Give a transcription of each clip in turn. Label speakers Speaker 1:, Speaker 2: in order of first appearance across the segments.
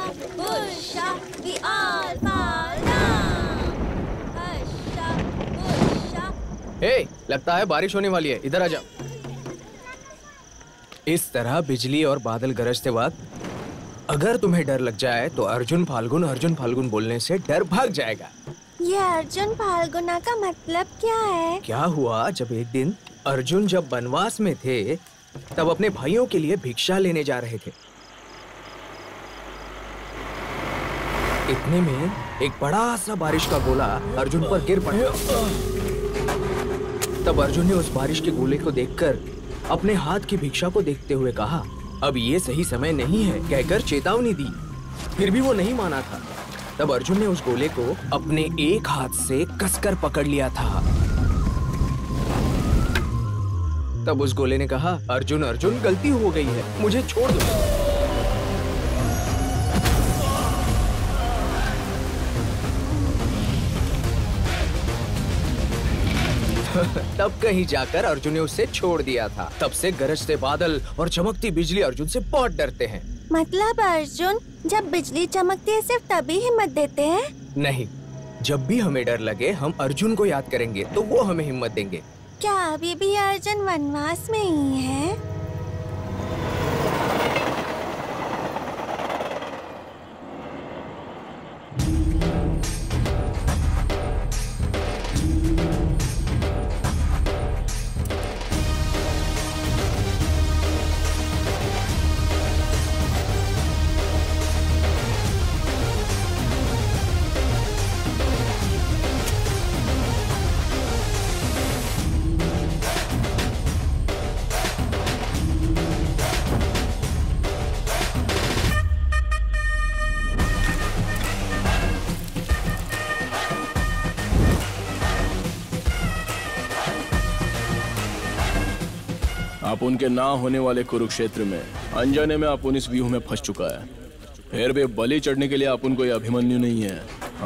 Speaker 1: Busha, we all fall down. Husha, busha.
Speaker 2: हे, लगता है बारिश होने वाली है, इधर आ जाओ। इस तरह बिजली और बादल गरजते वक्त अगर तुम्हें डर लग जाए तो अर्जुन फाल्गुन बोलने से डर भाग जाएगा।
Speaker 1: ये अर्जुन फाल्गुना का मतलब क्या है?
Speaker 2: क्या हुआ, जब एक दिन अर्जुन जब वनवास में थे तब अपने भाइयों के लिए भिक्षा लेने जा रहे थे। इतने में एक बड़ा सा बारिश का गोला अर्जुन पर गिर पड़ा। तब अर्जुन ने उस बारिश के गोले को देखकर अपने हाथ की भिक्षा को देखते हुए कहा, अब ये सही समय नहीं है, कहकर चेतावनी दी। फिर भी वो नहीं माना था। तब अर्जुन ने उस गोले को अपने एक हाथ से कसकर पकड़ लिया था। तब उस गोले ने कहा, अर्जुन अर्जुन, गलती हो गई है, मुझे छोड़ दो। तब कहीं जाकर अर्जुन ने उसे छोड़ दिया था। तब से गरजते बादल और चमकती बिजली अर्जुन से बहुत डरते हैं।
Speaker 1: मतलब अर्जुन जब बिजली चमकती है सिर्फ तभी हिम्मत देते हैं?
Speaker 2: नहीं, जब भी हमें डर लगे हम अर्जुन को याद करेंगे तो वो हमें हिम्मत देंगे।
Speaker 1: क्या अभी भी अर्जुन वनवास में ही है?
Speaker 3: आप उनके ना होने वाले कुरुक्षेत्र में अनजाने में आप इस व्यूह में फंस चुका है। फिर भी बलि चढ़ने के लिए आप उनको अभिमन्यु नहीं है,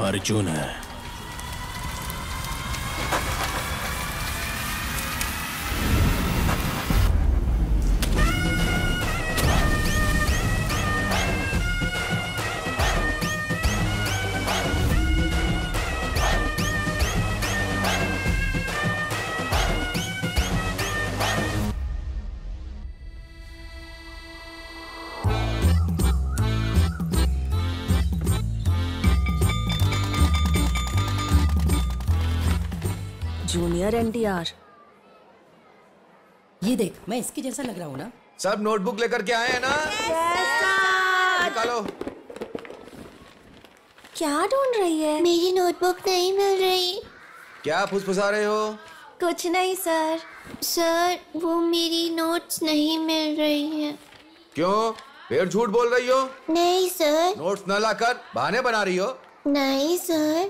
Speaker 3: अर्जुन है।
Speaker 4: जूनियर एनटीआर,
Speaker 5: ये देख, मैं इसके जैसा लग रहा हूँ ना?
Speaker 6: सब नोटबुक लेकर के आए हैं ना? निकालो।
Speaker 1: क्या ढूंढ रही है?
Speaker 7: मेरी नोटबुक नहीं मिल रही।
Speaker 6: क्या फुसफुसा रहे हो?
Speaker 1: कुछ नहीं सर।
Speaker 7: सर, वो मेरी नोट्स नहीं मिल रही है।
Speaker 6: क्यों, फिर झूठ बोल रही हो?
Speaker 7: नहीं सर।
Speaker 6: नोट्स न लाकर बहाने बना रही हो?
Speaker 7: नहीं सर।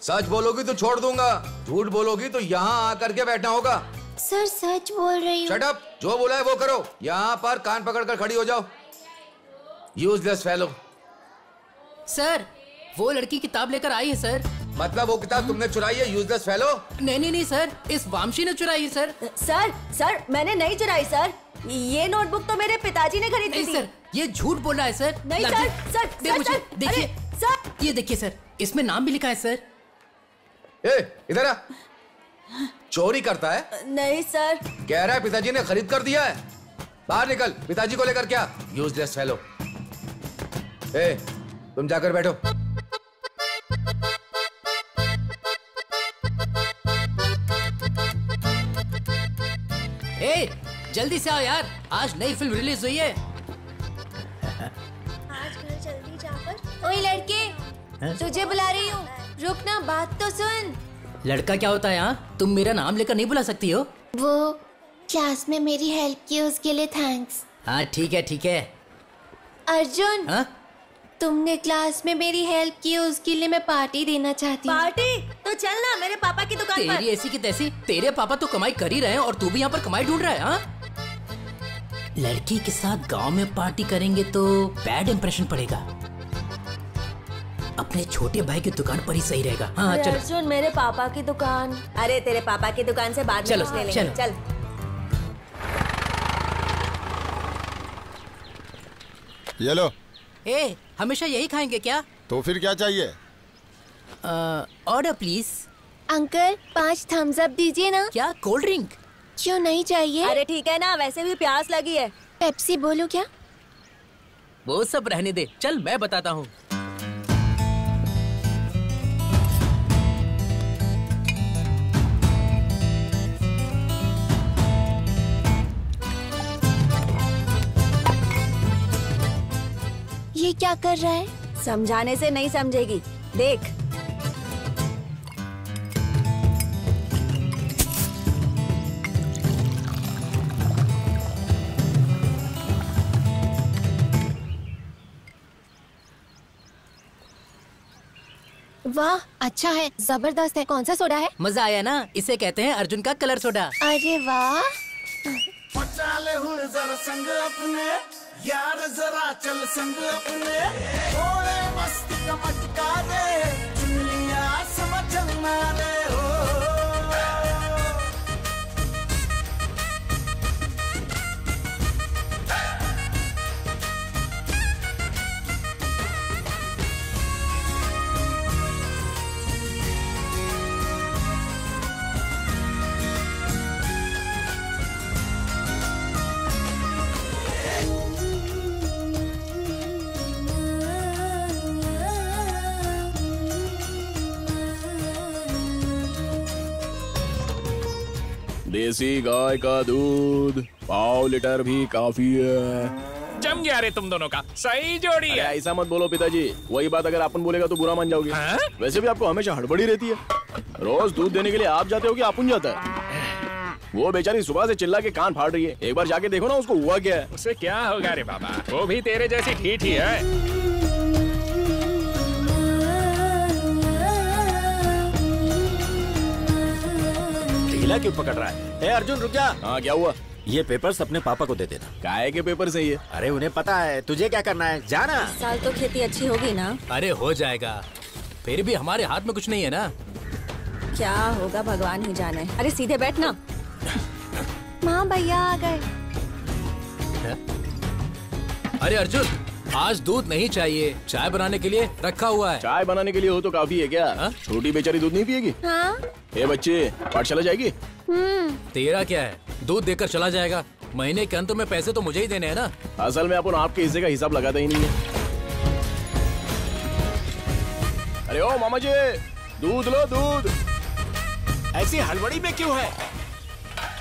Speaker 6: सच बोलोगी तो छोड़ दूंगा, झूठ बोलोगी तो यहाँ आकर के बैठना होगा।
Speaker 7: सर सच बोल रही हूँ।
Speaker 6: शट अप, जो बोला है वो करो। यहाँ पर कान पकड़कर खड़ी हो जाओ। Useless fellow.
Speaker 5: सर, वो लड़की किताब लेकर आई है सर।
Speaker 6: मतलब वो किताब तुमने चुराई है, यूजलेस फेलो?
Speaker 5: नहीं नहीं नहीं सर, इस वामशी ने चुराई है सर।
Speaker 4: सर मैंने नहीं चुराई सर, ये नोटबुक तो मेरे पिताजी ने खरीदी थी।
Speaker 5: सर, ये झूठ बोल रहा है सर।
Speaker 4: नहीं सर,
Speaker 5: देखिए
Speaker 4: सर,
Speaker 5: ये देखिए सर, इसमें नाम भी लिखा है सर।
Speaker 6: ए, इधर आ। चोरी करता है?
Speaker 4: नहीं सर।
Speaker 6: कह रहा है पिताजी ने खरीद कर दिया है। बाहर निकल, पिताजी को लेकर। क्या यूजलेस फेलो। ए, तुम जाकर बैठो।
Speaker 5: ए, जल्दी से आओ यार, आज नई फिल्म रिलीज हुई है।
Speaker 1: आज घर जल्दी जाकर। ओए लड़के, तुझे बुला रही हूँ, रुकना, बात तो सुन।
Speaker 5: लड़का क्या होता है यहाँ? तुम मेरा नाम लेकर नहीं बुला सकती हो?
Speaker 7: वो क्लास में मेरी हेल्प की, उसके लिए थैंक्स।
Speaker 5: हाँ ठीक है ठीक है।
Speaker 7: अर्जुन,
Speaker 5: हाँ?
Speaker 7: तुमने क्लास में मेरी हेल्प की, उसके लिए मैं पार्टी देना चाहती हूँ।
Speaker 4: पार्टी? तो चल ना मेरे पापा की दुकान पर।
Speaker 5: तेरी ऐसी की तैसी, तेरे पापा तो कमाई कर ही रहे हैं और तू भी यहाँ पर कमाई ढूंढ रहा है। हाँ? लड़की के साथ गांव में पार्टी करेंगे तो बैड इंप्रेशन पड़ेगा। अपने छोटे भाई की दुकान पर ही सही रहेगा। हाँ चलो।
Speaker 4: अर्जुन, मेरे पापा की दुकान। अरे तेरे पापा की दुकान से बाद में कुछ ले लेंगे। चल।
Speaker 8: ये लो।
Speaker 5: ए, हमेशा यही खाएंगे क्या?
Speaker 8: तो फिर क्या चाहिए?
Speaker 5: Order please.
Speaker 1: Uncle 5 Thums Up दीजिए ना।
Speaker 5: क्या कोल्ड ड्रिंक?
Speaker 1: क्यों नहीं चाहिए?
Speaker 4: अरे ठीक है ना, वैसे भी प्यास लगी है।
Speaker 1: पेप्सी बोलो क्या?
Speaker 5: वो सब रहने दे, चल मैं बताता हूँ।
Speaker 1: ये क्या कर रहा है?
Speaker 4: समझाने से नहीं समझेगी, देख।
Speaker 1: वाह, अच्छा है, जबरदस्त है। कौन सा सोडा है?
Speaker 5: मजा आया ना? इसे कहते हैं अर्जुन का कलर सोडा।
Speaker 1: अरे वाह।
Speaker 9: संग अपने यार, जरा चल संग अपने, थोड़े मस्ती का मटका दे, चुनलिया समझना रे हो।
Speaker 3: देसी गाय का दूध 1/2 लीटर भी काफी है।
Speaker 10: जम गया रे तुम दोनों का, सही जोड़ी है।
Speaker 3: ऐसा मत बोलो पिताजी, वही बात अगर अपन बोलेगा तो बुरा मान जाओगे। वैसे भी आपको हमेशा हड़बड़ी रहती है। रोज दूध देने के लिए आप जाते हो कि अपुन जाता है? वो बेचारी सुबह से चिल्ला के कान फाड़ रही है, एक बार जाके देखो ना उसको हुआ क्या है।
Speaker 10: उसे क्या होगा रे बाबा, वो भी तेरे जैसी ठीक ही है।
Speaker 11: ढीला क्यों पकड़ रहा है? ए अर्जुन रुक जा।
Speaker 3: हाँ क्या हुआ?
Speaker 11: ये पेपर्स अपने पापा को दे देना।
Speaker 3: काय के पेपर सही है?
Speaker 11: अरे उन्हें पता है, तुझे क्या करना है, जाना।
Speaker 4: इस साल तो खेती अच्छी होगी ना?
Speaker 5: अरे हो जाएगा, फिर भी हमारे हाथ में कुछ नहीं है ना।
Speaker 4: क्या होगा भगवान ही जाने। अरे सीधे बैठ ना।
Speaker 1: माँ भैया आ गए।
Speaker 5: अरे अर्जुन, आज दूध नहीं चाहिए, चाय बनाने के लिए रखा हुआ है।
Speaker 3: चाय बनाने के लिए हो तो काफी है क्या? छोटी बेचारी दूध नहीं पिएगी?
Speaker 1: हाँ?
Speaker 3: ए बच्चे, पाठशाला जाएगी?
Speaker 5: तेरा क्या है, दूध देकर चला जाएगा। महीने के अंत में पैसे तो मुझे ही देने हैं ना।
Speaker 3: असल में अपन आपके हिस्से का हिसाब लगाता ही नहीं है। अरे ओ मामा जी, दूध लो दूध।
Speaker 11: ऐसी हड़बड़ी में क्यों है?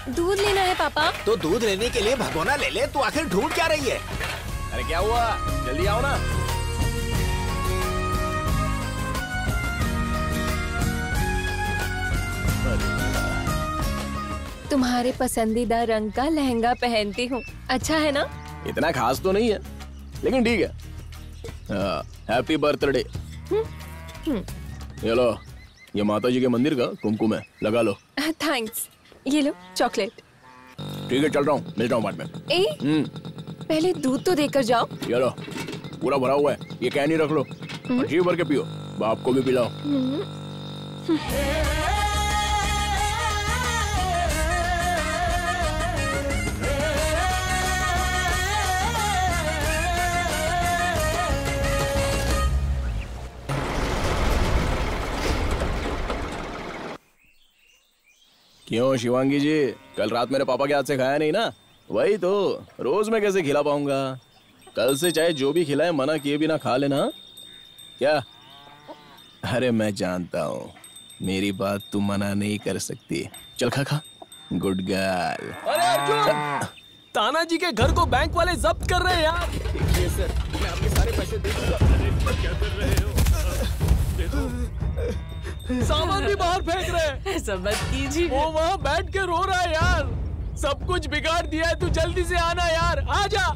Speaker 1: दूध लेना है पापा।
Speaker 11: तो दूध लेने के लिए भगोना ले ले, तू आखिर ढूंढ क्या रही है?
Speaker 3: अरे क्या हुआ, जल्दी आओ ना।
Speaker 1: तुम्हारे पसंदीदा रंग का लहंगा पहनती हूँ, अच्छा है ना?
Speaker 3: इतना खास तो नहीं है, लेकिन ठीक है। Happy birthday. ये लो, ये माता जी के मंदिर का कुमकुम है, लगा लो।
Speaker 1: थैंक्स। ये लो चॉकलेट।
Speaker 3: ठीक है, चल रहा हूँ, मिलता हूँ बाद में।
Speaker 1: पहले दूध तो देकर जाओ।
Speaker 3: ये लो, पूरा भरा हुआ है, ये कैन ही रख लो, जी भर के पियो, बाप को भी पिलाओ। क्यों शिवांगी जी, कल रात मेरे पापा के हाथ से खाया नहीं ना? वही तो, रोज मैं कैसे खिला पाऊंगा? कल से चाहे जो भी खिलाए मना किए बिना खा लेना। क्या? अरे मैं जानता हूँ, मेरी बात तू मना नहीं कर सकती। चल खा खा, गुड गर्ल।
Speaker 12: अरे अर्जुन, ताना जी के घर को बैंक वाले जब्त कर रहे हैं यार।
Speaker 2: देखिए सर, मैं आपके सारे पैसे दे दूंगा। क्या कर रहे हो?
Speaker 12: सामान भी बाहर फेंक रहे हैं।
Speaker 13: ऐसा मत कीजिए।
Speaker 12: वो वहाँ बैठ के रो रहा है यार। सब कुछ बिगाड़ दिया है, तू जल्दी से आना यार, आ जा।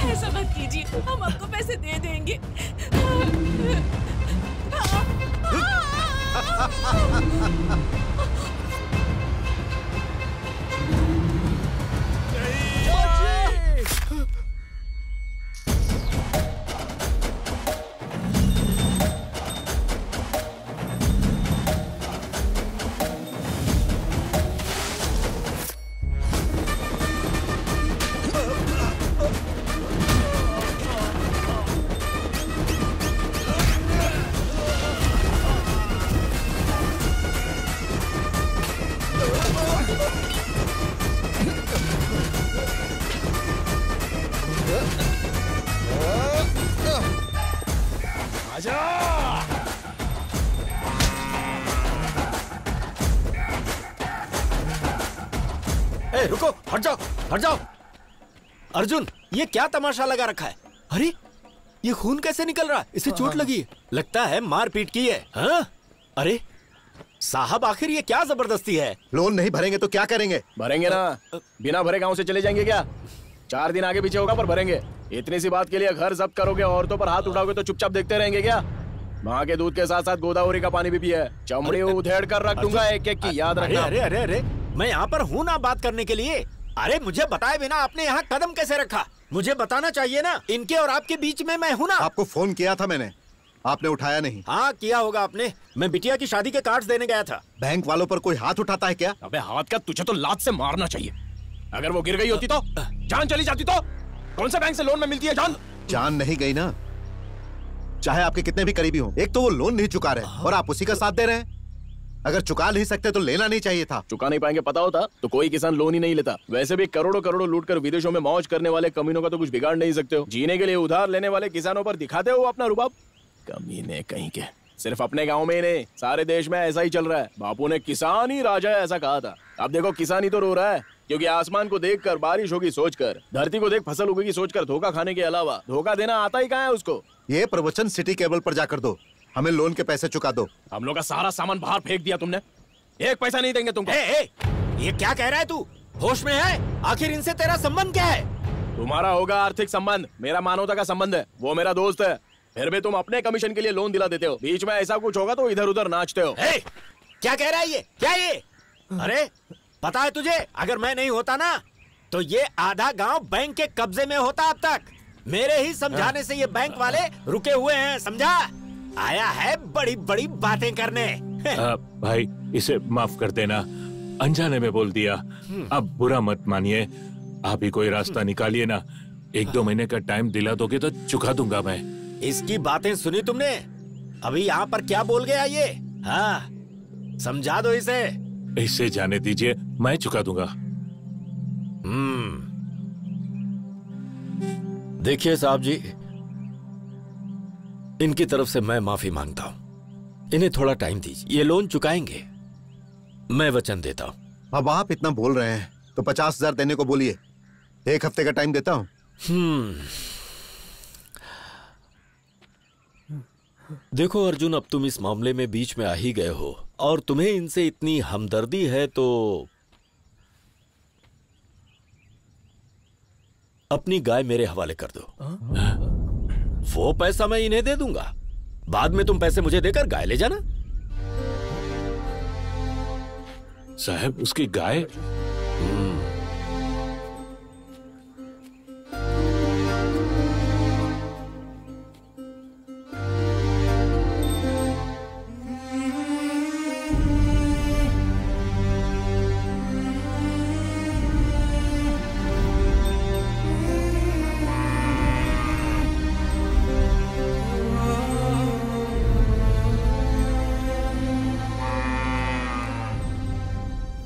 Speaker 13: ऐसा मत कीजिए, हम आपको पैसे दे देंगे।
Speaker 11: ए, रुको, हट जाओ, हट जाओ। अर्जुन, ये क्या तमाशा लगा रखा है? अरे ये खून कैसे निकल रहा है? इसे चोट लगी है, लगता है मारपीट की है। हाँ? अरे साहब, आखिर ये क्या जबरदस्ती है?
Speaker 8: लोन नहीं भरेंगे तो क्या करेंगे?
Speaker 3: भरेंगे ना, बिना भरे गांव से चले जाएंगे क्या? 4 दिन आगे पीछे होगा पर भरेंगे। इतनी सी बात के लिए घर जब्त करोगे, औरतों पर हाथ उठाओगे तो चुपचाप देखते रहेंगे क्या? माँ के दूध के साथ साथ गोदावरी का पानी भी पिया है। चमड़ी उधेड़ कर रख दूंगा एक एक की, याद रखना।
Speaker 11: अरे अरे अरे, मैं यहाँ पर हूँ ना बात करने के लिए। अरे मुझे बताए बिना आपने यहाँ कदम कैसे रखा? मुझे बताना चाहिए ना। इनके और आपके बीच में मैं हूँ ना।
Speaker 8: आपको फोन किया था मैंने, आपने उठाया नहीं।
Speaker 11: हाँ किया होगा आपने। मैं बिटिया की शादी के कार्ड्स देने गया था।
Speaker 8: बैंक वालों पर कोई हाथ उठाता है क्या?
Speaker 3: अबे हाथ का, तुझे तो लात से मारना चाहिए। अगर वो गिर गई होती तो, जान चली जाती तो। कौन सा बैंक से लोन में मिलती है जान?
Speaker 8: जान नहीं गई ना, चाहे आपके कितने भी करीबी हो। एक तो वो लोन नहीं चुका रहे और आप उसी का साथ दे रहे हैं। अगर चुका नहीं सकते तो लेना नहीं चाहिए था।
Speaker 3: चुका नहीं पाएंगे पता होता तो कोई किसान लोन ही नहीं लेता। वैसे भी करोड़ों करोड़ों लूट कर विदेशों में मौज करने वाले कमीनों का तो कुछ बिगाड़ नहीं सकते हो। जीने के लिए उधार लेने वाले किसानों पर दिखाते हो अपना रुबाब। कमीने कहीं के। सिर्फ अपने गांव में ही नहीं, सारे देश में ऐसा ही चल रहा है। बापू ने किसान ही राजा है ऐसा कहा था। अब देखो किसान ही तो रो रहा है, क्योंकि आसमान को देखकर बारिश होगी सोचकर, धरती को देख फसल उगेगी सोचकर धोखा खाने के अलावा धोखा देना आता ही कहाँ है उसको।
Speaker 8: ये प्रवचन सिटी केबल पर जाकर दो, हमें लोन के पैसे चुका दो।
Speaker 3: हम लोग का सारा सामान बाहर फेंक दिया तुमने, एक पैसा नहीं देंगे तुमको।
Speaker 11: ये क्या कह रहा है तू? होश में है? आखिर इनसे तेरा संबंध क्या है?
Speaker 3: तुम्हारा होगा आर्थिक संबंध, मेरा मानवता का संबंध है। वो मेरा दोस्त है, फिर भी तुम अपने कमीशन के लिए लोन दिला देते हो। बीच में ऐसा कुछ होगा तो इधर उधर नाचते हो।
Speaker 11: क्या कह रहा है ये? क्या ये? अरे पता है तुझे, अगर मैं नहीं होता ना तो ये आधा गांव बैंक के कब्जे में होता अब तक। मेरे ही समझाने से ये बैंक वाले रुके हुए हैं, समझा? आया है बड़ी बड़ी बातें करने।
Speaker 10: भाई इसे माफ कर देना, अनजाने में बोल दिया। अब बुरा मत मानिए, आप ही कोई रास्ता निकालिए ना। 1-2 महीने का टाइम दिला दोगे तो चुका दूंगा मैं।
Speaker 11: इसकी बातें सुनी तुमने? अभी यहाँ पर क्या बोल गया ये? हाँ समझा दो इसे।
Speaker 10: इसे जाने दीजिए, मैं चुका दूंगा।
Speaker 11: देखिए साहब जी, इनकी तरफ से मैं माफी मांगता हूँ। इन्हें थोड़ा टाइम दीजिए, ये लोन चुकाएंगे, मैं वचन देता हूँ।
Speaker 8: अब आप इतना बोल रहे हैं तो 50,000 देने को बोलिए, 1 हफ्ते का टाइम देता हूँ।
Speaker 11: देखो अर्जुन, अब तुम इस मामले में बीच में आ ही गए हो और तुम्हें इनसे इतनी हमदर्दी है तो अपनी गाय मेरे हवाले कर दो। वो पैसा मैं इन्हें दे दूंगा, बाद में तुम पैसे मुझे देकर गाय ले जाना।
Speaker 10: साहब उसकी गाय?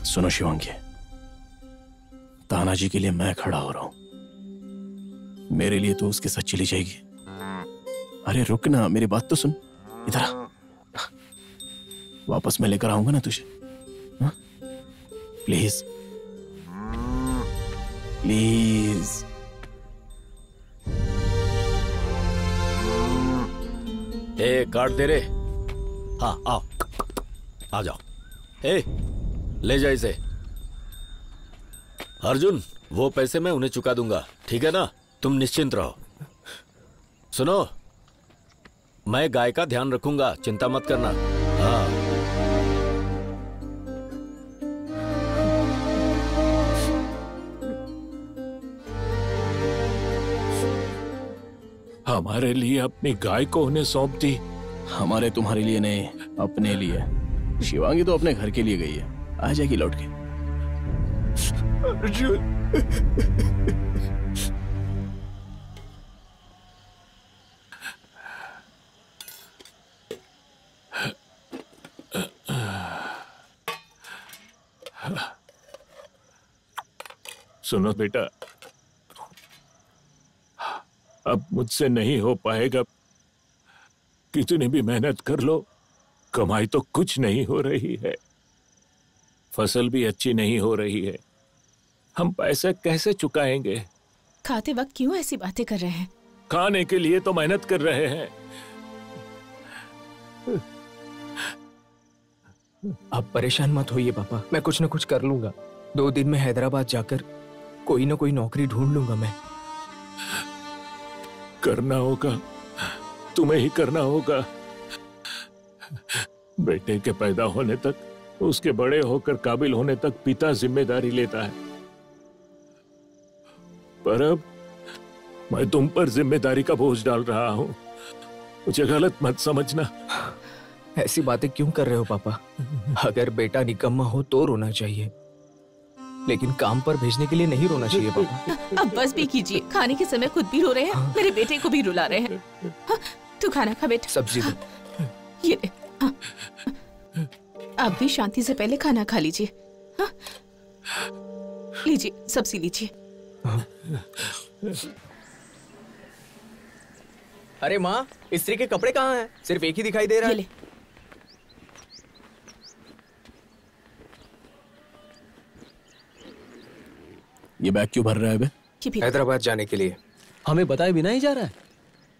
Speaker 3: सुनो शिवांगी, तानाजी के लिए मैं खड़ा हो रहा हूं। मेरे लिए तो उसके साथ चली जाएगी। अरे रुक ना, मेरी बात तो सुन। इधर आ, वापस मैं लेकर आऊंगा ना तुझे। Please please.
Speaker 11: कार्ड दे रे। हाँ आओ, आ जाओ। ले जा इसे। अर्जुन, वो पैसे मैं उन्हें चुका दूंगा, ठीक है ना? तुम निश्चिंत रहो। सुनो, मैं गाय का ध्यान रखूंगा, चिंता मत करना। हाँ
Speaker 10: हमारे लिए अपनी गाय को उन्हें सौंप दी।
Speaker 3: हमारे तुम्हारे लिए नहीं, अपने लिए। शिवांगी तो अपने घर के लिए गई है, आ जाएगी लौट के।
Speaker 12: अर्जुन,
Speaker 10: सुनो बेटा, अब मुझसे नहीं हो पाएगा। कितनी भी मेहनत कर लो, कमाई तो कुछ नहीं हो रही है। फसल भी अच्छी नहीं हो रही है। हम पैसे कैसे चुकाएंगे?
Speaker 13: खाते वक्त क्यों ऐसी बातें कर रहे हैं?
Speaker 10: खाने के लिए तो मेहनत कर रहे हैं।
Speaker 2: आप परेशान मत होइए पापा, मैं कुछ न कुछ कर लूंगा। 2 दिन में हैदराबाद जाकर कोई ना कोई नौकरी ढूंढ लूंगा मैं।
Speaker 10: करना होगा, तुम्हें ही करना होगा। बेटे के पैदा होने तक, उसके बड़े होकर काबिल होने तक पिता जिम्मेदारी लेता है, पर अब मैं तुम पर जिम्मेदारी का बोझ डाल रहा हूं। मुझे गलत मत समझना।
Speaker 2: ऐसी बातें क्यों कर रहे हो पापा? अगर बेटा निकम्मा हो तो रोना चाहिए, लेकिन काम पर भेजने के लिए नहीं रोना चाहिए पापा।
Speaker 13: अब बस भी कीजिए, खाने के समय खुद भी रो रहे हैं, मेरे बेटे को भी रुला रहे हैं। हाँ, तू खाना खा बेटा।
Speaker 2: सब्जी दो।
Speaker 13: ये ले। हाँ। आप भी शांति से पहले खाना खा लीजिए। हाँ? लीजिए, सब्जी लीजिए।
Speaker 2: अरे माँ, स्त्री के कपड़े कहाँ हैं? सिर्फ एक ही दिखाई दे रहा है।
Speaker 3: ये बैग क्यों भर रहा है बे?
Speaker 2: हैदराबाद जाने के लिए।
Speaker 14: हमें बताए बिना ही जा रहा है?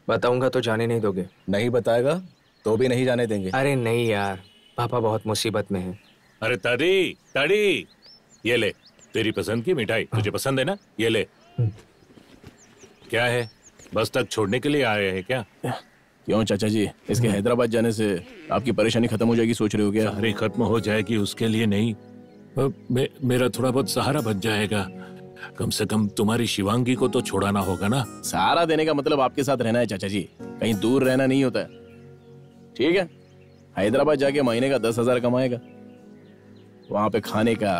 Speaker 2: बताऊंगा तो जाने नहीं दोगे।
Speaker 14: नहीं बताएगा तो भी नहीं जाने देंगे।
Speaker 2: अरे नहीं यार, पापा बहुत मुसीबत में हैं।
Speaker 10: अरे ताड़ी, ताड़ी, ये ले तेरी पसंद की मिठाई। तुझे पसंद है ना? ये ले। क्या है, बस तक छोड़ने के लिए आए हैं क्या?
Speaker 3: क्यों चाचा जी, इसके हैदराबाद जाने से आपकी परेशानी खत्म हो जाएगी सोच रहे हो क्या?
Speaker 10: सारी खत्म हो जाएगी उसके लिए नहीं, मेरा थोड़ा बहुत सहारा बच जाएगा। कम से कम तुम्हारी शिवांगी को तो छोड़ाना होगा ना।
Speaker 3: सहारा देने का मतलब आपके साथ रहना है चाचा जी, कहीं दूर रहना नहीं होता है। ठीक है, हैदराबाद जाके महीने का 10,000 कमाएगा। वहां पे खाने का,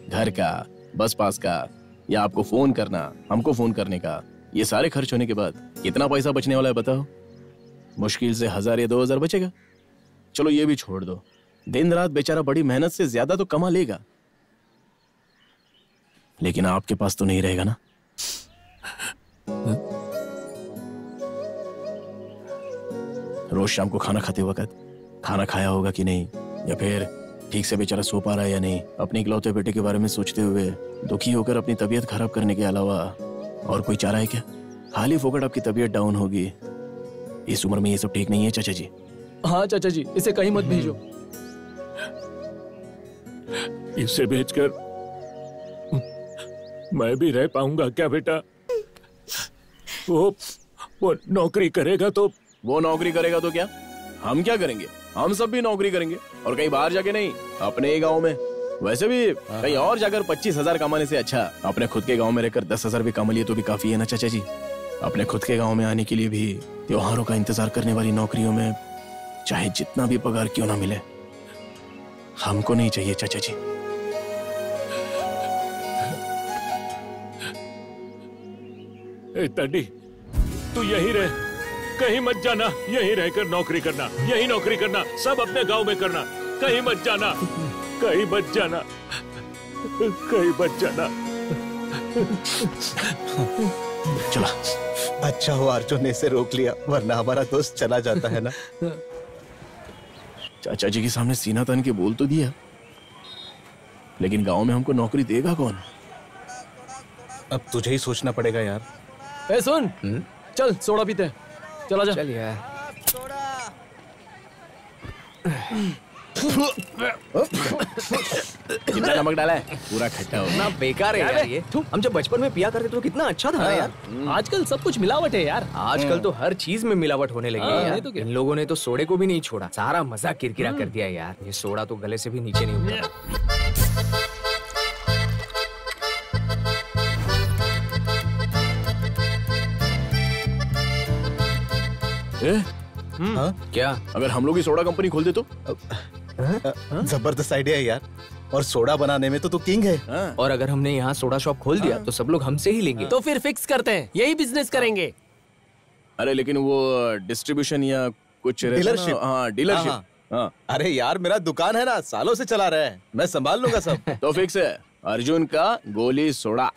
Speaker 3: घर का, बस पास का, या आपको फोन करना, हमको फोन करने का, ये सारे खर्च होने के बाद कितना पैसा बचने वाला है बताओ? मुश्किल से 1,000 या 2,000 बचेगा। चलो ये भी छोड़ दो, दिन रात बेचारा बड़ी मेहनत से ज्यादा तो कमा लेगा, लेकिन आपके पास तो नहीं रहेगा ना। रोज शाम को खाना खाते वक्त खाना खाया होगा कि नहीं, या फिर ठीक से बेचारा सो पा रहा है या नहीं, अपने इकलौते बेटे के बारे में सोचते हुए दुखी होकर अपनी तबीयत खराब करने के अलावा और कोई चारा है क्या? खाली फोकट आपकी तबीयत डाउन होगी। इस उम्र में ये सब ठीक नहीं है चाचा जी।
Speaker 14: हाँ चाचा जी, इसे कहीं मत भेजो।
Speaker 10: इसे भेजकर मैं भी रह पाऊंगा क्या बेटा? वो नौकरी करेगा तो?
Speaker 3: वो नौकरी करेगा तो क्या, हम क्या करेंगे? हम सब भी नौकरी करेंगे, और कहीं बाहर जाके नहीं, अपने ही गांव में। वैसे भी कहीं और जाकर 25,000 कमाने से अच्छा अपने खुद के गांव में रहकर 10,000 भी कमा लिए तो भी काफी है ना चाचा जी। अपने खुद के गांव में आने के लिए भी त्योहारों का इंतजार करने वाली नौकरियों में चाहे जितना भी पगार क्यों ना मिले, हमको नहीं चाहिए चाचा जी।
Speaker 10: तड्डी, तू यही रह, कहीं मत जाना। यहीं रहकर नौकरी करना, यही नौकरी करना, सब अपने गांव में करना। कहीं मत जाना, कहीं मत जाना, कहीं मत जाना।
Speaker 3: चला।
Speaker 8: अच्छा हुआ अर्जुन ने इसे रोक लिया, वरना हमारा दोस्त चला जाता है ना।
Speaker 3: चाचा जी के सामने सीना तान के बोल तो दिया, लेकिन गांव में हमको नौकरी देगा कौन?
Speaker 8: अब तुझे ही सोचना पड़ेगा यार।
Speaker 14: ए सुन, चल सोडा पीते हैं। चला जा।
Speaker 2: चल यार।
Speaker 3: कितना नमक डाला है? पूरा खट्टा हो
Speaker 2: ना। बेकार है यार ये। हम जब बचपन में पिया करते तो कितना अच्छा था यार।
Speaker 14: आजकल सब कुछ मिलावट है यार।
Speaker 2: आजकल तो हर चीज में मिलावट होने लगी है यार।
Speaker 14: तो
Speaker 2: इन लोगों ने तो सोडे को भी नहीं छोड़ा, सारा मजा किरकिरा कर दिया यार। ये सोडा तो गले से भी नीचे नहीं उतरा। क्या
Speaker 3: अगर हम लोग ही सोडा कंपनी खोल दे तो?
Speaker 8: जबरदस्त आइडिया है यार, और सोडा बनाने में तो तू किंग है।
Speaker 2: और अगर हमने यहाँ सोडा शॉप खोल दिया तो सब लोग हमसे ही लेंगे।
Speaker 14: तो फिर फिक्स करते हैं, यही बिजनेस करेंगे।
Speaker 3: अरे लेकिन वो डिस्ट्रीब्यूशन या कुछ
Speaker 8: डीलरशिप।
Speaker 3: हाँ डीलरशिप। हाँ।
Speaker 8: अरे यार मेरा दुकान है ना, सालों से चला रहा है, मैं संभाल लूंगा सब।
Speaker 3: तो फिक्स है, अर्जुन का गोली सोडा।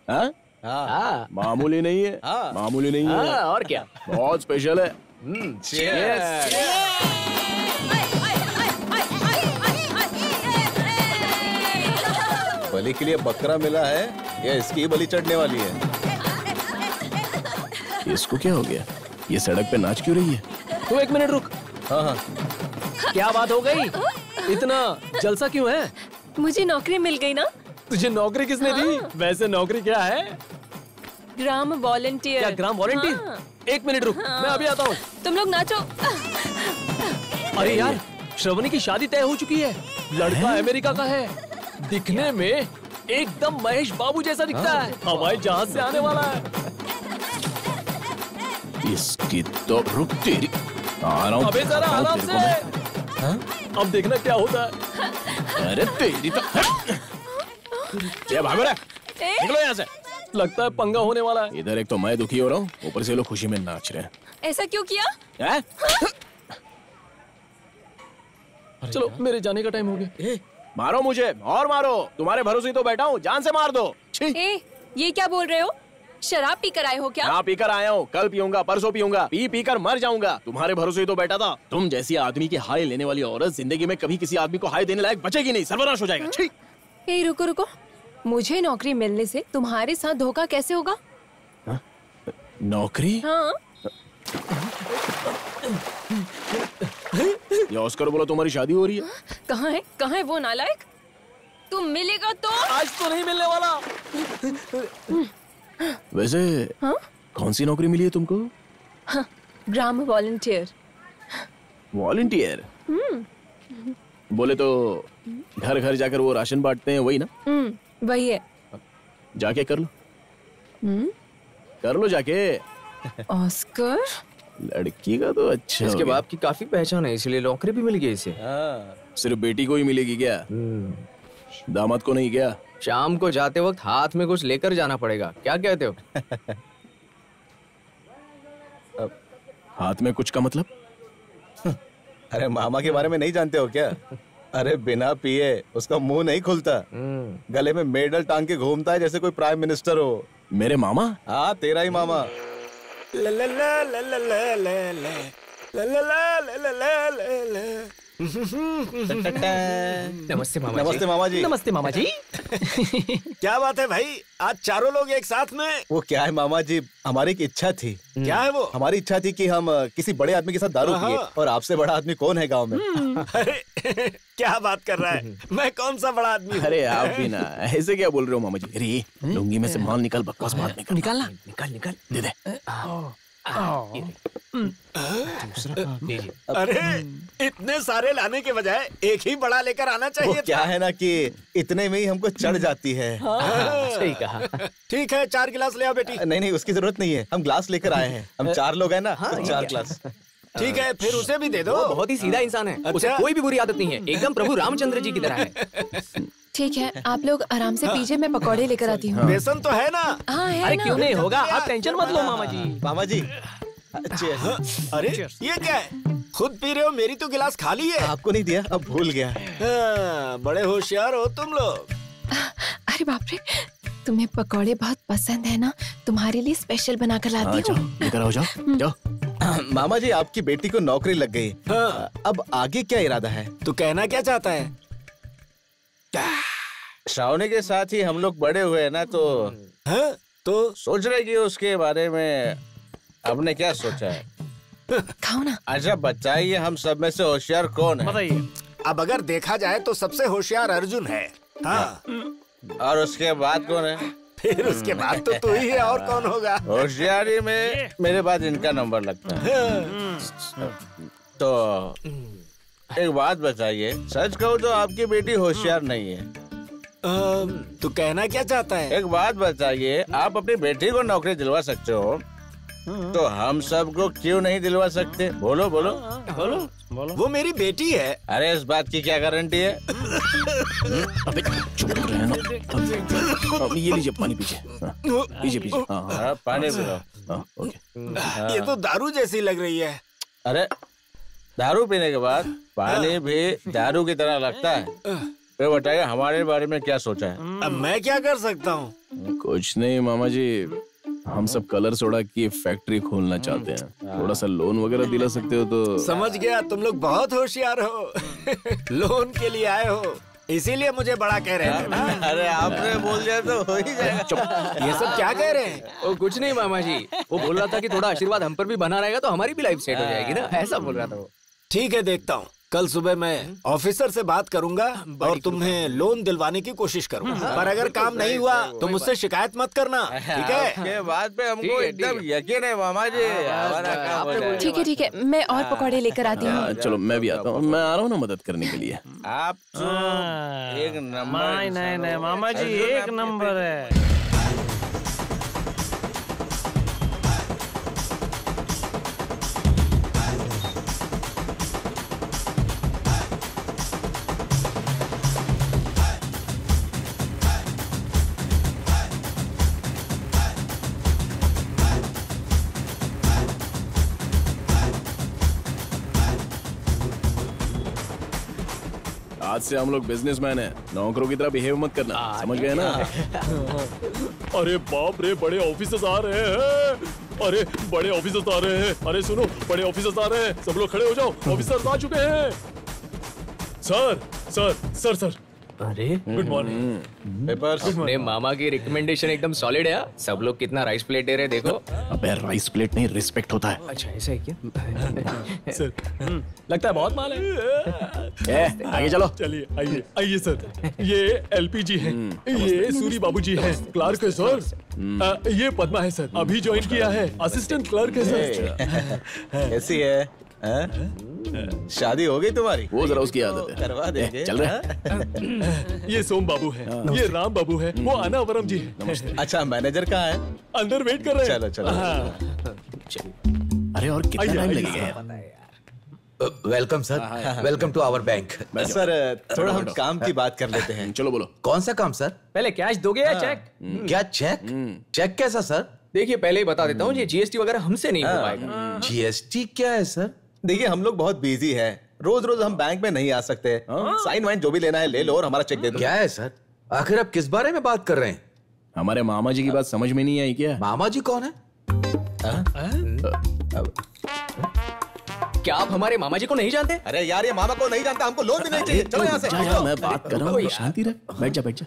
Speaker 3: हाँ? मामूली नहीं है। मामूली नहीं है।
Speaker 14: और क्या,
Speaker 3: बहुत स्पेशल है। बलि के लिए बकरा मिला है या इसकी बलि चढ़ने वाली है? इसको क्या हो गया? ये सड़क पे नाच क्यों रही है?
Speaker 14: तू 1 मिनट रुक।
Speaker 3: हाँ हाँ,
Speaker 14: क्या बात हो गई? इतना जलसा क्यों है?
Speaker 15: मुझे नौकरी मिल गई ना।
Speaker 14: तुझे नौकरी किसने दी? वैसे नौकरी क्या है?
Speaker 15: ग्राम वॉलंटियर।
Speaker 14: क्या ग्राम वॉलंटियर? 1 मिनट रुक, मैं अभी आता हूँ।
Speaker 15: तुम लोग नाचो।
Speaker 14: अरे यार, श्रवणी की शादी तय हो चुकी है। लड़का अमेरिका का है, दिखने में एकदम महेश बाबू जैसा दिखता है। हवाई जहाज से आने वाला है।
Speaker 3: इसकी तो रुक तेरी, आ रहा हूँ।
Speaker 14: अबे जरा आराम से। अब देखना क्या होता है।
Speaker 3: अरे तेरी तो ये भागो रे, निकलो यहाँ से।
Speaker 14: लगता है पंगा होने वाला है।
Speaker 3: इधर एक तो मैं दुखी हो रहा हूँ, ऊपर से लोग खुशी में नाच रहे हैं।
Speaker 15: ऐसा क्यों किया?
Speaker 14: चलो मेरे जाने का टाइम हो गया।
Speaker 3: मारो मुझे और मारो, तुम्हारे भरोसे ही तो बैठा हूँ, जान से मार दो।
Speaker 15: ये क्या बोल रहे हो? शराब पीकर आए हो क्या?
Speaker 3: हाँ पीकर आया हूँ, कल पीऊंगा, परसों पीऊंगा, पी कर मर जाऊंगा। तुम्हारे भरोसे ही तो बैठा था। तुम जैसी आदमी की हाय लेने वाली औरत जिंदगी में कभी किसी आदमी को हाय देने लायक बचेगी नहीं, सर्वनाश हो जाएगा।
Speaker 15: रुको रुको, मुझे नौकरी मिलने से तुम्हारे साथ धोखा कैसे होगा?
Speaker 3: नौकरी?
Speaker 15: हाँ।
Speaker 3: या ऑस्कर बोला तुम्हारी शादी हो रही है।
Speaker 15: कहाँ है वो नालायक? तुम मिलेगा तो?
Speaker 14: आज तो नहीं मिलने वाला।
Speaker 3: वैसे कौन सी नौकरी मिली है तुमको?
Speaker 15: ग्राम वॉलंटियर।
Speaker 3: वॉलंटियर? बोले तो घर घर जाकर वो राशन बांटते हैं, वही ना?
Speaker 15: वही है।
Speaker 3: जाके कर लो। कर लो जाके।
Speaker 15: ऑस्कर?
Speaker 3: लड़की का तो अच्छा।
Speaker 2: इसके बाप की काफी पहचान है, इसलिए नौकरी भी मिल गई इसे।
Speaker 3: सिर्फ बेटी को ही मिलेगी क्या? दामाद को नहीं क्या?
Speaker 2: शाम को जाते वक्त हाथ में कुछ लेकर जाना पड़ेगा, क्या कहते हो?
Speaker 3: हाथ में कुछ का मतलब?
Speaker 8: अरे मामा के बारे में नहीं जानते हो क्या? अरे बिना पिए उसका मुंह नहीं खुलता, गले में मेडल टांग के घूमता है जैसे कोई प्राइम मिनिस्टर हो।
Speaker 3: मेरे मामा?
Speaker 8: हाँ तेरा ही मामा।
Speaker 2: नमस्ते मामा जी।
Speaker 8: नमस्ते मामा जी।
Speaker 14: नमस्ते मामा जी।
Speaker 11: क्या बात है भाई, आज चारों लोग एक साथ में?
Speaker 8: वो क्या है मामा जी, हमारी एक इच्छा थी।
Speaker 11: क्या है वो?
Speaker 8: हमारी इच्छा थी कि हम किसी बड़े आदमी के साथ दारू पिए, और आपसे बड़ा आदमी कौन है गांव में?
Speaker 11: अरे क्या बात कर रहा है, मैं कौन सा बड़ा आदमी हूँ?
Speaker 3: अरे आप भी ना ऐसे क्या बोल रहे हो मामा जी? अरे लुंगी में से माल निकाल, बकवास बात नहीं
Speaker 14: निकालना।
Speaker 2: निकाल
Speaker 3: दे दे।
Speaker 11: अरे इतने सारे लाने के बजाय एक ही बड़ा लेकर आना चाहिए था।
Speaker 8: क्या है ना कि इतने में ही हमको चढ़ जाती है।
Speaker 2: सही कहा।
Speaker 11: ठीक है 4 गिलास ले आओ बेटी।
Speaker 8: नहीं उसकी जरूरत नहीं है, हम ग्लास लेकर आए हैं। हम 4 लोग हैं ना, तो 4 ग्लास।
Speaker 11: ठीक है फिर उसे भी दे दो।
Speaker 2: वो बहुत ही सीधा इंसान है, उसे कोई भी बुरी आदत नहीं है, एकदम प्रभु रामचंद्र जी की तरह है।
Speaker 15: ठीक है आप लोग आराम से पीजिए, मैं पकौड़े लेकर आती हूँ।
Speaker 11: बेसन तो है ना?
Speaker 15: हाँ है
Speaker 14: अरे
Speaker 15: ना।
Speaker 14: क्यों नहीं होगा, आप टेंशन मत लो मामा जी।
Speaker 8: मामा जी
Speaker 11: अरे ये क्या है, खुद पी रहे हो? मेरी तो गिलास खाली है।
Speaker 8: आपको नहीं दिया, अब भूल गया।
Speaker 11: बड़े होशियार हो तुम लोग।
Speaker 15: अरे बाप रे, तुम्हें पकौड़े बहुत पसंद है ना, तुम्हारे लिए स्पेशल बना कर लाती हूँ।
Speaker 3: लेकर आओ, जाओ।
Speaker 8: मामा जी आपकी बेटी को नौकरी लग गई, अब आगे क्या इरादा है?
Speaker 11: तू कहना क्या चाहता है?
Speaker 8: श्रावणी के साथ ही हम लोग बड़े हुए हैं ना, तो सोच रहे कि उसके बारे में आपने क्या सोचा है?
Speaker 15: खाओ ना।
Speaker 8: अच्छा बताइए, हम सब में से होशियार कौन है?
Speaker 14: बताइए।
Speaker 11: अब अगर देखा जाए तो सबसे होशियार अर्जुन है। हाँ।
Speaker 8: और उसके बाद कौन है?
Speaker 11: फिर उसके बाद तो तू ही है, और कौन होगा?
Speaker 8: होशियारी में मेरे बाद इनका नंबर लगता है। तो एक बात बताइए, सच कहूँ तो आपकी बेटी होशियार नहीं है।
Speaker 11: तू कहना क्या चाहता है?
Speaker 8: एक बात बताइए, आप अपनी बेटी को नौकरी दिलवा सकते हो, तो हम सबको क्यों नहीं दिलवा सकते? बोलो बोलो
Speaker 11: बोलो। वो मेरी बेटी है।
Speaker 8: अरे इस बात की क्या गारंटी है?
Speaker 3: अबे चुप रहना। अब ये लीजिए पानी पीजिए। पीजिए।
Speaker 8: हाँ पानी पी लो।
Speaker 11: ये तो दारू जैसी लग रही है।
Speaker 8: अरे दारू पीने के बाद पानी भी दारू की तरह लगता है। तो बताइए हमारे बारे में क्या सोचा है?
Speaker 11: अब मैं क्या कर सकता हूँ?
Speaker 3: कुछ नहीं मामा जी, हम सब कलर सोडा की फैक्ट्री खोलना चाहते हैं। थोड़ा सा लोन वगैरह दिला सकते हो तो।
Speaker 11: समझ गया, तुम लोग बहुत होशियार हो। लोन के लिए आए हो, इसीलिए मुझे बड़ा कह रहे थे ना।
Speaker 8: अरे आपने बोल दिया तो हो ही जाएगा।
Speaker 11: चुप, ये सब क्या कह रहे हैं?
Speaker 2: वो कुछ नहीं मामा जी, वो बोल रहा था कि थोड़ा आशीर्वाद हम पर भी बना रहेगा तो हमारी भी लाइफ सेट हो जाएगी ना, ऐसा बोल रहा था वो।
Speaker 11: ठीक है, देखता हूँ। कल सुबह मैं ऑफिसर से बात करूंगा और तुम्हें लोन दिलवाने की कोशिश करूंगा। पर अगर काम नहीं हुआ तो मुझसे शिकायत मत करना, ठीक है?
Speaker 8: के बाद पे हमको एकदम यकीन है मामा जी, हमारा काम हो जाएगा।
Speaker 15: ठीक है ठीक है, मैं और पकौड़े लेकर आती हूँ।
Speaker 3: चलो मैं भी आता हूँ, मैं आ रहा हूँ ना मदद करने के लिए।
Speaker 8: आप एक नंबर।
Speaker 12: नहीं मामा जी, एक नंबर है।
Speaker 3: आज से हम लोग बिजनेसमैन हैं, नौकरों की तरह बिहेव मत करना, समझ गए ना?
Speaker 10: अरे बाप रे, बड़े ऑफिसर्स आ रहे हैं। अरे बड़े ऑफिसर्स आ रहे हैं। अरे सुनो, बड़े ऑफिसर्स आ रहे हैं, सब लोग खड़े हो जाओ, ऑफिसर्स आ चुके हैं। सर सर सर सर,
Speaker 2: अरे
Speaker 10: गुड मॉर्निंग।
Speaker 8: पेपर्स।
Speaker 2: अपने मामा की रिकमेंडेशन एकदम सॉलिड है। सब लोग कितना राइस प्लेट दे रहे हैं, देखो।
Speaker 3: अबे राइस प्लेट नहीं, रिस्पेक्ट होता है।
Speaker 2: अच्छा ऐसा है क्या?
Speaker 10: सर
Speaker 14: लगता है बहुत माल है।
Speaker 3: आगे चलो।
Speaker 10: चलिए आइए आइए सर। ये एलपीजी है, ये सूरी बाबूजी है, क्लार्क है सर। ये पद्मा है सर, अभी ज्वाइन किया है, असिस्टेंट क्लर्क है सर।
Speaker 8: कैसी है? शादी हो गई तुम्हारी?
Speaker 3: वो जरा उसकी आदत है,
Speaker 8: करवा देंगे।
Speaker 3: चल रहे।
Speaker 10: ये सोम बाबू है, ये राम बाबू है, वो अनावरम जी है।
Speaker 8: अच्छा, मैनेजर कहाँ है?
Speaker 10: अंदर वेट कर रहे हैं।
Speaker 8: चलो चलो।
Speaker 3: अरे और कितना टाइम लगेगा?
Speaker 6: Welcome sir, welcome to our bank.
Speaker 8: Sir थोड़ा हम काम की बात कर लेते हैं।
Speaker 3: चलो बोलो।
Speaker 6: कौन सा काम सर?
Speaker 14: पहले कैश दोगे या चेक?
Speaker 6: क्या चेक? चेक कैसा सर?
Speaker 2: देखिए पहले ही बता देता हूँ, ये जीएसटी वगैरह हमसे नहीं हो पाएगा।
Speaker 6: जीएसटी क्या है सर?
Speaker 8: देखिए हम लोग बहुत बिजी हैं, रोज रोज हम बैंक में नहीं आ सकते। साइन वाइन जो भी लेना है ले लो और हमारा चेक दे दो।
Speaker 6: क्या है सर? आखिर आप किस बारे में बात कर रहे हैं?
Speaker 3: हमारे मामा जी की बात समझ में नहीं आई क्या?
Speaker 6: मामा जी कौन है?
Speaker 2: क्या आप हमारे मामा जी को नहीं जानते?
Speaker 8: अरे यार, ये मामा को नहीं जानता, हमको लोन भी नहीं चाहिए। चलो यहाँ से।
Speaker 3: मैं बात कर रहा हूँ, शांति रख, बैठ जा बैठ जा।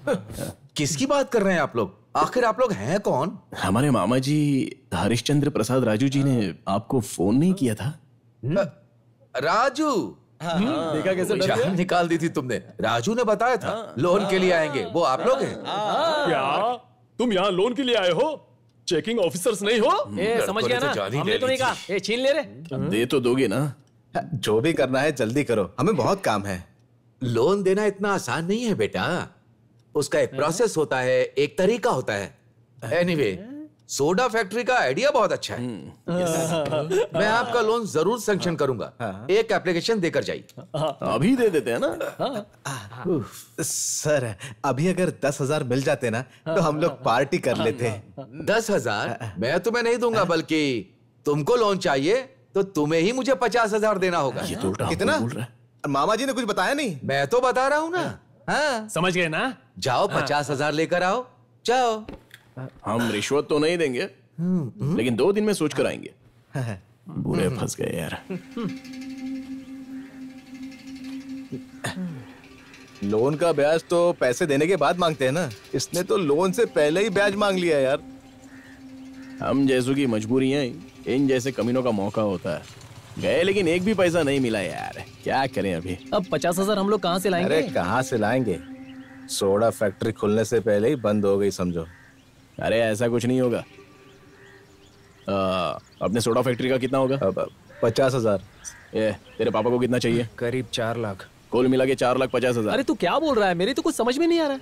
Speaker 6: किसकी बात कर रहे हैं आप लोग? आखिर आप लोग हैं कौन?
Speaker 3: हमारे मामा जी हरिश्चंद्र प्रसाद राजू जी ने आपको फोन नहीं किया था?
Speaker 6: राजू?
Speaker 10: देखा कैसे डर
Speaker 6: जान
Speaker 10: गया?
Speaker 6: निकाल दी थी तुमने। राजू ने बताया था लोन के लिए आएंगे, वो आप लोग हैं?
Speaker 10: क्या तुम यहाँ लोन के लिए आए हो? चेकिंग ऑफिसर्स नहीं हो?
Speaker 14: समझ गया ना, हमने तो नहीं कहा। छीन ले रहे।
Speaker 3: दे तो दोगे ना?
Speaker 8: जो भी करना है जल्दी करो, हमें बहुत काम है।
Speaker 6: लोन देना इतना आसान नहीं है बेटा, उसका एक प्रोसेस होता है, एक तरीका होता है। एनीवे, सोडा फैक्ट्री का आइडिया बहुत अच्छा है। मैं आपका लोन जरूर सैंक्शन करूंगा। एक एप्लीकेशन देकर जाइए।
Speaker 3: अभी दे देते हैं ना?
Speaker 8: सर अभी अगर 10,000 मिल जाते ना तो हम लोग पार्टी कर लेते।
Speaker 6: 10,000? मैं तुम्हें नहीं दूंगा, बल्कि तुमको लोन चाहिए तो तुम्हें ही मुझे 50,000 देना होगा।
Speaker 3: ये तो उल्टा
Speaker 8: कितना?
Speaker 3: बोल रहा है।
Speaker 8: मामा जी ने कुछ बताया नहीं?
Speaker 6: मैं तो बता रहा हूँ ना। हाँ,
Speaker 14: समझ गए ना?
Speaker 6: जाओ 50,000 लेकर आओ, जाओ।
Speaker 3: हम रिश्वत तो नहीं देंगे, लेकिन 2 दिन में सोच कर आएंगे। बुरे फंस गए यार।
Speaker 8: लोन का ब्याज तो पैसे देने के बाद मांगते हैं ना, इसने तो लोन से पहले ही ब्याज मांग लिया यार।
Speaker 3: हम जैसों की मजबूरियां इन जैसे कमीनों का मौका होता है। गए लेकिन एक भी पैसा नहीं मिला यार, क्या करें अभी?
Speaker 14: अब 50,000 हम लोग कहाँ से लाएंगे?
Speaker 8: अरे कहाँ से लाएंगे? सोडा फैक्ट्री खुलने से पहले ही बंद हो गई समझो।
Speaker 3: अरे ऐसा कुछ नहीं होगा। अपने सोडा फैक्ट्री का कितना होगा?
Speaker 8: 50,000।
Speaker 3: तेरे पापा को कितना चाहिए?
Speaker 2: करीब 4 लाख।
Speaker 3: कुल मिला के 4,50,000।
Speaker 14: अरे तू क्या बोल रहा है? मेरी तो कुछ समझ में नहीं आ रहा है।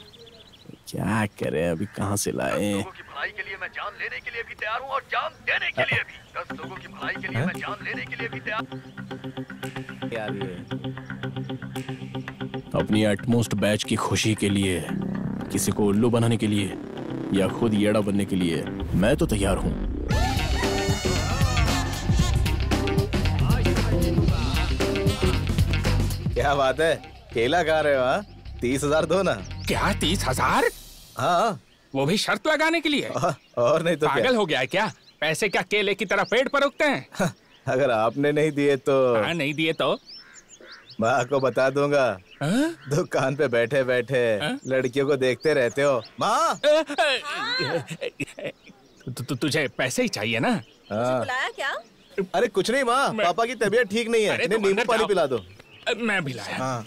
Speaker 3: क्या करें अभी, कहाँ से लाएं?
Speaker 16: लोगों की भलाई के लिए मैं जान लेने के लिए भी तैयार हूँ और जान देने के लिए भी। 10 लोगों की भलाई के लिए मैं जान लेने के लिए भी तैयार।
Speaker 8: यार ये
Speaker 3: अपनी एटमोस्ट बैच की खुशी के लिए, किसी को उल्लू बनाने के लिए या खुद येड़ा बनने के लिए मैं तो तैयार हूँ।
Speaker 8: क्या बात है, केला खा रहे हो? हाँ 30,000 दो ना।
Speaker 17: क्या 30,000?
Speaker 8: हाँ,
Speaker 17: वो भी शर्त लगाने के लिए?
Speaker 3: और नहीं तो क्या?
Speaker 17: पागल हो गया है क्या? पैसे क्या केले की तरह पेट पर उगते हैं?
Speaker 3: अगर आपने नहीं दिए तो
Speaker 17: नहीं दिए तो
Speaker 3: माँ को बता दूंगा। दुकान पे बैठे बैठे लड़कियों को देखते रहते हो। माँ
Speaker 17: तुझे पैसे ही चाहिए ना?
Speaker 4: बुलाया क्या?
Speaker 3: अरे कुछ नहीं माँ, पापा की तबीयत ठीक नहीं है, इन्हें नींबू पानी पिला दो।
Speaker 17: मैं भी लाया।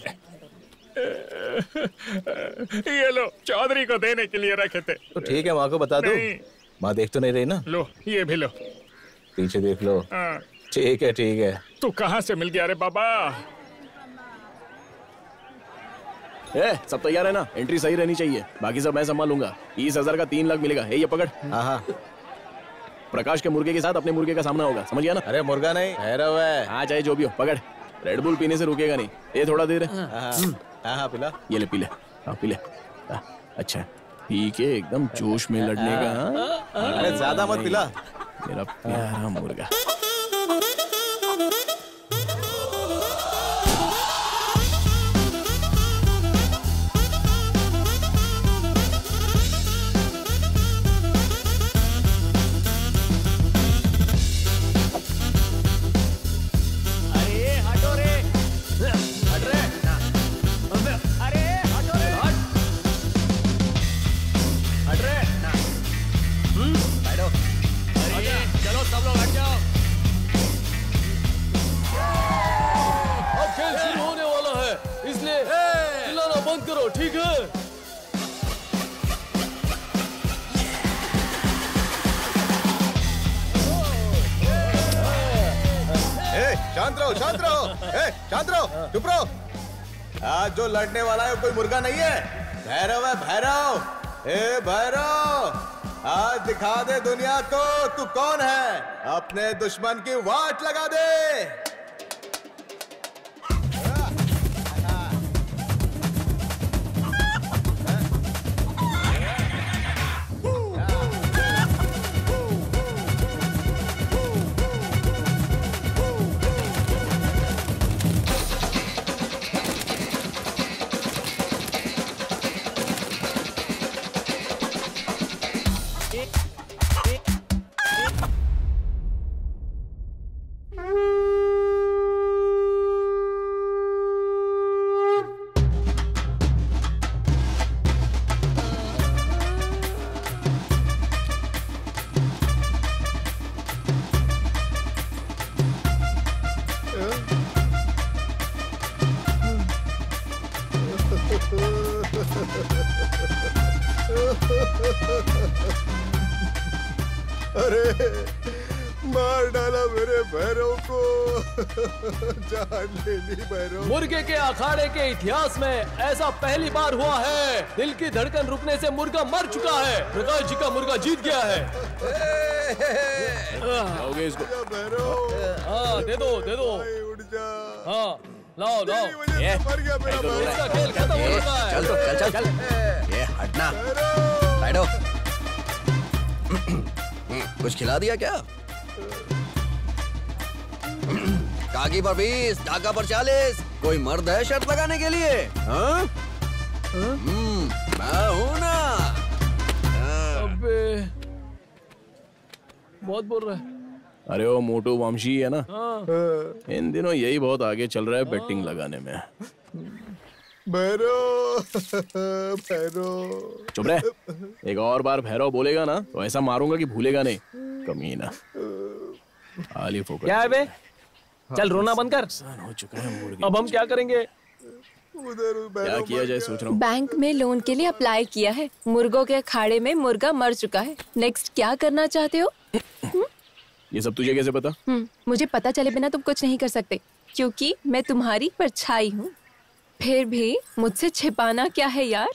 Speaker 17: ये लो, चौधरी को देने के लिए रखे थे।
Speaker 3: तो ठीक है, माँ को बता दो। माँ देख तो नहीं रही ना?
Speaker 17: लो ये भी लो।
Speaker 3: पीछे देख लो। ठीक है ठीक है।
Speaker 17: तू कहाँ से मिल गया रे बाबा?
Speaker 3: सब तैयार है ना? एंट्री सही रहनी चाहिए, बाकी सब मैं संभालूंगा। 30,000 का 3 लाख मिलेगा। ये पकड़। हाँ प्रकाश के मुर्गे के साथ अपने मुर्गे का सामना होगा, समझ गया ना? अरे मुर्गा नहीं, भैरव है। हाँ चाहे जो भी हो, पकड़। रेड बुल पीने से रुकेगा नहीं। ये थोड़ा देर है। हाँ पिला। ये ले पी ले। हाँ पी ले। अच्छा पी के एकदम जोश में लड़ने का। अरे ज्यादा मत पिला मेरा प्यारा मुर्गा।
Speaker 14: ठीक है।
Speaker 3: शांत रहो शांत रहो। शांत रहो, चुप रहो। आज जो लड़ने वाला है कोई मुर्गा नहीं है, भैरव है भैरव। भैरव आज दिखा दे दुनिया को तू कौन है। अपने दुश्मन की वाट लगा दे।
Speaker 18: अरे मार डाला मेरे भैरव को। जान ले ली भैरव।
Speaker 14: मुर्गे के अखाड़े के इतिहास में ऐसा पहली बार हुआ है। दिल की धड़कन रुकने से मुर्गा मर चुका है। प्रकाश जी का मुर्गा जीत गया है।
Speaker 3: लाओगे इसको?
Speaker 14: हाँ दे दो दे दो।
Speaker 18: उड़ जा।
Speaker 14: हाँ लाओ लाओ।
Speaker 18: मर गया मेरा भैरव।
Speaker 14: इसका खेल खत्म हो चुका है।
Speaker 19: चल तो चल चल चल। ये हटना। बैठो। कुछ खिला दिया क्या? काकी पर 20, टाका पर 40। कोई मर्द है शर्त लगाने के लिए? हाँ? मैं हूं ना।
Speaker 14: अबे बहुत बोल रहा है।
Speaker 3: अरे वो मोटू वंशी है ना,
Speaker 14: हाँ।
Speaker 3: इन दिनों यही बहुत आगे चल रहा है बेटिंग लगाने में।
Speaker 18: भैरव भैरव।
Speaker 3: चुप रहे। एक और बार भैरव बोलेगा ना तो ऐसा मारूंगा कि भूलेगा नहीं। कमीना। आली फोकस।
Speaker 14: क्या है बे? चल रोना बंद कर।
Speaker 3: हो चुका है मुर्गे।
Speaker 14: अब हम क्या करेंगे?
Speaker 3: क्या किया जाए सोच रहा हूँ।
Speaker 15: बैंक में लोन के लिए अप्लाई किया है। मुर्गों के अखाड़े में मुर्गा मर चुका है। नेक्स्ट क्या करना चाहते हो?
Speaker 3: ये सब तुझे कैसे पता?
Speaker 15: मुझे पता चले बिना तुम कुछ नहीं कर सकते, क्योंकि मैं तुम्हारी परछाई हूँ। फिर भी मुझसे छिपाना क्या है यार?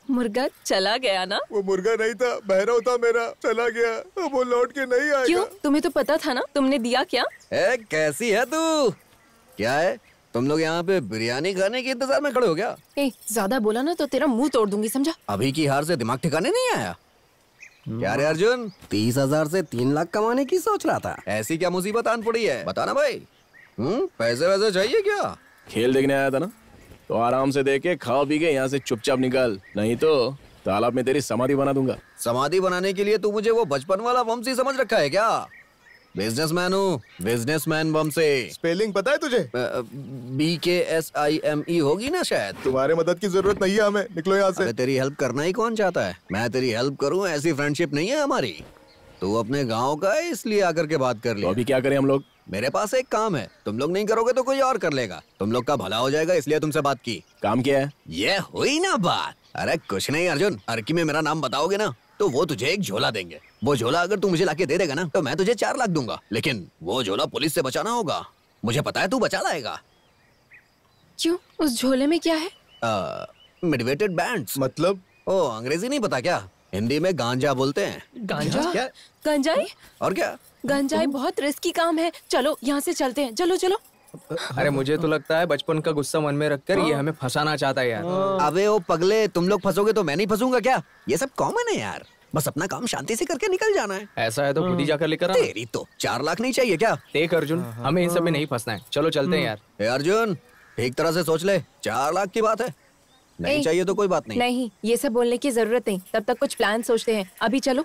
Speaker 15: मुर्गा चला गया ना?
Speaker 18: वो मुर्गा नहीं था, भैरव था मेरा। चला गया, अब वो लौट के नहीं आएगा।
Speaker 15: क्यों? तुम्हें तो पता था ना। तुमने दिया क्या?
Speaker 19: कैसी है तू? क्या है, तुम लोग यहाँ पे बिरयानी खाने के इंतजार में खड़े हो क्या?
Speaker 15: ज्यादा बोला ना तो तेरा मुंह तोड़ दूंगी, समझा?
Speaker 19: अभी की हार से दिमाग ठिकाने नहीं आया क्या रे अर्जुन? 30,000 से 3 लाख कमाने की सोच रहा था। ऐसी क्या मुसीबत आन पड़ी है, बताना भाई। पैसे वैसे चाहिए क्या?
Speaker 3: खेल देखने आया था ना, तो आराम से देख के खा पी के यहाँ से चुपचाप निकल, नहीं तो तालाब में तेरी समाधि बना दूंगा।
Speaker 19: समाधि बनाने के लिए तू मुझे वो बचपन वाला वंशी समझ रखा है क्या? बिजनेसमैन हूँ, बिजनेसमैन वंशी।
Speaker 18: स्पेलिंग पता है तुझे?
Speaker 19: BKSIME होगी ना शायद।
Speaker 18: तुम्हारे मदद की जरूरत नहीं है हमें, निकलो यहाँ से।
Speaker 19: तेरी हेल्प करना ही कौन चाहता है? मैं तेरी हेल्प करूँ, ऐसी फ्रेंडशिप नहीं है हमारी। तू अपने गांव का है इसलिए आकर के बात कर लिया।
Speaker 3: तो अभी क्या करें हम लोग?
Speaker 19: मेरे पास एक काम है, तुम लोग नहीं करोगे तो कोई और कर लेगा। तुम लोग का भला हो जाएगा इसलिए तुमसे बात की।
Speaker 3: काम क्या है?
Speaker 19: ये हुई ना बात। अरे कुछ नहीं अर्जुन, अर्की में मेरा नाम बताओगे ना तो वो तुझे एक झोला देंगे। वो झोला अगर तू मुझे लाके दे देगा ना तो मैं तुझे 4 लाख दूंगा, लेकिन वो झोला पुलिस से बचाना होगा। मुझे पता है तू बचा लाएगा।
Speaker 15: क्यों? उस झोले में क्या है?
Speaker 19: मिडवेटेड बैंड्स।
Speaker 18: मतलब?
Speaker 19: ओ अंग्रेजी नहीं पता क्या? हिंदी में गांजा बोलते हैं।
Speaker 15: गांजा?
Speaker 19: क्या?
Speaker 15: गंजाई?
Speaker 19: और क्या?
Speaker 15: गंजाई बहुत रिस्की काम है। चलो यहाँ से चलते हैं, चलो चलो।
Speaker 2: अरे मुझे तो लगता है बचपन का गुस्सा मन में रखकर ये हमें फंसाना चाहता है यार।
Speaker 19: अबे ओ पगले, तुम लोग फंसोगे तो मैं नहीं फंसूंगा क्या? ये सब कॉमन है यार, बस अपना काम शांति से करके निकल जाना है।
Speaker 2: ऐसा है तो खुद ही जाकर लेकर आ।
Speaker 19: तेरी तो 4 लाख नहीं चाहिए क्या?
Speaker 2: देख अर्जुन, हमें इन सब में नहीं फंसना है, चलो चलते हैं यार।
Speaker 19: अर्जुन ठीक तरह से सोच ले, 4 लाख की बात है, नहीं चाहिए तो कोई बात नहीं।
Speaker 15: नहीं, ये सब बोलने की जरूरत नहीं, तब तक कुछ प्लान सोचते हैं। अभी चलो।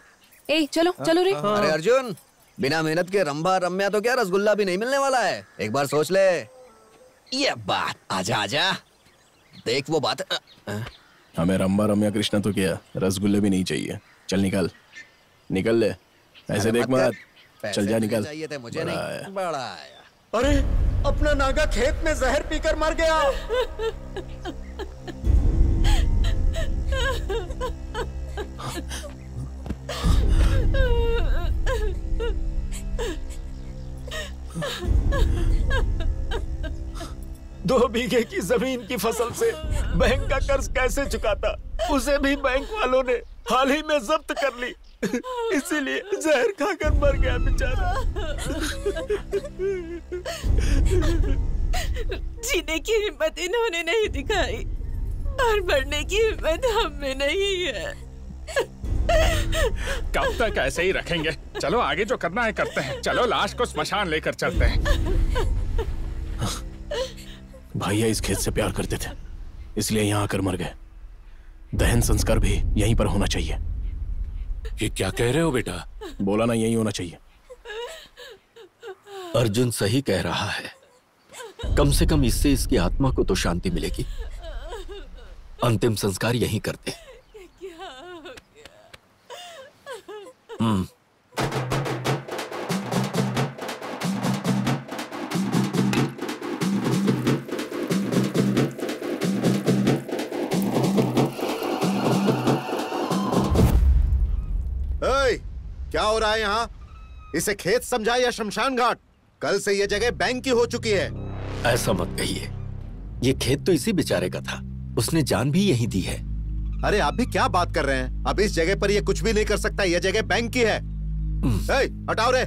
Speaker 15: चलो चलो रे।
Speaker 19: अरे अर्जुन, बिना मेहनत के रंभा रम्या तो क्या रसगुल्ला भी नहीं मिलने वाला है। एक बार सोच ले ये बात। आजा आजा, देख वो बात।
Speaker 3: हमें रंभा रम्या कृष्णा तो क्या, रसगुल्ले भी नहीं चाहिए। चल निकल, निकल ले, ऐसे देख मत, चल जा निकल।
Speaker 19: चाहिए थे मुझे नहीं, बड़ा आया।
Speaker 11: अरे अपना नागा खेत में जहर पीकर मर गया। दो बीघे की जमीन की फसल से बैंक का कर्ज कैसे चुकाता, उसे भी बैंक वालों ने हाल ही में जब्त कर ली। इसीलिए जहर खाकर मर गया बेचारा।
Speaker 20: जीने की हिम्मत इन्होंने नहीं दिखाई और मरने की हिम्मत हम में नहीं है।
Speaker 17: कब तक ऐसे ही रखेंगे? चलो आगे जो करना है करते हैं। चलो लाश को स्मशान लेकर चलते हैं।
Speaker 3: भैया इस खेत से प्यार करते थे, इसलिए यहाँ आकर मर गए। दहन संस्कार भी यहीं पर होना चाहिए।
Speaker 10: ये क्या कह रहे हो बेटा?
Speaker 3: बोला ना, यही होना चाहिए।
Speaker 21: अर्जुन सही कह रहा है, कम से कम इससे इसकी आत्मा को तो शांति मिलेगी। अंतिम संस्कार यहीं करते हैं।
Speaker 11: क्या हो रहा है यहाँ? इसे खेत समझा या शमशान घाट? कल से ये जगह बैंक की हो चुकी है।
Speaker 21: ऐसा मत कहिए, ये खेत तो इसी बेचारे का था, उसने जान भी यही दी है।
Speaker 11: अरे आप भी क्या बात कर रहे हैं? अब इस जगह पर ये कुछ भी नहीं कर सकता, ये जगह बैंक की है। हटाओ रे।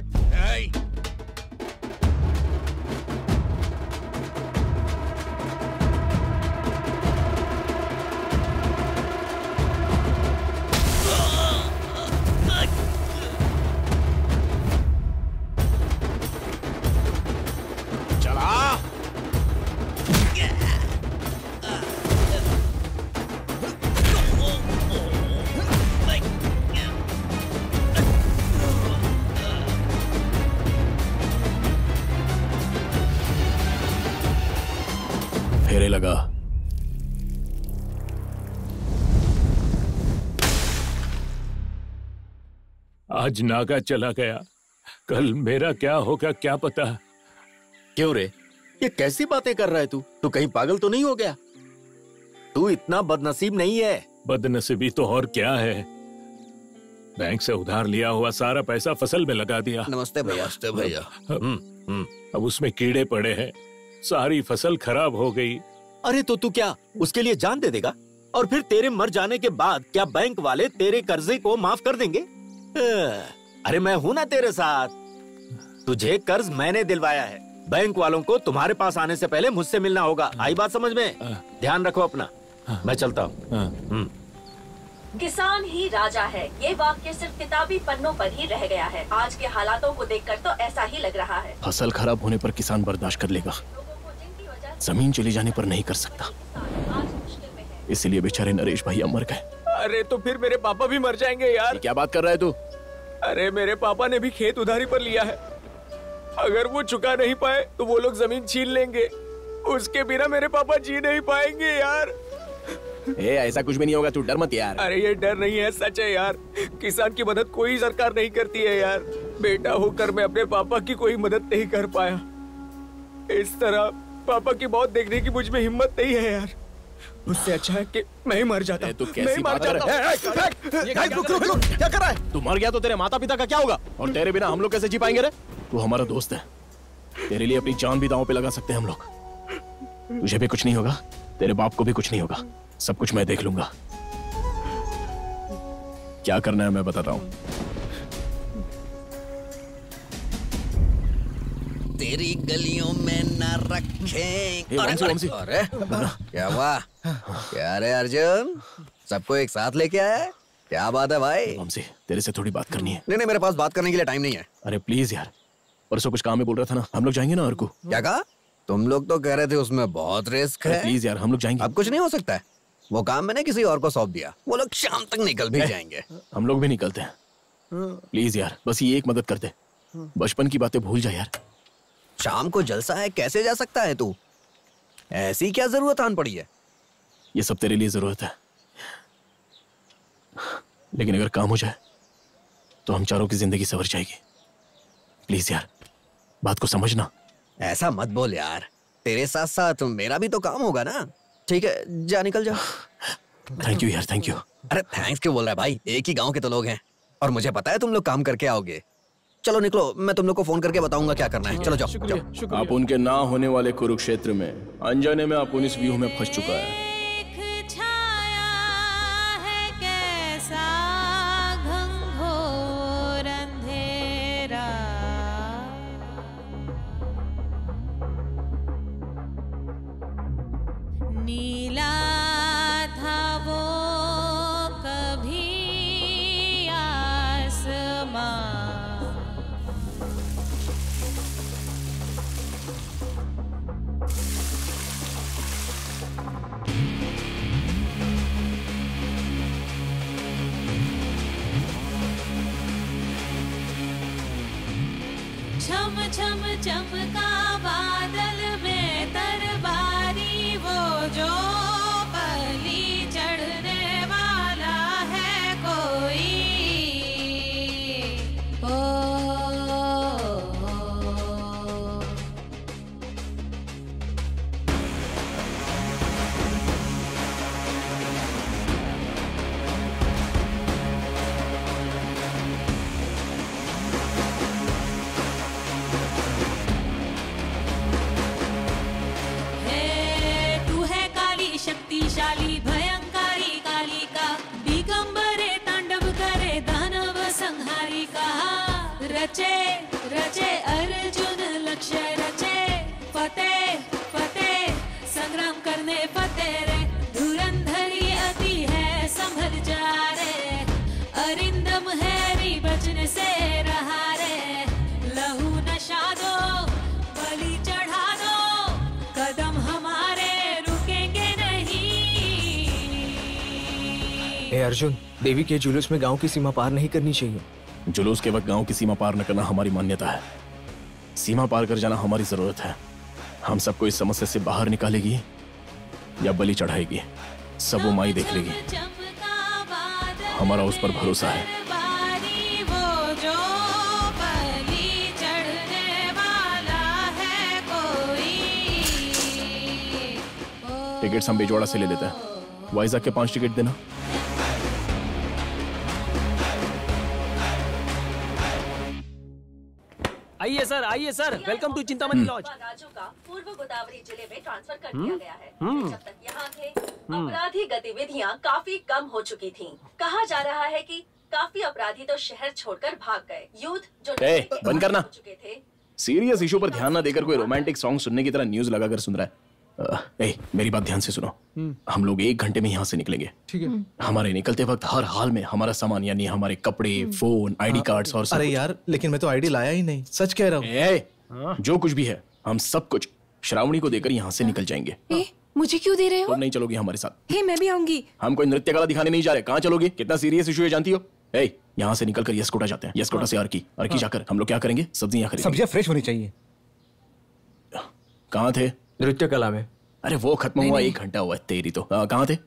Speaker 3: फेरे लगा।
Speaker 10: आज नागा चला गया, कल मेरा क्या होगा क्या पता।
Speaker 21: क्यों रे, ये कैसी बातें कर रहा है तू? तू कहीं पागल तो नहीं हो गया? तू इतना बदनसीब नहीं है।
Speaker 10: बदनसीबी तो और क्या है, बैंक से उधार लिया हुआ सारा पैसा फसल में लगा दिया।
Speaker 19: नमस्ते भैया।
Speaker 21: नमस्ते भैया।
Speaker 10: अब उसमें कीड़े पड़े हैं, सारी फसल खराब हो गई।
Speaker 21: अरे तो तू क्या उसके लिए जान दे देगा? और फिर तेरे मर जाने के बाद क्या बैंक वाले तेरे कर्जे को माफ कर देंगे? अरे मैं हूं ना तेरे साथ। तुझे कर्ज मैंने दिलवाया है, बैंक वालों को तुम्हारे पास आने से पहले मुझसे मिलना होगा। आई बात समझ में? ध्यान रखो अपना। मैं चलता हूँ।
Speaker 4: किसान ही राजा है, ये वाक्य सिर्फ किताबी पन्नों पर ही रह गया है। आज के हालातों को देखकर तो ऐसा ही लग रहा है।
Speaker 3: फसल खराब होने पर किसान बर्दाश्त कर लेगा, जमीन चली जाने पर नहीं कर सकता। इसलिए बेचारे नरेश भैया मर गए।
Speaker 2: अरे तो फिर मेरे पापा भी मर जाएंगे यार।
Speaker 3: क्या बात कर रहा है तू?
Speaker 2: अरे मेरे पापा ने भी खेत उधारी पर लिया है, अगर वो चुका नहीं पाए तो वो लोग जमीन छीन लेंगे, उसके बिना मेरे पापा जी नहीं पाएंगे यार।
Speaker 3: ऐसा कुछ भी नहीं होगा, तू डर मत यार।
Speaker 2: अरे ये डर नहीं है, सच है यार। किसान की मदद कोई सरकार नहीं करती है यार। बेटा होकर मैं अपने पापा की कोई मदद नहीं कर पाया। इस तरह पापा की मौत देखने की मुझ में हिम्मत नहीं है यार। उससे अच्छा है कि मैं ही मर जाता।
Speaker 3: तू कैसी बात कर रहा है?
Speaker 2: क्या कर रहा है?
Speaker 3: तू मर गया तो तेरे माता पिता का क्या होगा? और तेरे बिना हम लोग कैसे जी पाएंगे रे? तू हमारा दोस्त है, तेरे लिए अपनी जान भी दांव पे लगा सकते हैं हम लोग। तुझे भी कुछ नहीं होगा, तेरे बाप को भी कुछ नहीं होगा, सब कुछ मैं देख लूंगा। क्या करना है मैं बताता हूँ।
Speaker 19: तेरी गलियों में न रखें। अरे क्या हुआ? क्या रे अर्जुन, सबको एक साथ लेके आया है? क्या बात है भाई?
Speaker 3: वंशी, तेरे से थोड़ी बात करनी है।
Speaker 19: नहीं, मेरे पास बात करने के लिए टाइम नहीं है।
Speaker 3: अरे प्लीज यार, परसों कुछ काम में बोल रहा था ना, हम लोग जाएंगे ना अर्कू।
Speaker 19: क्या कहा? तुम लोग तो कह रहे थे उसमें बहुत रिस्क है।
Speaker 3: प्लीज यार, हम लोग जाएंगे।
Speaker 19: अब कुछ नहीं हो सकता है, वो काम मैंने किसी और को सौंप दिया, वो लोग शाम तक निकल भी जाएंगे।
Speaker 3: हम लोग भी निकलते हैं। प्लीज यार, बस ये एक मदद कर दे, बचपन की बातें भूल जा यार।
Speaker 19: शाम को जलसा है, कैसे जा सकता है तू? ऐसी क्या जरूरत आन पड़ी है?
Speaker 3: ये सब तेरे लिए जरूरत है, लेकिन अगर काम हो जाए तो हम चारों की जिंदगी संवर जाएगी। प्लीज यार, बात को समझना।
Speaker 19: ऐसा मत बोल यार, तेरे साथ साथ मेरा भी तो काम होगा ना। ठीक है, जा निकल जा।
Speaker 3: थैंक यू यार, थैंक यू।
Speaker 19: अरे थैंक्स क्यों बोल रहा है भाई? एक ही गांव के तो लोग हैं और मुझे पता है तुम लोग काम करके आओगे। चलो निकलो, मैं तुम लोग को फोन करके बताऊंगा क्या करना है। चलो जाओ।
Speaker 3: आप उनके ना होने वाले कुरुक्षेत्र में अनजाने में आप इस व्यूह में फंस चुका है।
Speaker 7: नीला था वो कभी आसमां, छम छम चमका बादल में तरबारी, वो जो पली चढ़ने वाला है कोई। शक्तिशाली भयंकारी कालिका, दिगंबरे तांडव करे दानव संहारी का। रचे रचे अर्जुन लक्ष्य रचे, फतेह फतेह संग्राम करने फतेह रे। धुरंधरी अति है संभल जा रे, अरिंदम हैरी बचने से रहा रे। लहू नशा दो, बलि चढ़ा दो, कदम हमारे
Speaker 2: अर्जुन, देवी के जुलूस में गांव की सीमा पार नहीं करनी चाहिए।
Speaker 3: जुलूस के वक्त गांव की सीमा पार न करना हमारी मान्यता है। सीमा पार कर जाना हमारी जरूरत है। हम सबको इस समस्या से बाहर निकालेगी या बलि चढ़ाएगी, सब वो माई देख लेगी। हमारा उस पर भरोसा है।
Speaker 7: वो जो बलि चढ़ने वाला है कोई।
Speaker 3: टिकट्स हम बेजोड़ा से ले लेते हैं। वाइजैक के 5 टिकट देना।
Speaker 14: आइए sir, welcome to Chintamani lodge.
Speaker 4: Raju का पूर्व गोदावरी जिले में ट्रांसफर कर दिया गया है। जब तक यहाँ थे, अपराधी गतिविधियाँ काफी कम हो चुकी थीं। कहा जा रहा है कि काफी अपराधी तो शहर छोड़कर भाग गए। यूथ जो
Speaker 3: बंद करना।
Speaker 4: हो चुके थे।
Speaker 3: सीरियस इशू पर ध्यान न देकर कोई रोमांटिक सॉन्ग सुनने की तरह न्यूज लगाकर सुन रहा है। मेरी बात ध्यान से सुनो। हम लोग 1 घंटे में यहाँ से निकलेंगे।
Speaker 18: ठीक है।
Speaker 3: हमारे निकलते वक्त हर हाल में हमारा सामान यानी हमारे कपड़े, फोन, आईडी कार्ड्स और सब।
Speaker 18: अरे यार, लेकिन मैं तो आईडी लाया ही नहीं, सच कह रहा हूँ।
Speaker 3: जो कुछ भी है हम सब कुछ श्रावणी को देकर यहाँ से निकल जाएंगे।
Speaker 15: मुझे क्यों दे रहे हो?
Speaker 3: तुम नहीं चलोगी हमारे साथ।
Speaker 15: हे, मैं भी आऊंगी।
Speaker 3: हम कोई नृत्य कला दिखाने नहीं जा रहे। कहाँ चलोगी? कितना सीरियस इशू है जानती हो? यहाँ से निकलकर यस्कोटा जाते हैं। यस्कोटा से अर्की जाकर हम लोग क्या करेंगे? सब्जियां खरीदेंगे।
Speaker 2: सब्जियां फ्रेश होनी चाहिए।
Speaker 3: कहाँ थे?
Speaker 2: नृत्य कला में।
Speaker 3: अरे वो खत्म हुआ, 1 घंटा हुआ तेरी तो। कहाँ थे?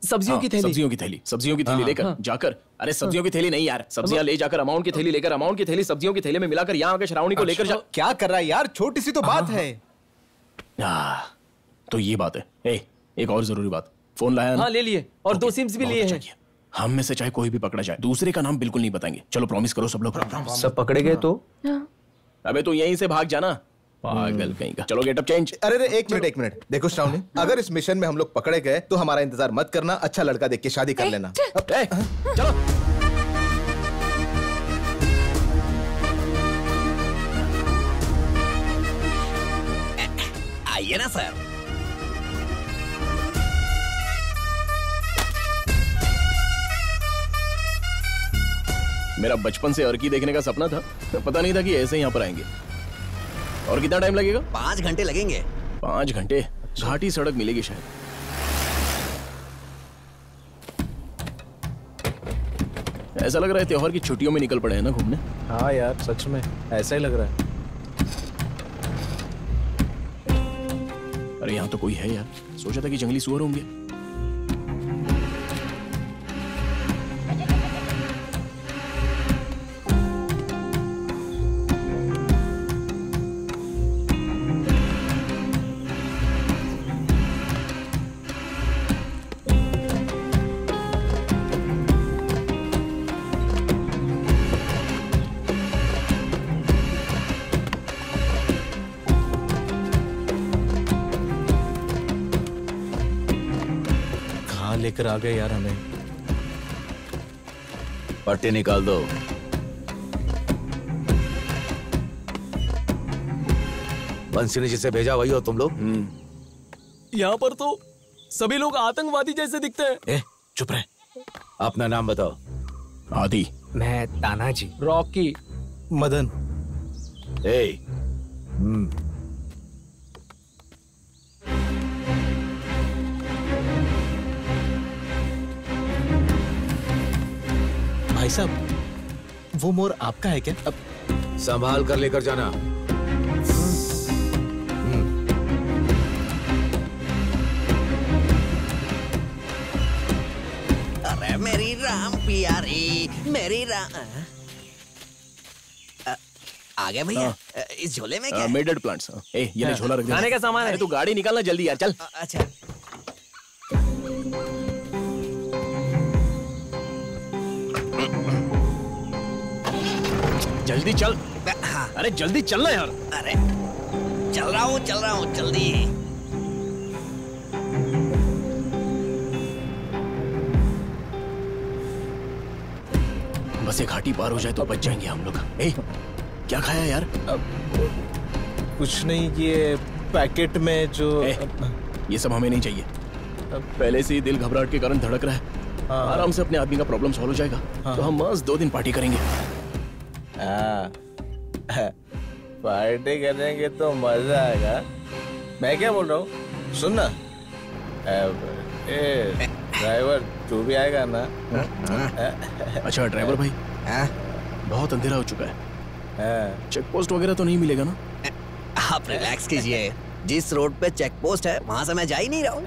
Speaker 2: सब्जियों की थैली।
Speaker 3: सब्जियों की थैली लेकर जाकर। अरे सब्जियों की थैली नहीं यार, सब्जियां ले जाकर अमाउंट की थैली लेकर, अमाउंट की थैली सब्जियों की थैली में मिलाकर यहाँ आकर श्रावणी को लेकर जा।
Speaker 2: क्या कर रहा है यार? छोटी सी तो बात है।
Speaker 3: तो ये बात है। एक और जरूरी बात, फोन लाया ना?
Speaker 14: हाँ ले लिए, और 2 सिम्स भी लिए हैं।
Speaker 3: हम में से चाहे कोई भी पकड़ा जाए, दूसरे का नाम बिल्कुल नहीं बताएंगे। चलो प्रॉमिस करो सब लोग।
Speaker 2: सब पकड़े गए तो?
Speaker 3: अबे तो यहीं से भाग जाना, पागल कहीं का। चलो गेटअप चेंज।
Speaker 9: अरे एक मिनट देखो श्रावणी, अगर इस मिशन में हम लोग पकड़े गए तो हमारा इंतजार मत करना, अच्छा लड़का देख के शादी कर लेना।
Speaker 3: चलो
Speaker 19: आइए ना सर।
Speaker 3: मेरा बचपन से अर्की देखने का सपना था, पता नहीं था कि ऐसे यहाँ पर आएंगे। और कितना टाइम लगेगा?
Speaker 19: 5 घंटे लगेंगे।
Speaker 3: 5 घंटे? घाटी सड़क मिलेगी शायद। ऐसा लग रहा है त्योहार की छुट्टियों में निकल पड़े हैं ना घूमने।
Speaker 9: हाँ यार सच में ऐसा ही लग रहा है।
Speaker 3: अरे यहाँ तो कोई है यार, सोचा था कि जंगली सुअर होंगे।
Speaker 9: लेकर आ गए यार हमें।
Speaker 19: पट्टी निकाल दो। बंसी ने जिसे भेजा वही हो तुम लोग?
Speaker 14: यहाँ पर तो सभी लोग आतंकवादी जैसे दिखते हैं।
Speaker 19: चुप रहे। अपना नाम बताओ।
Speaker 3: आदि।
Speaker 2: मैं तानाजी।
Speaker 9: रॉकी। मदन। भाई साहब, वो मोर आपका है क्या? अब
Speaker 6: संभाल कर लेकर जाना।
Speaker 19: अरे मेरी राम प्यारी, मेरी राम। आ गया भैया। इस झोले में क्या?
Speaker 3: मेडेड प्लांट्स। ये ले झोला रख दे।
Speaker 14: खाने का सामान है।
Speaker 3: तू गाड़ी निकालना जल्दी यार, चल।
Speaker 19: अच्छा।
Speaker 3: जल्दी चल। अरे जल्दी चलना यार।
Speaker 19: अरे चल रहा हूँ जल्दी।
Speaker 3: बस एक घाटी पार हो जाए तो बच जाएंगे हम लोग। क्या खाया यार?
Speaker 9: कुछ नहीं, ये पैकेट में जो
Speaker 3: ये सब हमें नहीं चाहिए। पहले से ही दिल घबराहट के कारण धड़क रहा है। आराम से अपने आदमी का प्रॉब्लम सॉल्व हो जाएगा। तो हम मस्त 2 दिन पार्टी करेंगे।
Speaker 8: पार्टी करेंगे तो मजा आएगा। मैं क्या बोल रहा हूँ, सुन ना। ड्राइवर तू भी आएगा ना?
Speaker 3: अच्छा ड्राइवर भाई, बहुत अंधेरा हो चुका है। चेक पोस्ट वगैरह तो नहीं मिलेगा ना?
Speaker 19: आप रिलैक्स कीजिए। जिस रोड पे चेक पोस्ट है वहाँ से मैं जा ही नहीं रहा हूँ।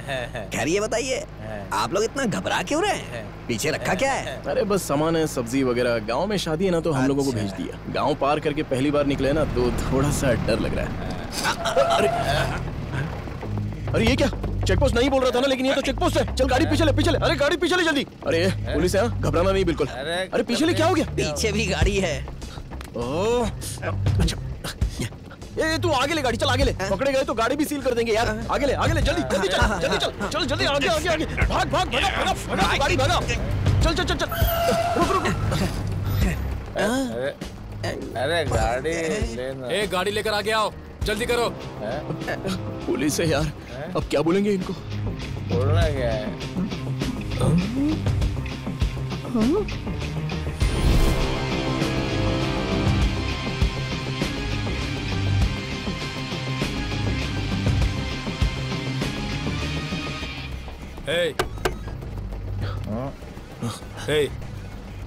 Speaker 19: खैर ये बताइए, आप लोग इतना घबरा क्यों रहे हैं? पीछे रखा क्या है?
Speaker 3: अरे बस सामान है, सब्जी वगैरह। गांव में शादी है ना, तो हम लोगों को भेज दिया। गांव पार करके पहली बार निकले ना, तो थोड़ा सा डर लग रहा है। अरे ये क्या? चेक पोस्ट नहीं बोल रहा था ना, लेकिन ये तो चेक पोस्ट है। चल गाड़ी पीछे ले। अरे गाड़ी पीछे ले जल्दी। अरे पुलिस है, घबराना नहीं बिल्कुल। अरे पीछे ले, क्या हो गया?
Speaker 19: पीछे भी गाड़ी है।
Speaker 3: अच्छा ये तू आगे ले गाड़ी, चल आगे ले। पकड़े गए तो गाड़ी भी सील कर देंगे यार। आगे ले जल्दी चल जल्दी आगे। भाग गाड़ी भागा। चल रुक।
Speaker 8: अरे गाड़ी लेना।
Speaker 14: गाड़ी लेकर आगे आओ, जल्दी करो।
Speaker 3: पुलिस है यार, अब क्या बोलेंगे इनको?
Speaker 8: बोलना क्या है?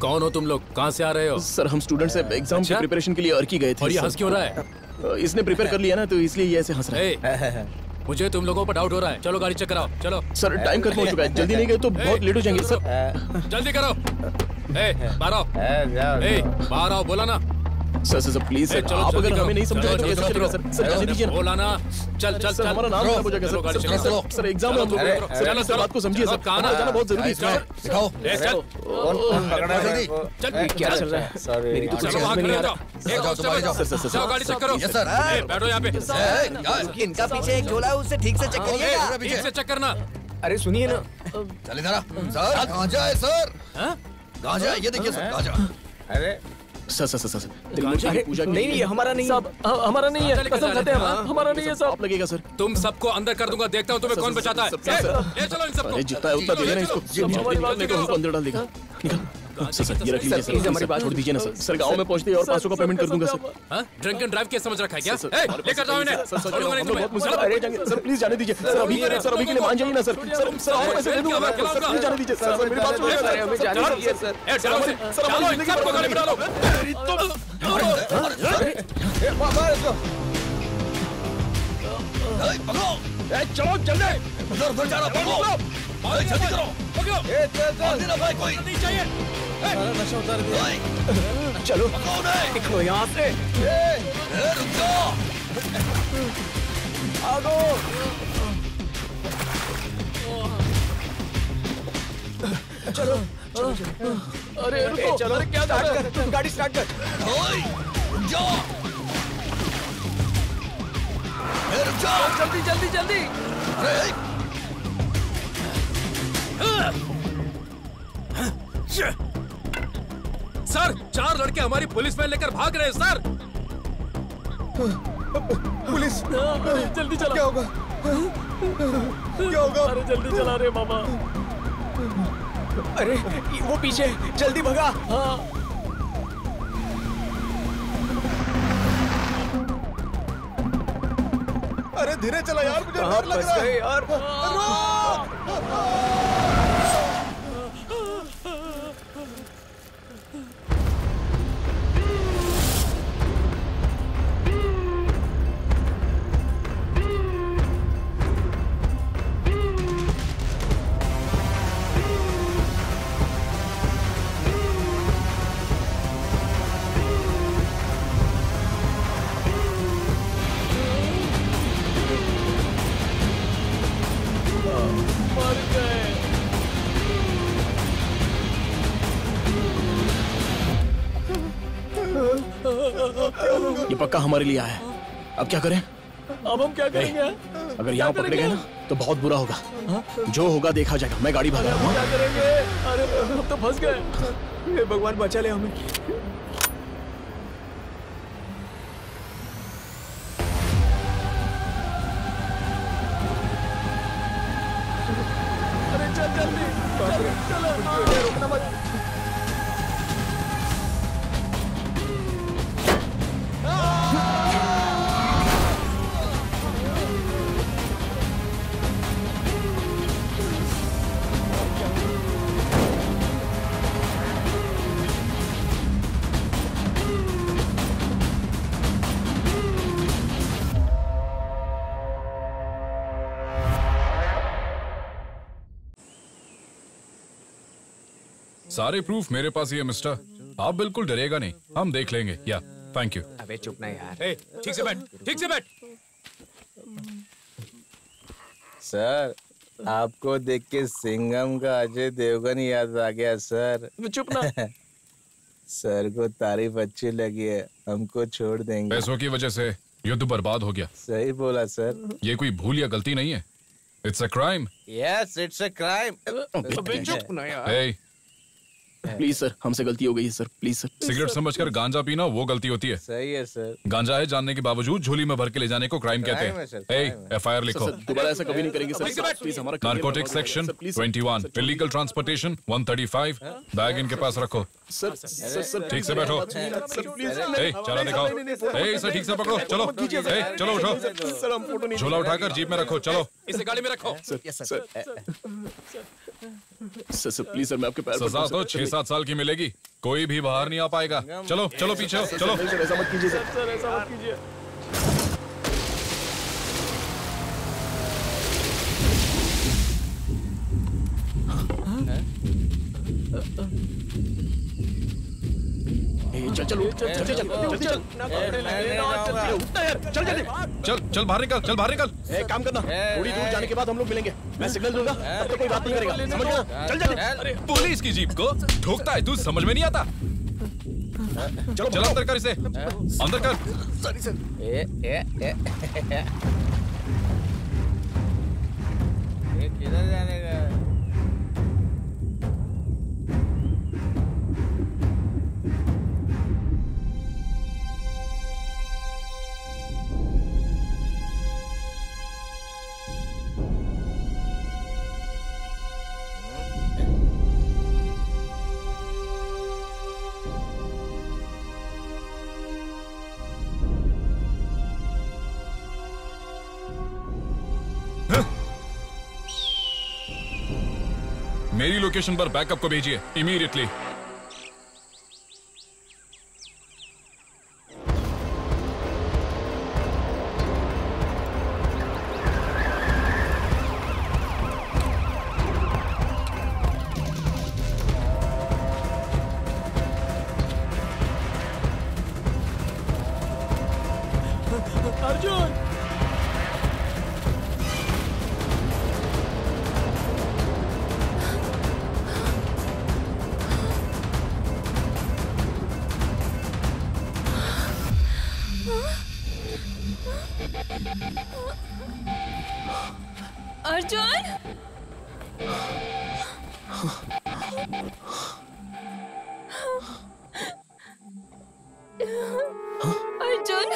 Speaker 12: कौन हो तुम लोग? कहाँ से आ रहे हो?
Speaker 3: सर हम स्टूडेंट्स हैं, एग्जाम की प्रिपरेशन के लिए अर्की गए थे।
Speaker 12: और ये हंस क्यों रहा है?
Speaker 3: इसने प्रिपेयर कर लिया ना, तो इसलिए ये ऐसे हंस रहा है।
Speaker 12: मुझे तुम लोगों पर डाउट हो रहा है। चलो गाड़ी चेक कराओ, चलो।
Speaker 3: सर टाइम खत्म हो चुका है, जल्दी नहीं गए तो बहुत लेट हो जाएंगे सर।
Speaker 12: जल्दी करो। बाहर आओ, बाहर आओ, बोला ना।
Speaker 3: सर प्लीज सर, आप अगर हमें नहीं समझाए तो कैसे चलेगा सर? सर जाने दीजिए,
Speaker 12: बोला ना। चल चल
Speaker 3: सर, हमारा नाम खराब हो जाएगा सर। सर एग्जाम में हम लोग सर बात को समझिए सर, कहाँ जाना बहुत जरूरी है।
Speaker 12: दिखाओ,
Speaker 2: क्या चल रहा है?
Speaker 12: मेरी तो कुछ समझ में नहीं आ रहा। जाओ गाड़ी चेक करो। बैठो यहाँ पे।
Speaker 19: इनका पीछे एक झोला है, उससे ठीक से चेक करिएगा।
Speaker 12: ठीक से चेक करना।
Speaker 2: अरे सुनिए ना।
Speaker 19: चल इधर सर, गांजा है सर। गांजा है, ये देखिए सर, गांजा।
Speaker 3: अरे सर
Speaker 2: पूजा नहीं, ये हमारा नहीं है।
Speaker 14: हमारा नहीं है, कसम खाते हैं हमारा नहीं है सर।
Speaker 3: आप लगेगा सर।
Speaker 12: तुम सबको अंदर कर दूंगा, देखता हूँ तुम्हें कौन बचाता है। ले चलो इन सबको।
Speaker 3: जितना है उतना दे देना इसको, हमको अंदर डाल देगा। निकल सर, ये रख लीजिए सर, हमारी बात छोड़ दीजिए ना सर। सर गांव में पहुंचते और 500 का पेमेंट कर दूंगा सर।
Speaker 12: ड्रंक एंड ड्राइव क्या समझ रखा है क्या? लेकर जाओ इन्हें।
Speaker 3: सर प्लीज जाने दीजिए सर, अभी के लिए मान जाइए ना सर। सर और पैसे दे दूंगा, प्लीज जाने दीजिए सर, मेरी बात सुनिए सर, हमें जाने दीजिए सर। सर हमारी जिंदगी को गाली में डालो।
Speaker 12: चलो जल्दी,
Speaker 19: उधर जा रहा, पकड़ो जल्दी करो,
Speaker 12: पकड़ो।
Speaker 19: भाई कोई
Speaker 12: नहीं चाहिए।
Speaker 19: नशा उतार दिया।
Speaker 2: चलो निकलो यहाँ से।
Speaker 19: रुक जाओ,
Speaker 2: आगो। चलो
Speaker 14: अरे रुको,
Speaker 2: चलो क्या कर, गाड़ी स्टार्ट कर।
Speaker 19: रुक जाओ, रुक जाओ,
Speaker 14: जल्दी जल्दी जल्दी।
Speaker 12: सर 4 लड़के हमारी पुलिस वैन लेकर भाग रहे हैं सर।
Speaker 18: पुलिस,
Speaker 14: जल्दी चला।
Speaker 18: क्या होगा? क्या होगा?
Speaker 14: अरे जल्दी चला रे मामा।
Speaker 2: अरे वो पीछे, जल्दी भगा।
Speaker 14: हाँ
Speaker 18: अरे धीरे चला यार, मुझे डर लग रहा है
Speaker 2: यार।
Speaker 3: ये पक्का हमारे लिए आया है, अब क्या करें?
Speaker 14: अब हम क्या करेंगे?
Speaker 3: अगर यहाँ पकड़े गए ना तो बहुत बुरा होगा। जो होगा देखा जाएगा, मैं गाड़ी भगा रहा हूँ।
Speaker 14: क्या करेंगे? अरे हम तो फंस गए।
Speaker 2: हे भगवान बचा ले हमें।
Speaker 14: अरे चल जल्दी, चलो
Speaker 2: रोकना मत।
Speaker 5: सारे प्रूफ मेरे पास ही है मिस्टर, आप बिल्कुल डरेगा नहीं, हम देख लेंगे। या थैंक यू।
Speaker 2: अबे चुप ना यार।
Speaker 12: ठीक से बैठ, ठीक से बैठ।
Speaker 8: सर आपको देख के सिंघम का अजय देवगन याद आ गया सर।
Speaker 14: चुप ना।
Speaker 8: सर को तारीफ अच्छी लगी है, हमको छोड़ देंगे।
Speaker 5: पैसों की वजह से युद्ध बर्बाद हो गया।
Speaker 8: सही बोला सर।
Speaker 5: ये कोई भूल या गलती नहीं है, it's a crime.
Speaker 8: Yes it's a crime.
Speaker 2: चुप ना यार।
Speaker 5: Hey,
Speaker 3: प्लीज सर, हमसे गलती हो गई है सर, प्लीज सर।
Speaker 5: सिगरेट समझकर गांजा पीना वो गलती होती है।
Speaker 8: सही है सर।
Speaker 5: गांजा है जानने के बावजूद झोली में भर के ले जाने को क्राइम कहते हैं। FIR लिखो।
Speaker 3: दोबारा ऐसा कभी नहीं करेंगे सर, प्लीज हमारा
Speaker 5: narcotic section 21, illegal transportation 135। Bag इनके पास रखो।
Speaker 3: सर सर
Speaker 5: ठीक से बैठो। चला दिखाओ। इसे ठीक से पकड़ो। चलो चलो उठो। झोला उठाकर जीप में रखो। चलो इसे गाड़ी में रखो।
Speaker 3: सर प्लीज सर, मैं आपके पैर
Speaker 5: सजा तो 6-7 साल की मिलेगी, कोई भी बाहर नहीं आ पाएगा। चलो चलो पीछे चलो।
Speaker 3: ऐसा मत कीजिए सर, ऐसा मत कीजिए। चल चल
Speaker 5: चल बाहर निकल, चल बाहर निकल।
Speaker 3: एक काम करना, थोड़ी दूर जाने के बाद हम लोग मिलेंगे, मैं सिग्नल दूंगा, तब तक कोई बात नहीं करेगा, समझ गया? चल जल्दी।
Speaker 5: अरे पुलिस की जीप को ठोकता है तू, समझ में नहीं आता? चल अंदर कर इसे, अंदर कर।
Speaker 8: Sorry sir. किधर जाने का?
Speaker 5: मेरी लोकेशन पर बैकअप को भेजिए इमीडिएटली।
Speaker 12: अर्जुन
Speaker 15: अर्जुन अर्जुन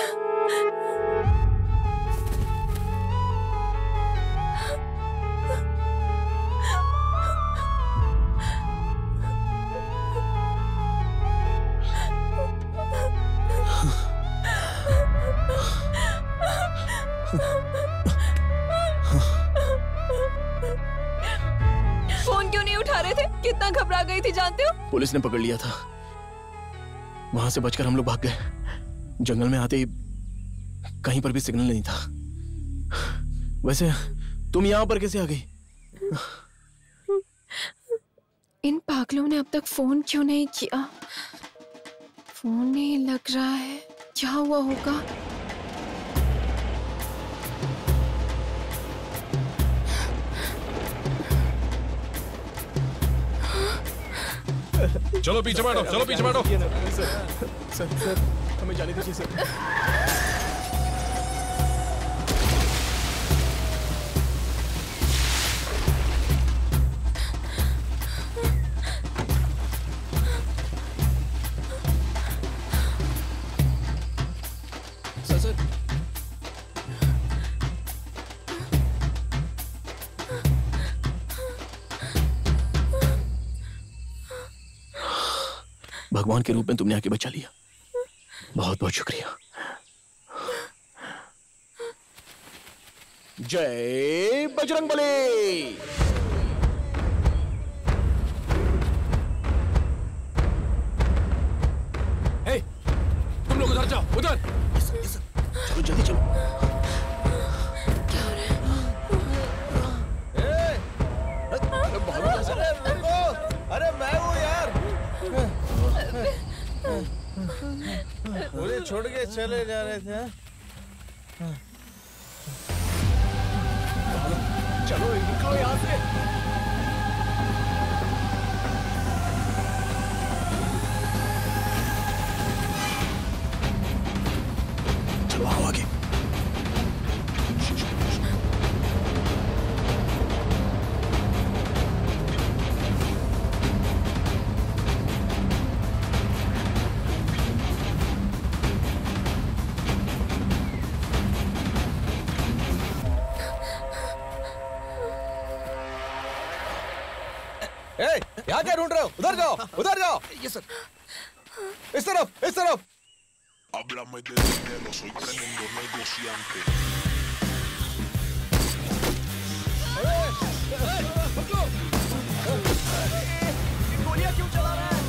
Speaker 15: फोन क्यों नहीं उठा रहे थे? कितना घबरा गई थी जानते हो?
Speaker 3: पुलिस ने पकड़ लिया था, वहां से बचकर हम लोग भाग गए। जंगल में आते ही कहीं पर भी सिग्नल नहीं था। वैसे तुम यहाँ पर कैसे आ गई?
Speaker 15: इन पागलों ने अब तक फोन क्यों नहीं किया? फोन नहीं लग रहा है, क्या हुआ होगा?
Speaker 5: चलो पीछे बैठो, चलो पीछे बैठो।
Speaker 3: सर हमें जाने दीजिए सर। भगवान के रूप में तुमने आके बचा लिया, बहुत बहुत शुक्रिया। जय बजरंगबली।
Speaker 12: तुम लोग उधर जाओ, उधर।
Speaker 3: चलो जल्दी चलो।
Speaker 8: अरे मैं हूँ यार। मुझे छोड़ के चले जा रहे थे।
Speaker 12: चलो निकलो यहाँ से।
Speaker 3: चलो आओ आगे।
Speaker 9: यहाँ क्या ढूंढ रहे हो? उधर जाओ, उधर जाओ।
Speaker 19: Yes sir.
Speaker 9: इस तरफ, इस तरफ।
Speaker 1: Háblame de dinero, soy tremendo negociante.
Speaker 14: गोलियां क्यों चला रहा है?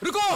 Speaker 2: रुको।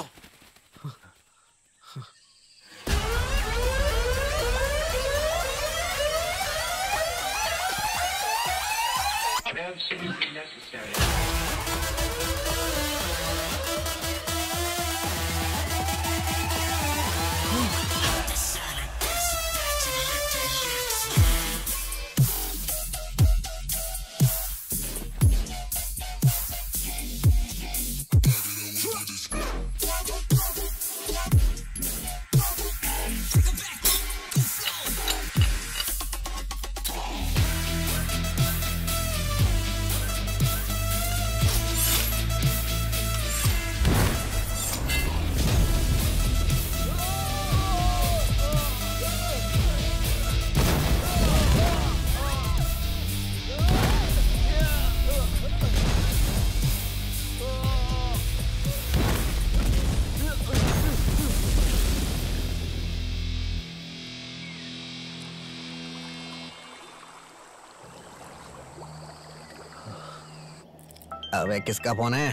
Speaker 19: अबे किसका फोन है?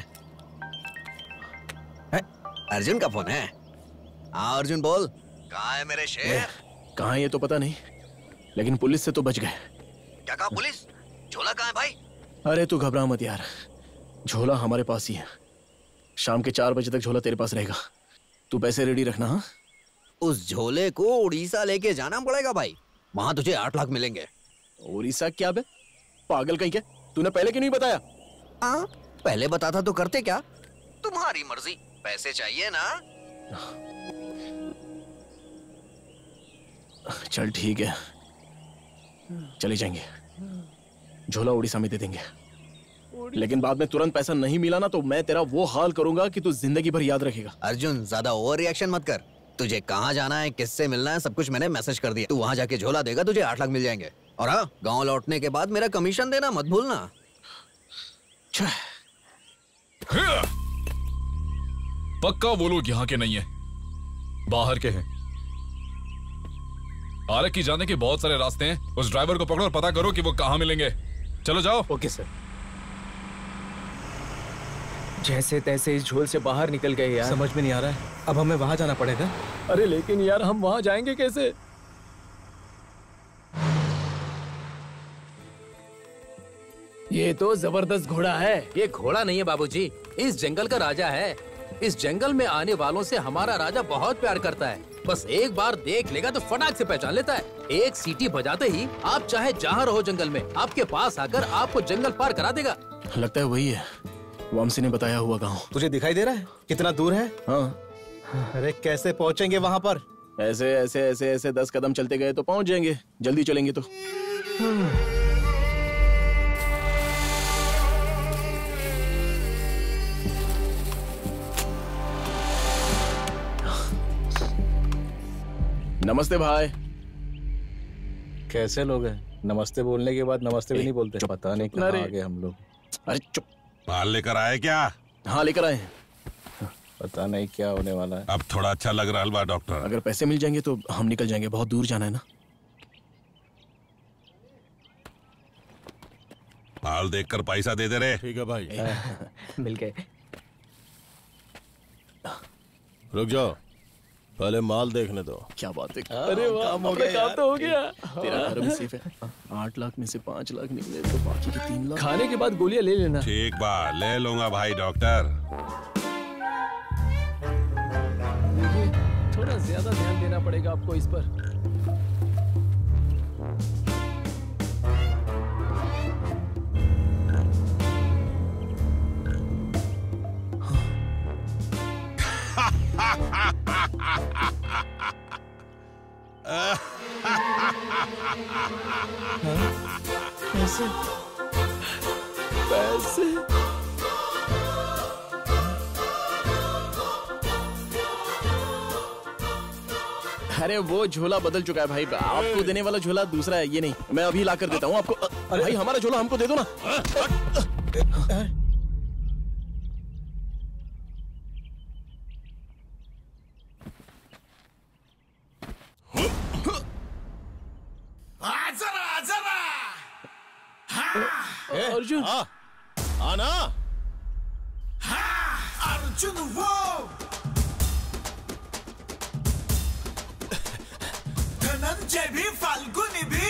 Speaker 19: अर्जुन का फोन है। हाँ अर्जुन बोल, कहाँ है मेरे शेर?
Speaker 3: कहाँ है ये तो पता नहीं, लेकिन पुलिस से तो बच गए।
Speaker 19: क्या कहा पुलिस? झोला कहाँ है भाई?
Speaker 3: अरे तू घबरा मत यार, झोला हमारे पास ही है। शाम के 4 बजे तक झोला तेरे पास रहेगा। तू पैसे रेडी रखना। हाँ,
Speaker 19: उस झोले को उड़ीसा लेके जाना पड़ेगा भाई, वहां तुझे 8 लाख मिलेंगे।
Speaker 3: उड़ीसा क्या बे, पागल कहीं क्या? तूने पहले क्यों नहीं बताया?
Speaker 19: हाँ पहले बताता तो करते क्या? तुम्हारी मर्जी, पैसे चाहिए ना?
Speaker 3: चल ठीक है, चले जाएंगे। झोला उड़ीसा में दे देंगे, लेकिन बाद में तुरंत पैसा नहीं मिला ना तो मैं तेरा वो हाल करूंगा कि तू जिंदगी भर याद रखेगा।
Speaker 19: अर्जुन ज्यादा ओवर रिएक्शन मत कर। तुझे कहाँ जाना है, किससे मिलना है, सब कुछ मैंने मैसेज कर दिया। तू वहाँ जाके झोला देगा, तुझे 8 लाख मिल जाएंगे। और हाँ, गाँव लौटने के बाद मेरा कमीशन देना मत भूलना।
Speaker 5: पक्का वो लोग यहाँ के नहीं है, बाहर के हैं। आरक की जाने के बहुत सारे रास्ते हैं। उस ड्राइवर को पकड़ो और पता करो कि वो कहाँ मिलेंगे। चलो जाओ।
Speaker 2: Okay sir. जैसे तैसे इस झोल से बाहर निकल गए यार।
Speaker 9: समझ में नहीं आ रहा है, अब हमें वहां जाना पड़ेगा।
Speaker 14: अरे लेकिन यार हम वहां जाएंगे कैसे?
Speaker 12: ये तो जबरदस्त घोड़ा है।
Speaker 6: ये घोड़ा नहीं है बाबूजी, इस जंगल का राजा है। इस जंगल में आने वालों से हमारा राजा बहुत प्यार करता है। बस एक बार देख लेगा तो फटाक से पहचान लेता है। एक सीटी बजाते ही आप चाहे जहाँ रहो जंगल में, आपके पास आकर आपको जंगल पार करा देगा।
Speaker 3: लगता है वही है, वामसी ने बताया हुआ गाँव।
Speaker 9: तुझे दिखाई दे रहा है कितना दूर है?
Speaker 3: हाँ।
Speaker 9: अरे कैसे पहुँचेंगे वहाँ पर?
Speaker 3: ऐसे ऐसे ऐसे ऐसे 10 कदम चलते गए तो पहुँच जाएंगे, जल्दी चलेंगे तो। नमस्ते भाई।
Speaker 9: कैसे लोग हैं? नमस्ते बोलने के बाद नमस्ते भी नहीं बोलते। पता नहीं कहाँ आ गए हम लोग।
Speaker 3: अरे चुप।
Speaker 1: माल लेकर आए क्या?
Speaker 3: हाँ लेकर आए हैं।
Speaker 9: पता नहीं क्या होने वाला है।
Speaker 1: अब थोड़ा अच्छा लग रहा है डॉक्टर।
Speaker 3: अगर पैसे मिल जाएंगे तो हम निकल जाएंगे, बहुत दूर जाना है ना।
Speaker 1: माल देखकर पैसा दे दे रहे।
Speaker 5: ठीक है भाई।
Speaker 2: मिल गए।
Speaker 3: रुक जाओ, पहले माल देखने दो। क्या बात है।
Speaker 14: अरे वाह, काम तो हो गया।
Speaker 3: तेरा घर भी सेफ है। 8 लाख में से 5 लाख निकले तो बाकी के 3 लाख।
Speaker 14: खाने के बाद गोलियां ले लेना।
Speaker 1: ठीक बात, ले लूंगा भाई डॉक्टर।
Speaker 14: थोड़ा ज्यादा ध्यान देना पड़ेगा आपको इस पर। पैसे।
Speaker 3: अरे वो झोला बदल चुका है भाई, आपको देने वाला झोला दूसरा है, ये नहीं। मैं अभी ला कर देता हूँ आपको। भाई हमारा झोला हमको दे दो ना।
Speaker 14: अर्जुन
Speaker 3: आना।
Speaker 13: अर्जुन वो धनंजय भी फाल्गुनी भी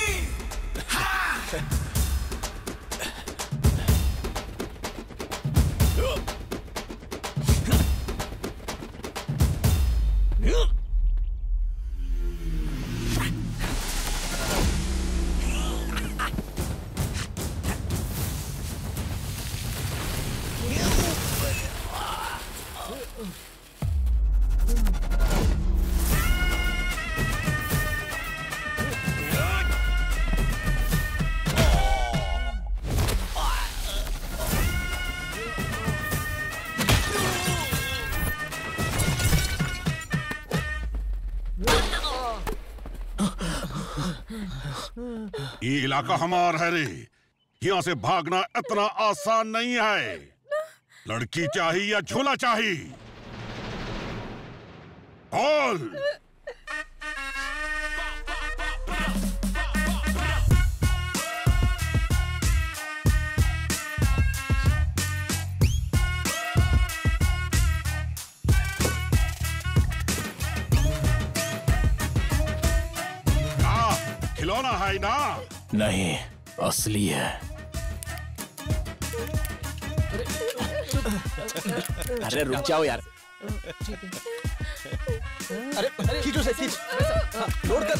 Speaker 22: ये इलाका हमारा है रे, यहाँ से भागना इतना आसान नहीं है। लड़की चाहिए या झूला चाहिए? बोल। खिलौना है ना?
Speaker 3: नहीं, असली है। अरे रुक जाओ यार।
Speaker 9: अरे खींचो से खींच। लोड कर।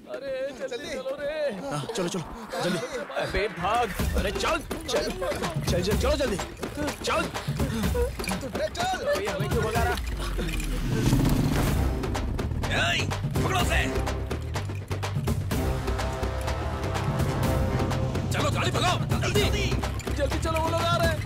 Speaker 14: अरे जल्दी चलो रे।
Speaker 3: चलो चलो जल्दी।
Speaker 14: अबे भाग। अरे चल चल
Speaker 3: चल चल चलो जल्दी
Speaker 14: चल।
Speaker 9: अरे चल।
Speaker 14: हमें क्यों भगा रहा?
Speaker 13: पकड़ो से।
Speaker 14: चलो गाड़ी भगाओ जल्दी जल्दी चलो, वो लोग आ रहे हैं।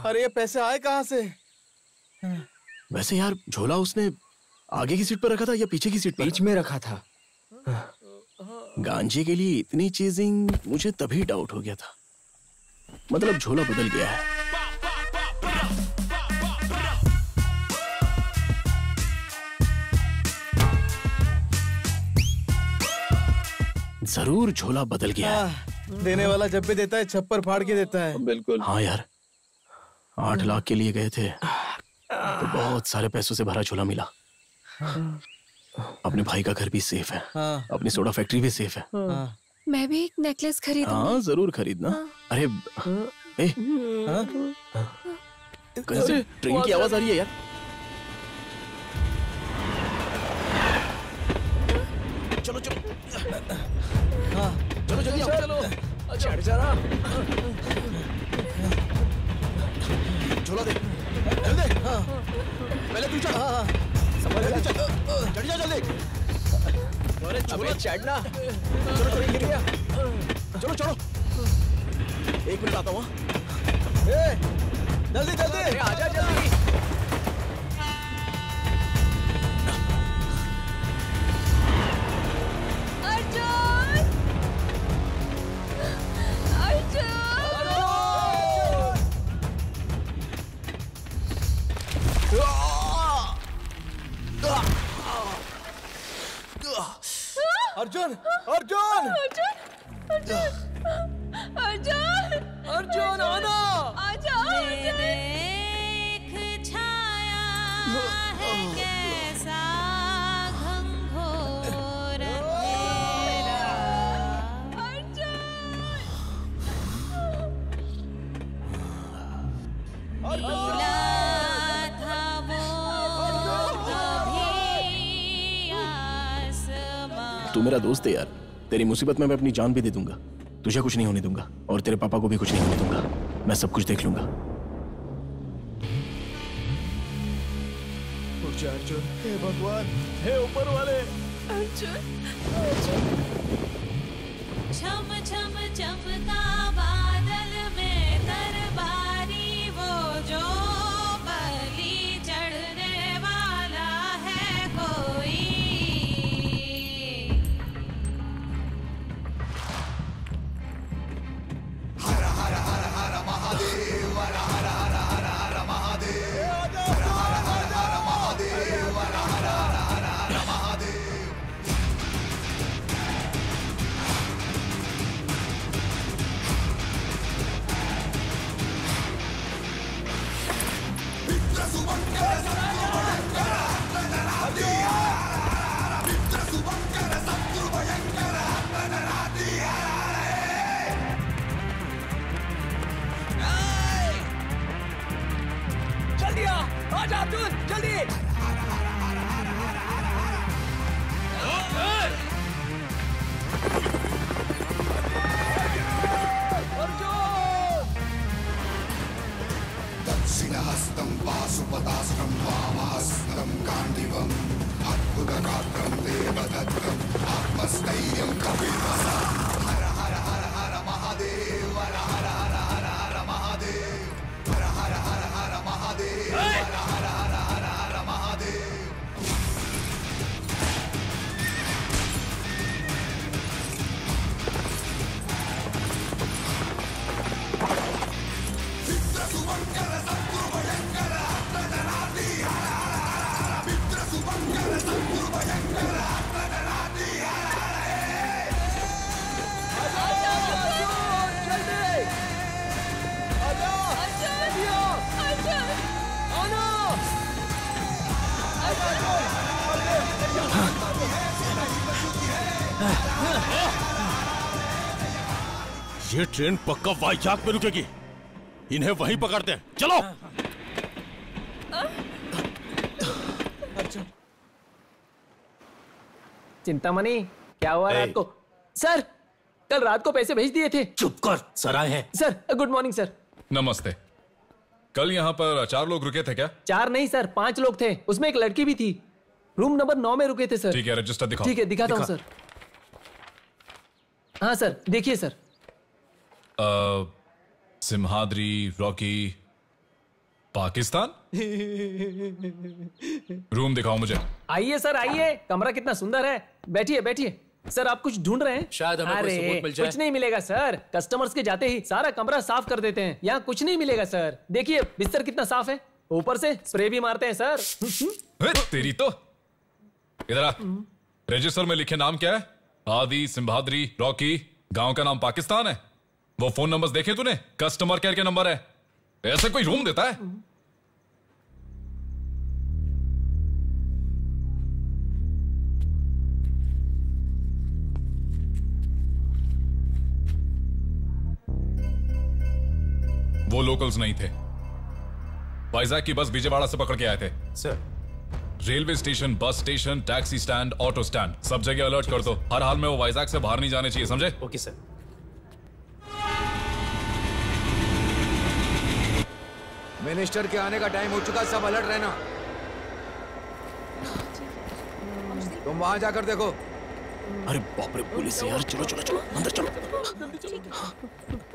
Speaker 9: अरे ये पैसे आए कहाँ से?
Speaker 3: वैसे यार झोला उसने आगे की सीट पर रखा था या पीछे की सीट पर?
Speaker 2: बीच में रखा था।
Speaker 3: गांजे के लिए इतनी चीजिंग, मुझे तभी डाउट हो गया था। मतलब झोला बदल गया है। जरूर झोला बदल गया है।
Speaker 9: देने वाला जब भी देता है छप्पर फाड़ के देता है।
Speaker 3: बिल्कुल। हाँ यार, 8 लाख के लिए गए थे तो बहुत सारे पैसों से भरा झोला मिला। अपने भाई का घर भी सेफ है।
Speaker 9: हाँ।
Speaker 3: अपनी सोडा फैक्ट्री भी सेफ है।
Speaker 9: हाँ।
Speaker 15: मैं भी एक नेकलेस खरीदूंगी।
Speaker 3: हाँ जरूर खरीदना। अरे ए, कहीं से ट्रेन की आवाज आ रही है यार। चलो चलो
Speaker 9: हाँ
Speaker 3: चलो जल्दी आओ।
Speaker 14: चलो चढ़ जा रहा।
Speaker 3: झोला दे जल्दी। हाँ पहले तू चढ़। हाँ समझ जा, चढ़ जा जल्दी। अरे झोला चढ़ना। चलो चलो गिर गया। चलो चलो 1 मिनट आता हूँ।
Speaker 9: जल्दी जल्दी
Speaker 14: आजा जल्दी।
Speaker 9: अर्जुन अर्जुन
Speaker 7: अर्जुन अर्जुन अर्जुन नीला था वो कभी आसमां।
Speaker 3: तू मेरा दोस्त है यार, तेरी मुसीबत में मैं अपनी जान भी दे दूंगा। तुझे कुछ नहीं होने दूंगा और तेरे पापा को भी कुछ नहीं होने दूंगा। मैं सब कुछ देख लूंगा।
Speaker 14: अर्जुन, हे भगवान, हे ऊपर वाले।
Speaker 7: अर्जुन, अर्जुन। छम छम चमका बादल में दरबारी वो जो बलि चढ़ने वाला है कोई।
Speaker 13: हर हर हर हर महादेव, हर हर हर हर हर महादेव, हर हर हर हर महादेव, हर हर हर हर हर महादेव। मित्र सुबंकर शत्रु भयंकर हत्तनराति, मित्र सुबंकर शत्रु भयंकर हत्तनराति।
Speaker 14: जल्दी आ, आजा अर्जुन, जल्दी।
Speaker 13: दक्षिणहस्तं पाशुपतास्त्रं वामहस्तं गाण्डीवम् अद्भुतगात्रं देवदत्तम् आत्मस्थैर्यं कपिवसा। हर हर हर हर महादेव, हर हर हर हर हर महादेव, हर हर हर हर महादेव, हर हर हर हर हर महादेव। मित्र सुबंकर शत्रु भयंकर हत्तनराति, मित्र सुबंकर शत्रु भयंकर हत्तनराति।
Speaker 16: ये ट्रेन पक्का वाइजाग में रुकेगी। इन्हें वहीं पकड़ते हैं, चलो।
Speaker 14: चिंतामणि, क्या हुआ रात को? सर, कल रात को पैसे भेज दिए थे।
Speaker 16: चुप कर, सर आए हैं।
Speaker 14: Sir, good morning sir.
Speaker 5: नमस्ते। कल यहाँ पर 4 लोग रुके थे क्या?
Speaker 14: 4 नहीं सर, 5 लोग थे। उसमें एक लड़की भी थी। रूम नंबर 9 में रुके थे सर।
Speaker 5: ठीक है, रजिस्टर दिखाओ।
Speaker 14: ठीक है, दिखाता हूँ सर। हाँ सर, देखिए sir.
Speaker 5: Simhadri, Rocky, Pakistan. Room दिखाओ मुझे।
Speaker 14: आइए सर, आइए। कमरा कितना सुंदर है। बैठिए बैठिए। सर, आप कुछ ढूंढ रहे हैं?
Speaker 12: शायद हमें कोई सबूत मिल जाए।
Speaker 14: कुछ नहीं मिलेगा सर। कस्टमर्स के जाते ही सारा कमरा साफ कर देते हैं। यहाँ कुछ नहीं मिलेगा सर। देखिए बिस्तर कितना साफ है। ऊपर से स्प्रे भी मारते हैं सर।
Speaker 5: तेरी तो। इधर आ। रजिस्टर में लिखे नाम क्या है? आदि, सिम्हाद्री, रॉकी। गांव का नाम पाकिस्तान है। वो फोन नंबर्स देखे तूने? कस्टमर केयर के नंबर है। ऐसे कोई रूम देता है? वो लोकल्स नहीं थे। वाइजैक की बस विजयवाड़ा से पकड़ के आए थे।
Speaker 9: Sir,
Speaker 5: railway station, bus station, taxi stand, auto stand, सब जगह अलर्ट कर दो। हर हाल में वो वाइजैक से बाहर नहीं जाने चाहिए, समझे?
Speaker 9: Okay sir.
Speaker 6: मिनिस्टर के आने का टाइम हो चुका, सब अलर्ट रहना। तुम वहां जाकर देखो।
Speaker 3: अरे बाप रे, पुलिस है यार। चलो चलो चलो, अंदर चलो।